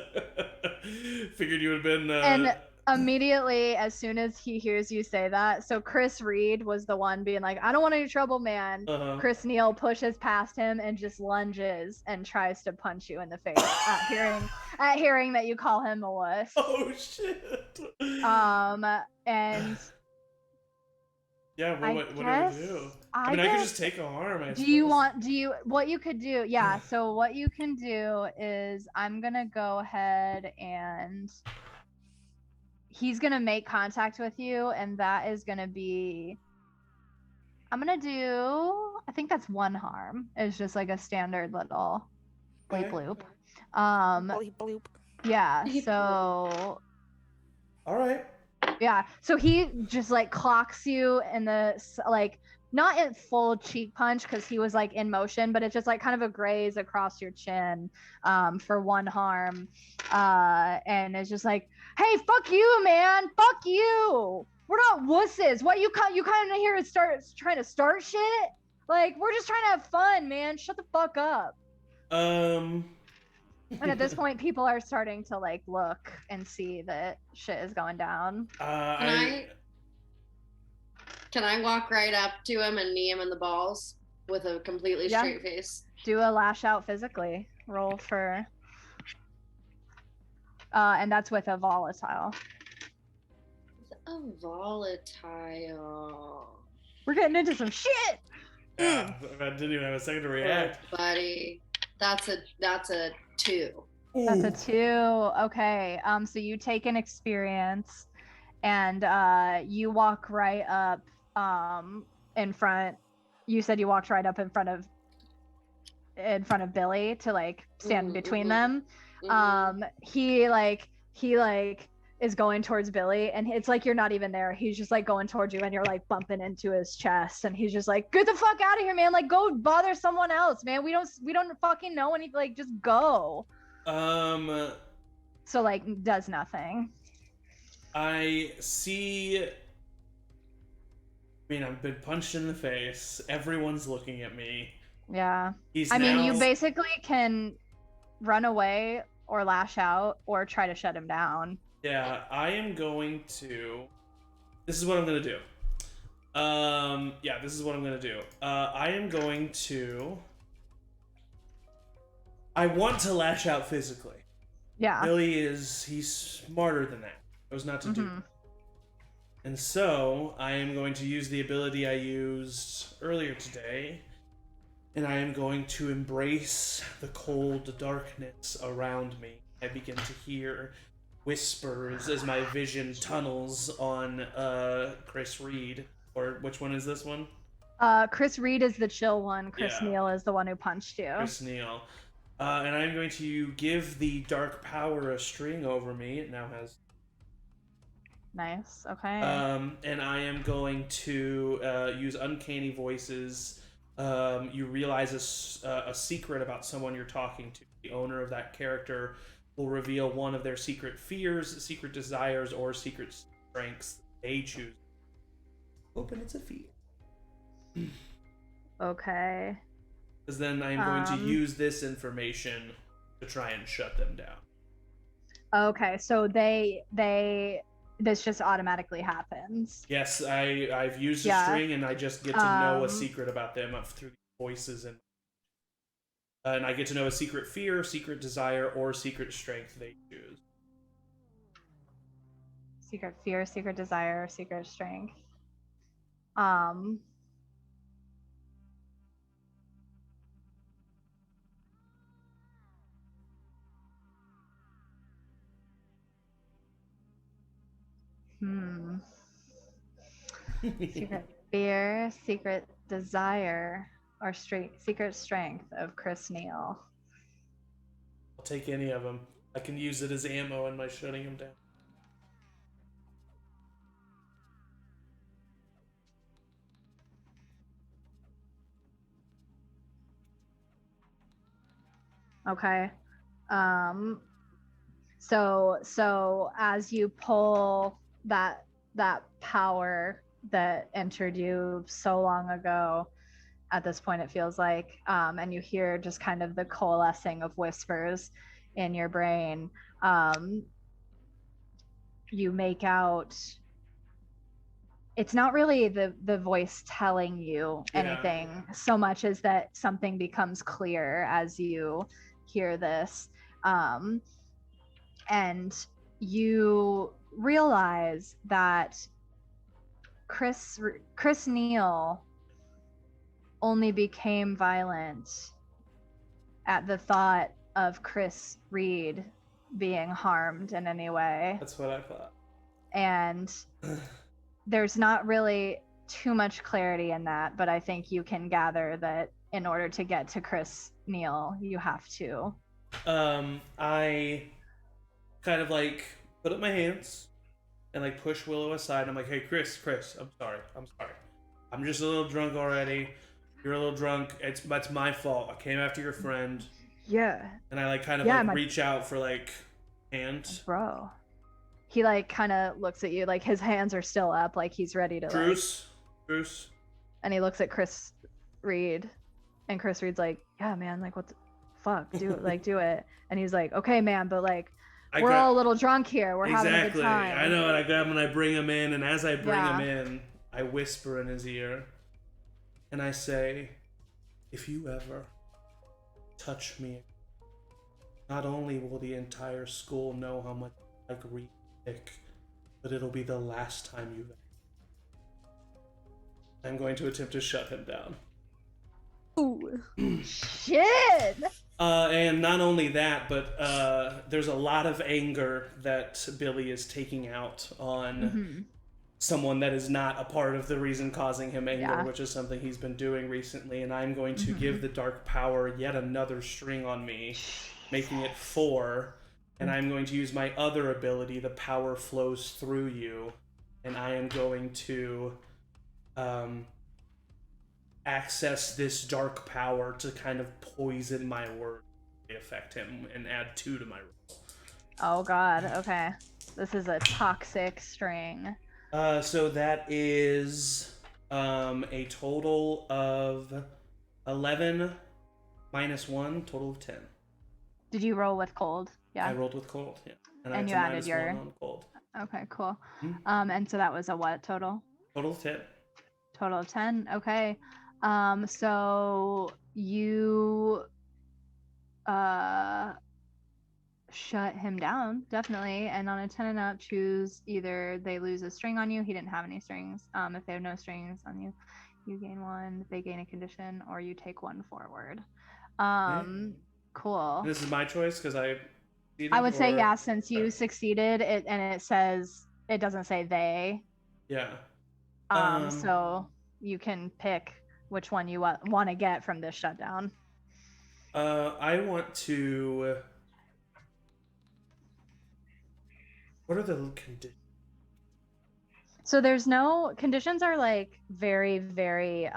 Figured you would have been. Immediately, as soon as he hears you say that, so Chris Reed was the one being like, I don't want any trouble, man. Chris Neal pushes past him and just lunges and tries to punch you in the face at hearing that you call him a wuss. Oh shit. And yeah, what do we do? I mean, I could just take a harm. What you could do? Yeah. So what you can do is I'm gonna go ahead and he's gonna make contact with you, and that is gonna be. I'm gonna do. I think that's one harm. It's just like a standard little bleep bloop. Bleep bloop. Yeah. So. All right. Yeah. So he just like clocks you in the like. Not in full cheek punch because he was like in motion, but it's just like kind of a graze across your chin for one harm. And it's just like, hey, fuck you, man. Fuck you. We're not wusses. What you kind of here and trying to start shit? Like, we're just trying to have fun, man. Shut the fuck up. And at this point, people are starting to like look and see that shit is going down. Can I walk right up to him and knee him in the balls with a completely straight face? Do a lash out physically. Roll for... and that's with a volatile. A volatile. We're getting into some shit! Yeah, I didn't even have a second to react. Oh, buddy. That's a 2. That's a 2. Okay. So you take an experience and you walk right up in front. You said you walked right up in front of Billy to like stand between them. He is going towards Billy, and it's like you're not even there. He's just like going towards you, and you're like bumping into his chest, and he's just like, get the fuck out of here, man. Like, go bother someone else, man. We don't fucking know anything. Like, just go. So like does nothing. I see. I mean, I've been punched in the face. Everyone's looking at me. Yeah. I mean, you basically can run away or lash out or try to shut him down. Yeah, I am going to. This is what I'm gonna do. Yeah, this is what I'm gonna do. I am going to. I want to lash out physically. Yeah. He's smarter than that. I was not to do. And so I am going to use the ability I used earlier today, and I am going to embrace the cold darkness around me. I begin to hear whispers as my vision tunnels on Chris Reed. Or which one is this one? Chris Reed is the chill one. Chris Neal is the one who punched you. Chris Neal. And I'm going to give the dark power a string over me. It now has... Nice. Okay. And I am going to use uncanny voices. You realize a secret about someone you're talking to. The owner of that character will reveal one of their secret fears, secret desires, or secret strengths they choose. Open, it's a fear. Okay. Because then I'm going to use this information to try and shut them down. Okay, so this just automatically happens. Yes, I've used a string, and I just get to know a secret about them through the voices, and I get to know a secret fear, secret desire, or secret strength they choose. Secret fear, secret desire, secret strength. Secret fear, secret desire, or secret strength of Chris Neal. I'll take any of them. I can use it as ammo in my shutting him down. Okay. So as you pull that power that entered you so long ago, at this point it feels like, and you hear just kind of the coalescing of whispers in your brain, you make out it's not really the voice telling you anything so much as that something becomes clear as you hear this. And you realize that Chris Neal only became violent at the thought of Chris Reed being harmed in any way. That's what I thought. And there's not really too much clarity in that, but I think you can gather that in order to get to Chris Neal, you have to. I kind of like put up my hands and like push Willow aside. I'm like, hey, Chris, I'm sorry. I'm just a little drunk already. You're a little drunk. That's my fault. I came after your friend. Yeah. And I like kind of reach out for like hand. Bro. He like kind of looks at you, like his hands are still up, like he's ready to Bruce. And he looks at Chris Reed, and Chris Reed's like, yeah, man, like what the fuck, do it. And he's like, okay, man, but like we're all a little drunk here. We're having a good time. I know, and I grab him and I bring him in, and as I bring him in, I whisper in his ear, and I say, if you ever touch me, not only will the entire school know how much I agree, but it'll be the last time you've. I'm going to attempt to shut him down. Ooh. Shit! And not only that, but there's a lot of anger that Billy is taking out on someone that is not a part of the reason causing him anger, which is something he's been doing recently, and I'm going to give the dark power yet another string on me, making it 4. And I'm going to use my other ability, the power flows through you, and I am going to access this dark power to kind of poison my words, affect him, and add 2 to my roll. Oh god, okay. This is a toxic string. So that is a total of 11 minus 1, total of 10. Did you roll with cold? Yeah. I rolled with cold, yeah. And you added your... on cold. Okay, cool. And so that was a what total? Total of 10. Total of 10, okay. So you shut him down, definitely. And on a 10 and up, choose either they lose a string on you. He didn't have any strings. If they have no strings on you, you gain 1, they gain a condition, or you take 1 forward. Cool. This is my choice because I would say since you succeeded it, and it doesn't say they. Yeah. So you can pick which one you want to get from this shutdown. I want to. What are the conditions? So there's no conditions are like very, very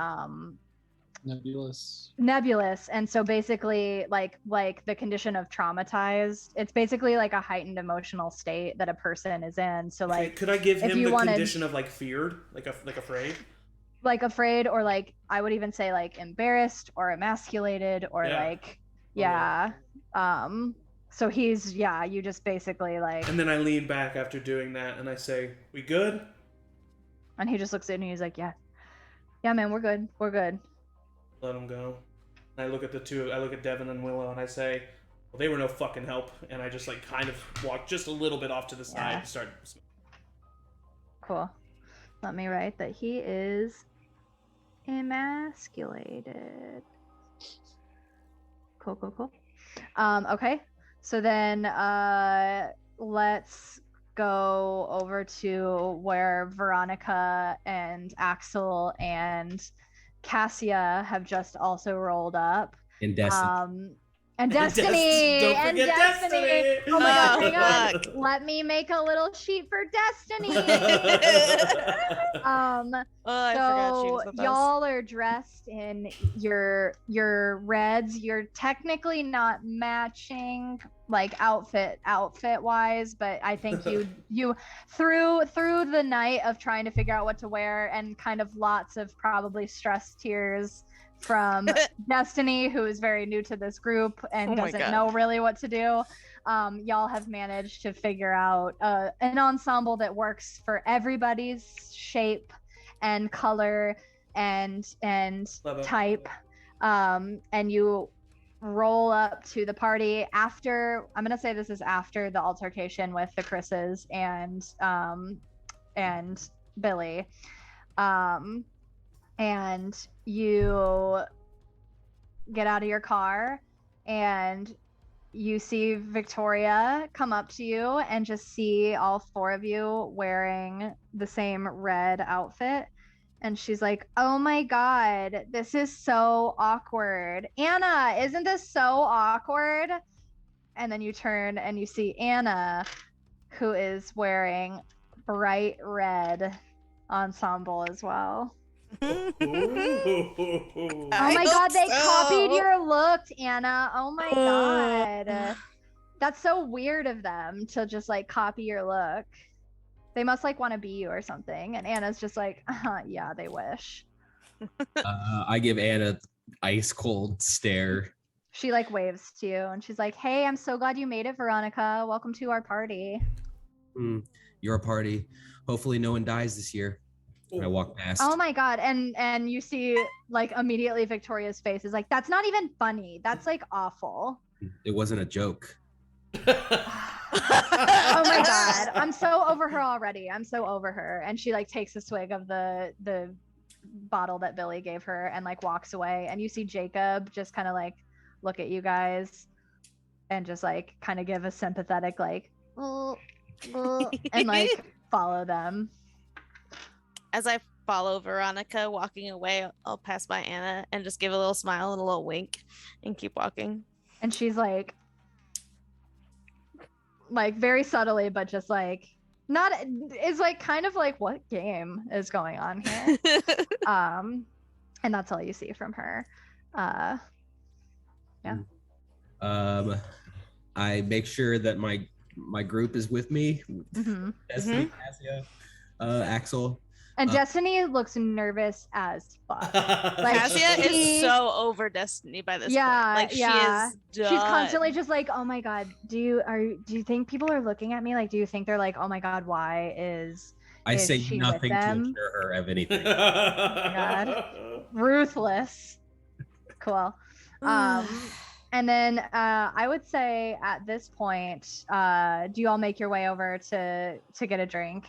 nebulous, and so basically like the condition of traumatized, it's basically like a heightened emotional state that a person is in. So like, could I give him the condition of like feared, like afraid, or like I would even say like embarrassed or emasculated or so he's you just basically like, and then I lean back after doing that and I say, we good? And he just looks at me and he's like, yeah man, we're good. Let him go. And I look at the two. I look at Devin and Willow, and I say, "Well, they were no fucking help." And I just like kind of walk just a little bit off to the side and start. Cool. Let me write that he is emasculated. Cool. Okay. So then, let's go over to where Veronica and Axel and Cassia have just also rolled up. In Destiny. And Destiny. Don't forget Destiny. Oh my god, hang on. Let me make a little sheet for Destiny. So y'all are dressed in your reds. You're technically not matching like outfit wise, but I think you through the night of trying to figure out what to wear and kind of lots of probably stress tears from Destiny, who is very new to this group and doesn't know really what to do. y'all have managed to figure out an ensemble that works for everybody's shape and color and Love it. type. And you roll up to the party after, I'm gonna say this is after the altercation with the Chris's and Billy. And you get out of your car and you see Victoria come up to you and just see all four of you wearing the same red outfit. And she's like, oh my God, this is so awkward. Anna, isn't this so awkward? And then you turn and you see Anna, who is wearing bright red ensemble as well. Ooh. Oh my God, they copied your look, Anna. Oh my God. That's so weird of them to just like copy your look. They must like want to be you or something. And Anna's just like, yeah, they wish. I give Anna ice cold stare. She like waves to you and she's like, hey, I'm so glad you made it, Veronica. Welcome to our party. Your party. Hopefully no one dies this year. And I walk past. Oh my God. And you see like immediately Victoria's face is like, that's not even funny. That's like awful. It wasn't a joke. Oh my God. I'm so over her already. I'm so over her. And she like takes a swig of the bottle that Billy gave her and like walks away. And you see Jacob just kind of like look at you guys and just like kind of give a sympathetic like and like follow them. As I follow Veronica walking away, I'll pass by Anna and just give a little smile and a little wink and keep walking. And she's like very subtly, but just like not is like kind of like, what game is going on here? And that's all you see from her. Yeah. I make sure that my group is with me. Mm-hmm. Destiny, Cassia, Axel. And Destiny looks nervous as fuck. Like, Cassia is so over Destiny by this point. Like she is done. She's constantly just like, oh my God, do you think people are looking at me? Like, do you think they're like, oh my God, why is say she nothing with to them? assure her of anything. Oh my God. Ruthless. Cool. And then I would say at this point, do you all make your way over to get a drink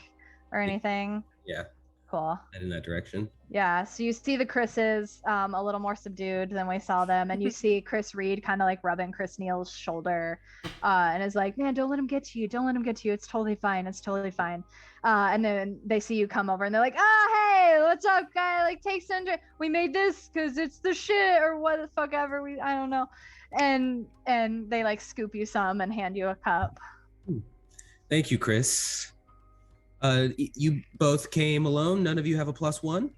or anything? Yeah. Cool. Head in that direction. Yeah, so you see the Chris's a little more subdued than we saw them, and you see Chris Reed kind of like rubbing Chris Neal's shoulder, and is like, man, don't let him get to you. Don't let him get to you. It's totally fine. It's totally fine. And then they see you come over, and they're like, hey, what's up, guy? Like, take some drink. We made this because it's the shit, or what the fuck ever. I don't know. And they like scoop you some and hand you a cup. Thank you, Chris. You both came alone. None of you have a +1?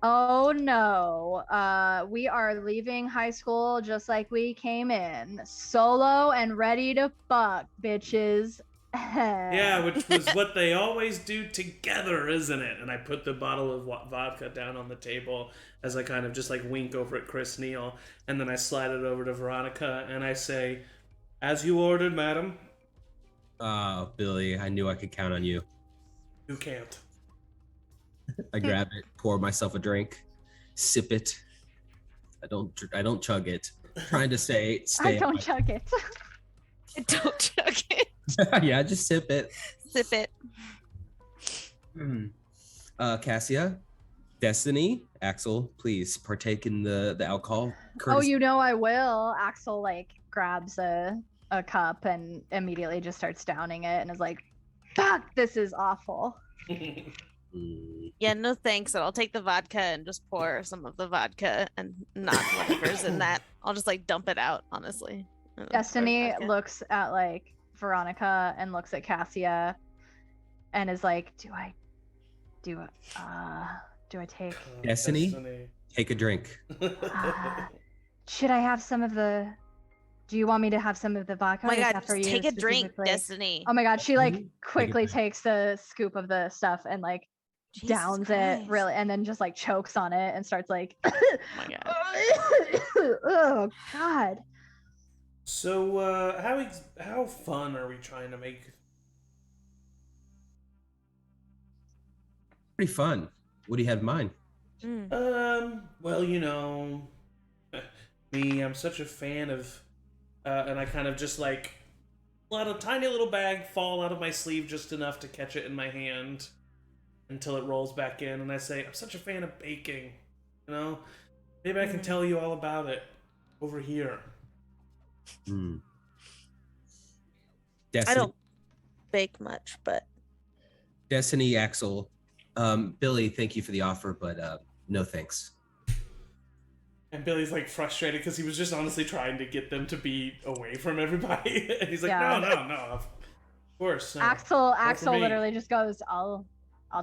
Oh no. We are leaving high school just like we came in. Solo and ready to fuck, bitches. Yeah, which was what they always do together, isn't it? And I put the bottle of vodka down on the table as I kind of just like wink over at Chris Neal, and then I slide it over to Veronica and I say, as you ordered, madam. Billy, I knew I could count on you. You can't. I grab it, pour myself a drink, sip it. I don't chug it. I'm trying to stay. I don't chug it. Don't chug it. Yeah, just sip it. Sip it. Cassia, Destiny, Axel, please partake in the alcohol. Oh, you know I will. Axel like grabs a cup and immediately just starts downing it and is like, fuck, this is awful. Yeah, no thanks. I'll take the vodka and just pour some of the vodka and not whatever's in that. I'll just like dump it out, honestly. Destiny looks at like Veronica and looks at Cassia and is like, do I take Destiny? Take a drink. Should I have some of the do you want me to have some of the vodka? Oh my God, for you take a drink, specifically? Destiny. Oh my God, she like quickly takes the scoop of the stuff and like downs it really, and then just like chokes on it and starts like, oh my God. Oh God. So, how fun are we trying to make? Pretty fun. What do you have in mind? Well, me, I'm such a fan of, and I kind of just like let a tiny little bag fall out of my sleeve just enough to catch it in my hand until it rolls back in, and I say, I'm such a fan of baking, Maybe I can tell you all about it over here. Destiny, I don't bake much, but Destiny, Axel, Billy, thank you for the offer, but no thanks. And Billy's like frustrated because he was just honestly trying to get them to be away from everybody. And he's like, Yeah. no, of course. No. Axel Not for me. literally just goes, I'll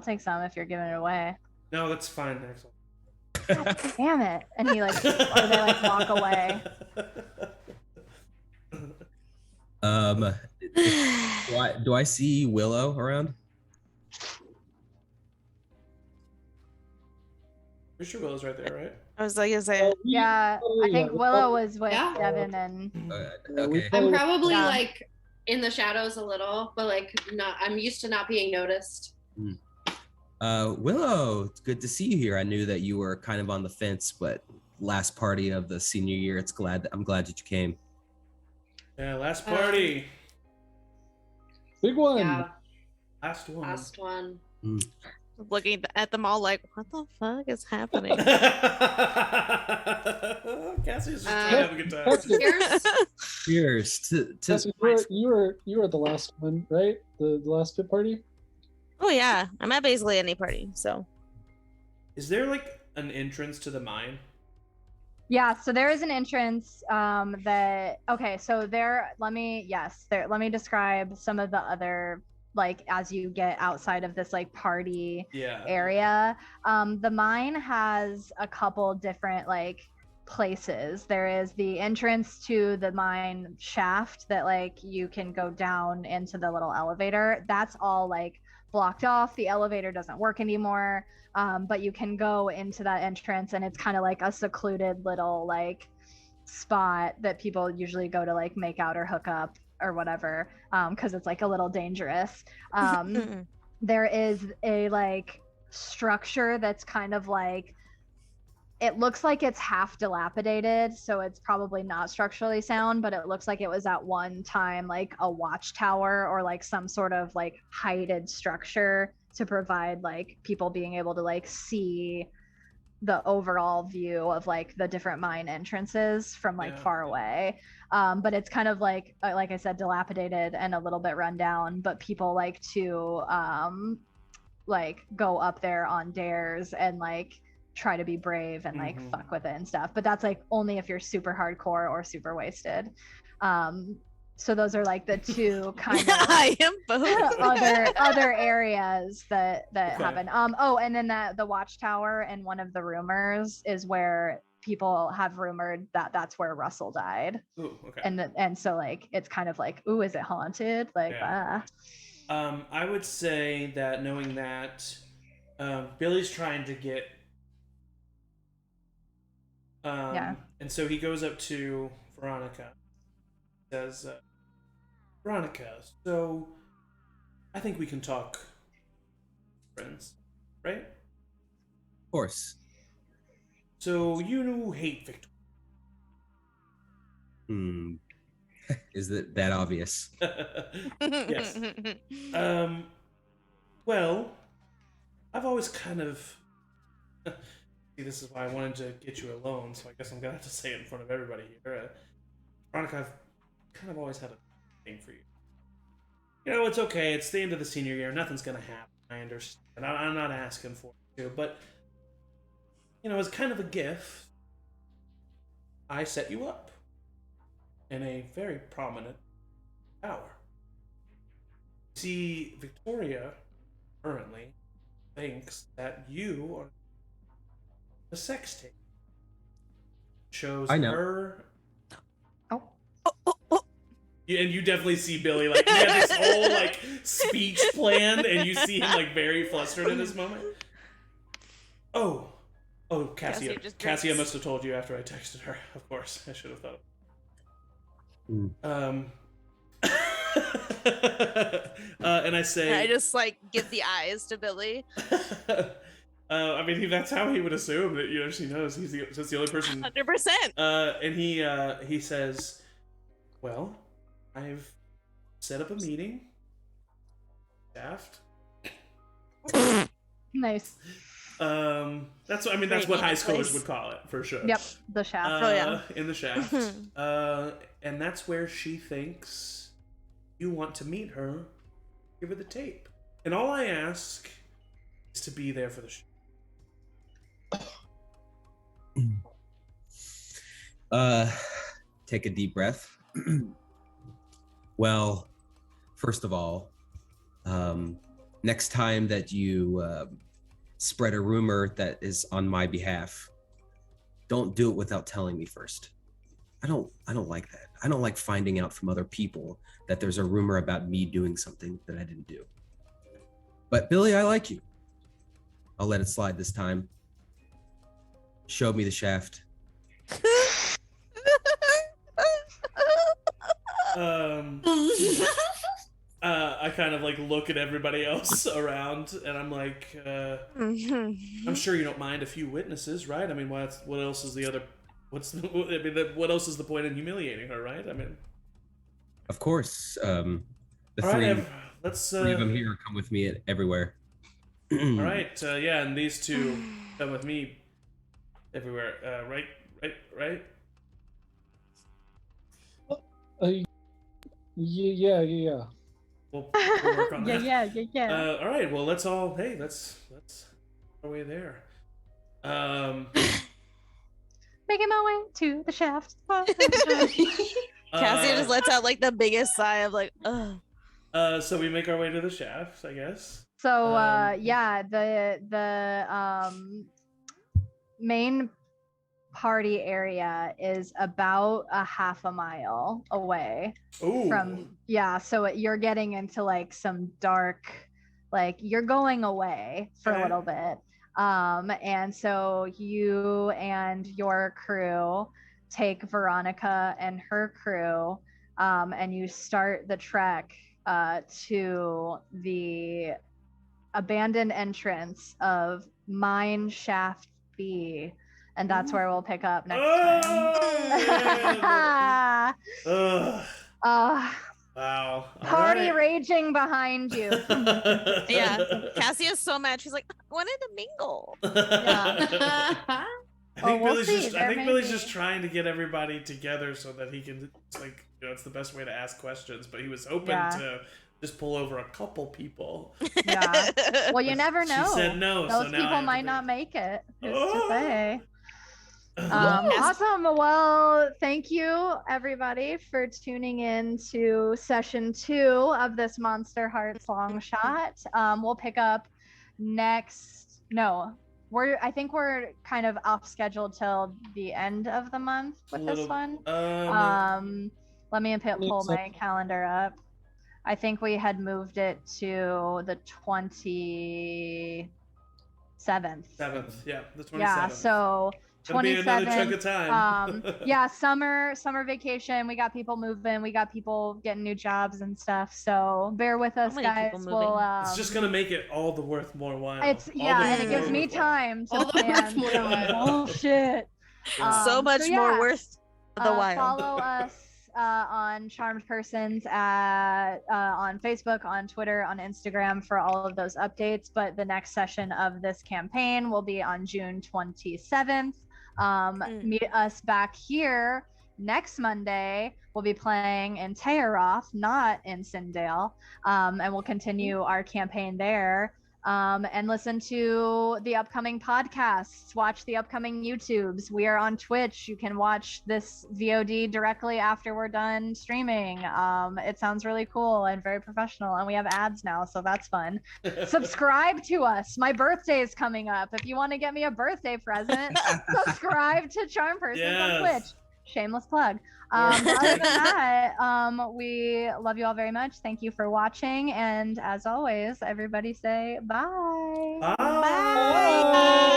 take some if you're giving it away. No, that's fine, Axel. God damn it. And he or they walk away. Do I see Willow around? Pretty sure Willow's right there, right? I was like, is it? Yeah, I think Willow was with Yeah. Devin and Okay. I'm probably Yeah. like in the shadows a little, but like not. I'm used to not being noticed. Willow, it's good to see you here. I knew that you were kind of on the fence, but last party of the senior year, I'm glad that you came. Yeah, last party. Big one. Yeah, Last one. last one. Looking at them all like, what the fuck is happening? Cassie's just trying to have a good time. Cheers. Cheers to Cassie, you were the last one, right? The last pit party. Oh yeah, I'm at basically any party. So Is there like an entrance to the mine? yeah, so there is an entrance so let me describe some of the other, like, as you get outside of this like party area. The mine has a couple different like places. There is the entrance to the mine shaft that like you can go down into the little elevator. That's all like blocked off. The elevator doesn't work anymore. But you can go into that entrance, and it's kind of like a secluded little like spot that people usually go to like make out or hook up or whatever, because it's like a little dangerous. There is a like structure that's kind of like, it looks like it's half dilapidated, so it's probably not structurally sound, but it looks like it was at one time like a watchtower or like some sort of like heighted structure to provide like people being able to like see the overall view of like the different mine entrances from like far away. But it's kind of like I said, dilapidated and a little bit run down, but people like to like go up there on dares and like try to be brave and like fuck with it and stuff. But that's like only if you're super hardcore or super wasted. So those are like the two kind of I am both. other areas that happen. And then the watchtower, and one of the rumors is where people have rumored that that's where Russell died. Ooh, okay. And so like it's kind of like, ooh, is it haunted? Like I would say that knowing that Billy's trying to get and so he goes up to Veronica, says, Veronica, so I think we can talk friends, right? Of course. So you hate Victoria. Is that obvious? Yes. Well, I've always kind of see, this is why I wanted to get you alone, so I guess I'm gonna have to say it in front of everybody here. Veronica, I've kind of always had a thing for you. It's okay. It's the end of the senior year. Nothing's gonna happen. I understand. I'm not asking for it too, but as kind of a gift, I set you up in a very prominent tower. See, Victoria currently thinks that you are a sex tape. Shows I know. her. oh. And you definitely see Billy like he had this whole like speech planned, and you see him like very flustered in this moment. Oh, Cassia. just Cassia drinks. must have told you after I texted her. Of course, I should have thought. And I say, And I just like give the eyes to Billy. I mean, that's how he would assume that she knows that's the only person. 100%. And he says, "Well, I've set up a meeting. Shaft. Nice. That's what high schoolers would call it for sure. Yep, the shaft. In the shaft. And that's where she thinks you want to meet her. Give her the tape. And all I ask is to be there for the show." Take a deep breath. Well, first of all, next time that you spread a rumor that is on my behalf, don't do it without telling me first. I don't like that. I don't like finding out from other people that there's a rumor about me doing something that I didn't do. But Billy, I like you. I'll let it slide this time. Show me the shaft. I kind of like look at everybody else around, and I'm like, I'm sure you don't mind a few witnesses, right? I mean, what else is the other? What else is the point in humiliating her, right? I mean, of course. The all three, right, let's three of them here come with me everywhere. All right, yeah, and these two come with me everywhere. Right. Yeah. We'll work on that. Yeah. All right. Well, let's our way there. Making my way to the shaft. Cassia just lets out like the biggest sigh of like, ugh. So we make our way to the shaft, I guess. So the main party area is about a half a mile away from so you're getting into like some dark, like you're going away for a little bit, and so you and your crew take Veronica and her crew, and you start the trek to the abandoned entrance of Mine Shaft B, and that's where we'll pick up next time. Wow. Party raging behind you. Yeah, Cassia's so mad. She's like, I wanted to mingle. Yeah. I think we'll Billy's see. just trying to get everybody together so that he can, like, it's the best way to ask questions. But he was hoping to just pull over a couple people. Yeah. Well, you never know. She said no. Those so now people might not make it. Who's to say? Yes. Awesome. Well, thank you everybody for tuning in to session 2 of this MonsterHearts Longshot. We'll pick up next. No, I think we're kind of off schedule till the end of the month with this one. Let me pull my calendar up. I think we had moved it to the 27th. 7th, yeah, the 27th. Yeah, so 27. Another chunk of time. Yeah, summer vacation. We got people moving. We got people getting new jobs and stuff. So bear with us, guys. We'll. It's just gonna make it all the worth more while. And it gives me time to plan bullshit. So much more worth the while. Follow us on Charmed Persons on Facebook, on Twitter, on Instagram for all of those updates. But the next session of this campaign will be on June 27th. Meet us back here next Monday. We'll be playing in Teheroth, not in Sindale, and we'll continue our campaign there. And listen to the upcoming podcasts, watch the upcoming YouTubes. We are on Twitch. You can watch this VOD directly after we're done streaming. It sounds really cool and very professional, and we have ads now, so that's fun. Subscribe to us. My birthday is coming up. If you want to get me a birthday present, subscribe to Charm Persons on Twitch. Shameless plug. Other than that, we love you all very much. Thank you for watching, and as always, everybody say bye. Bye.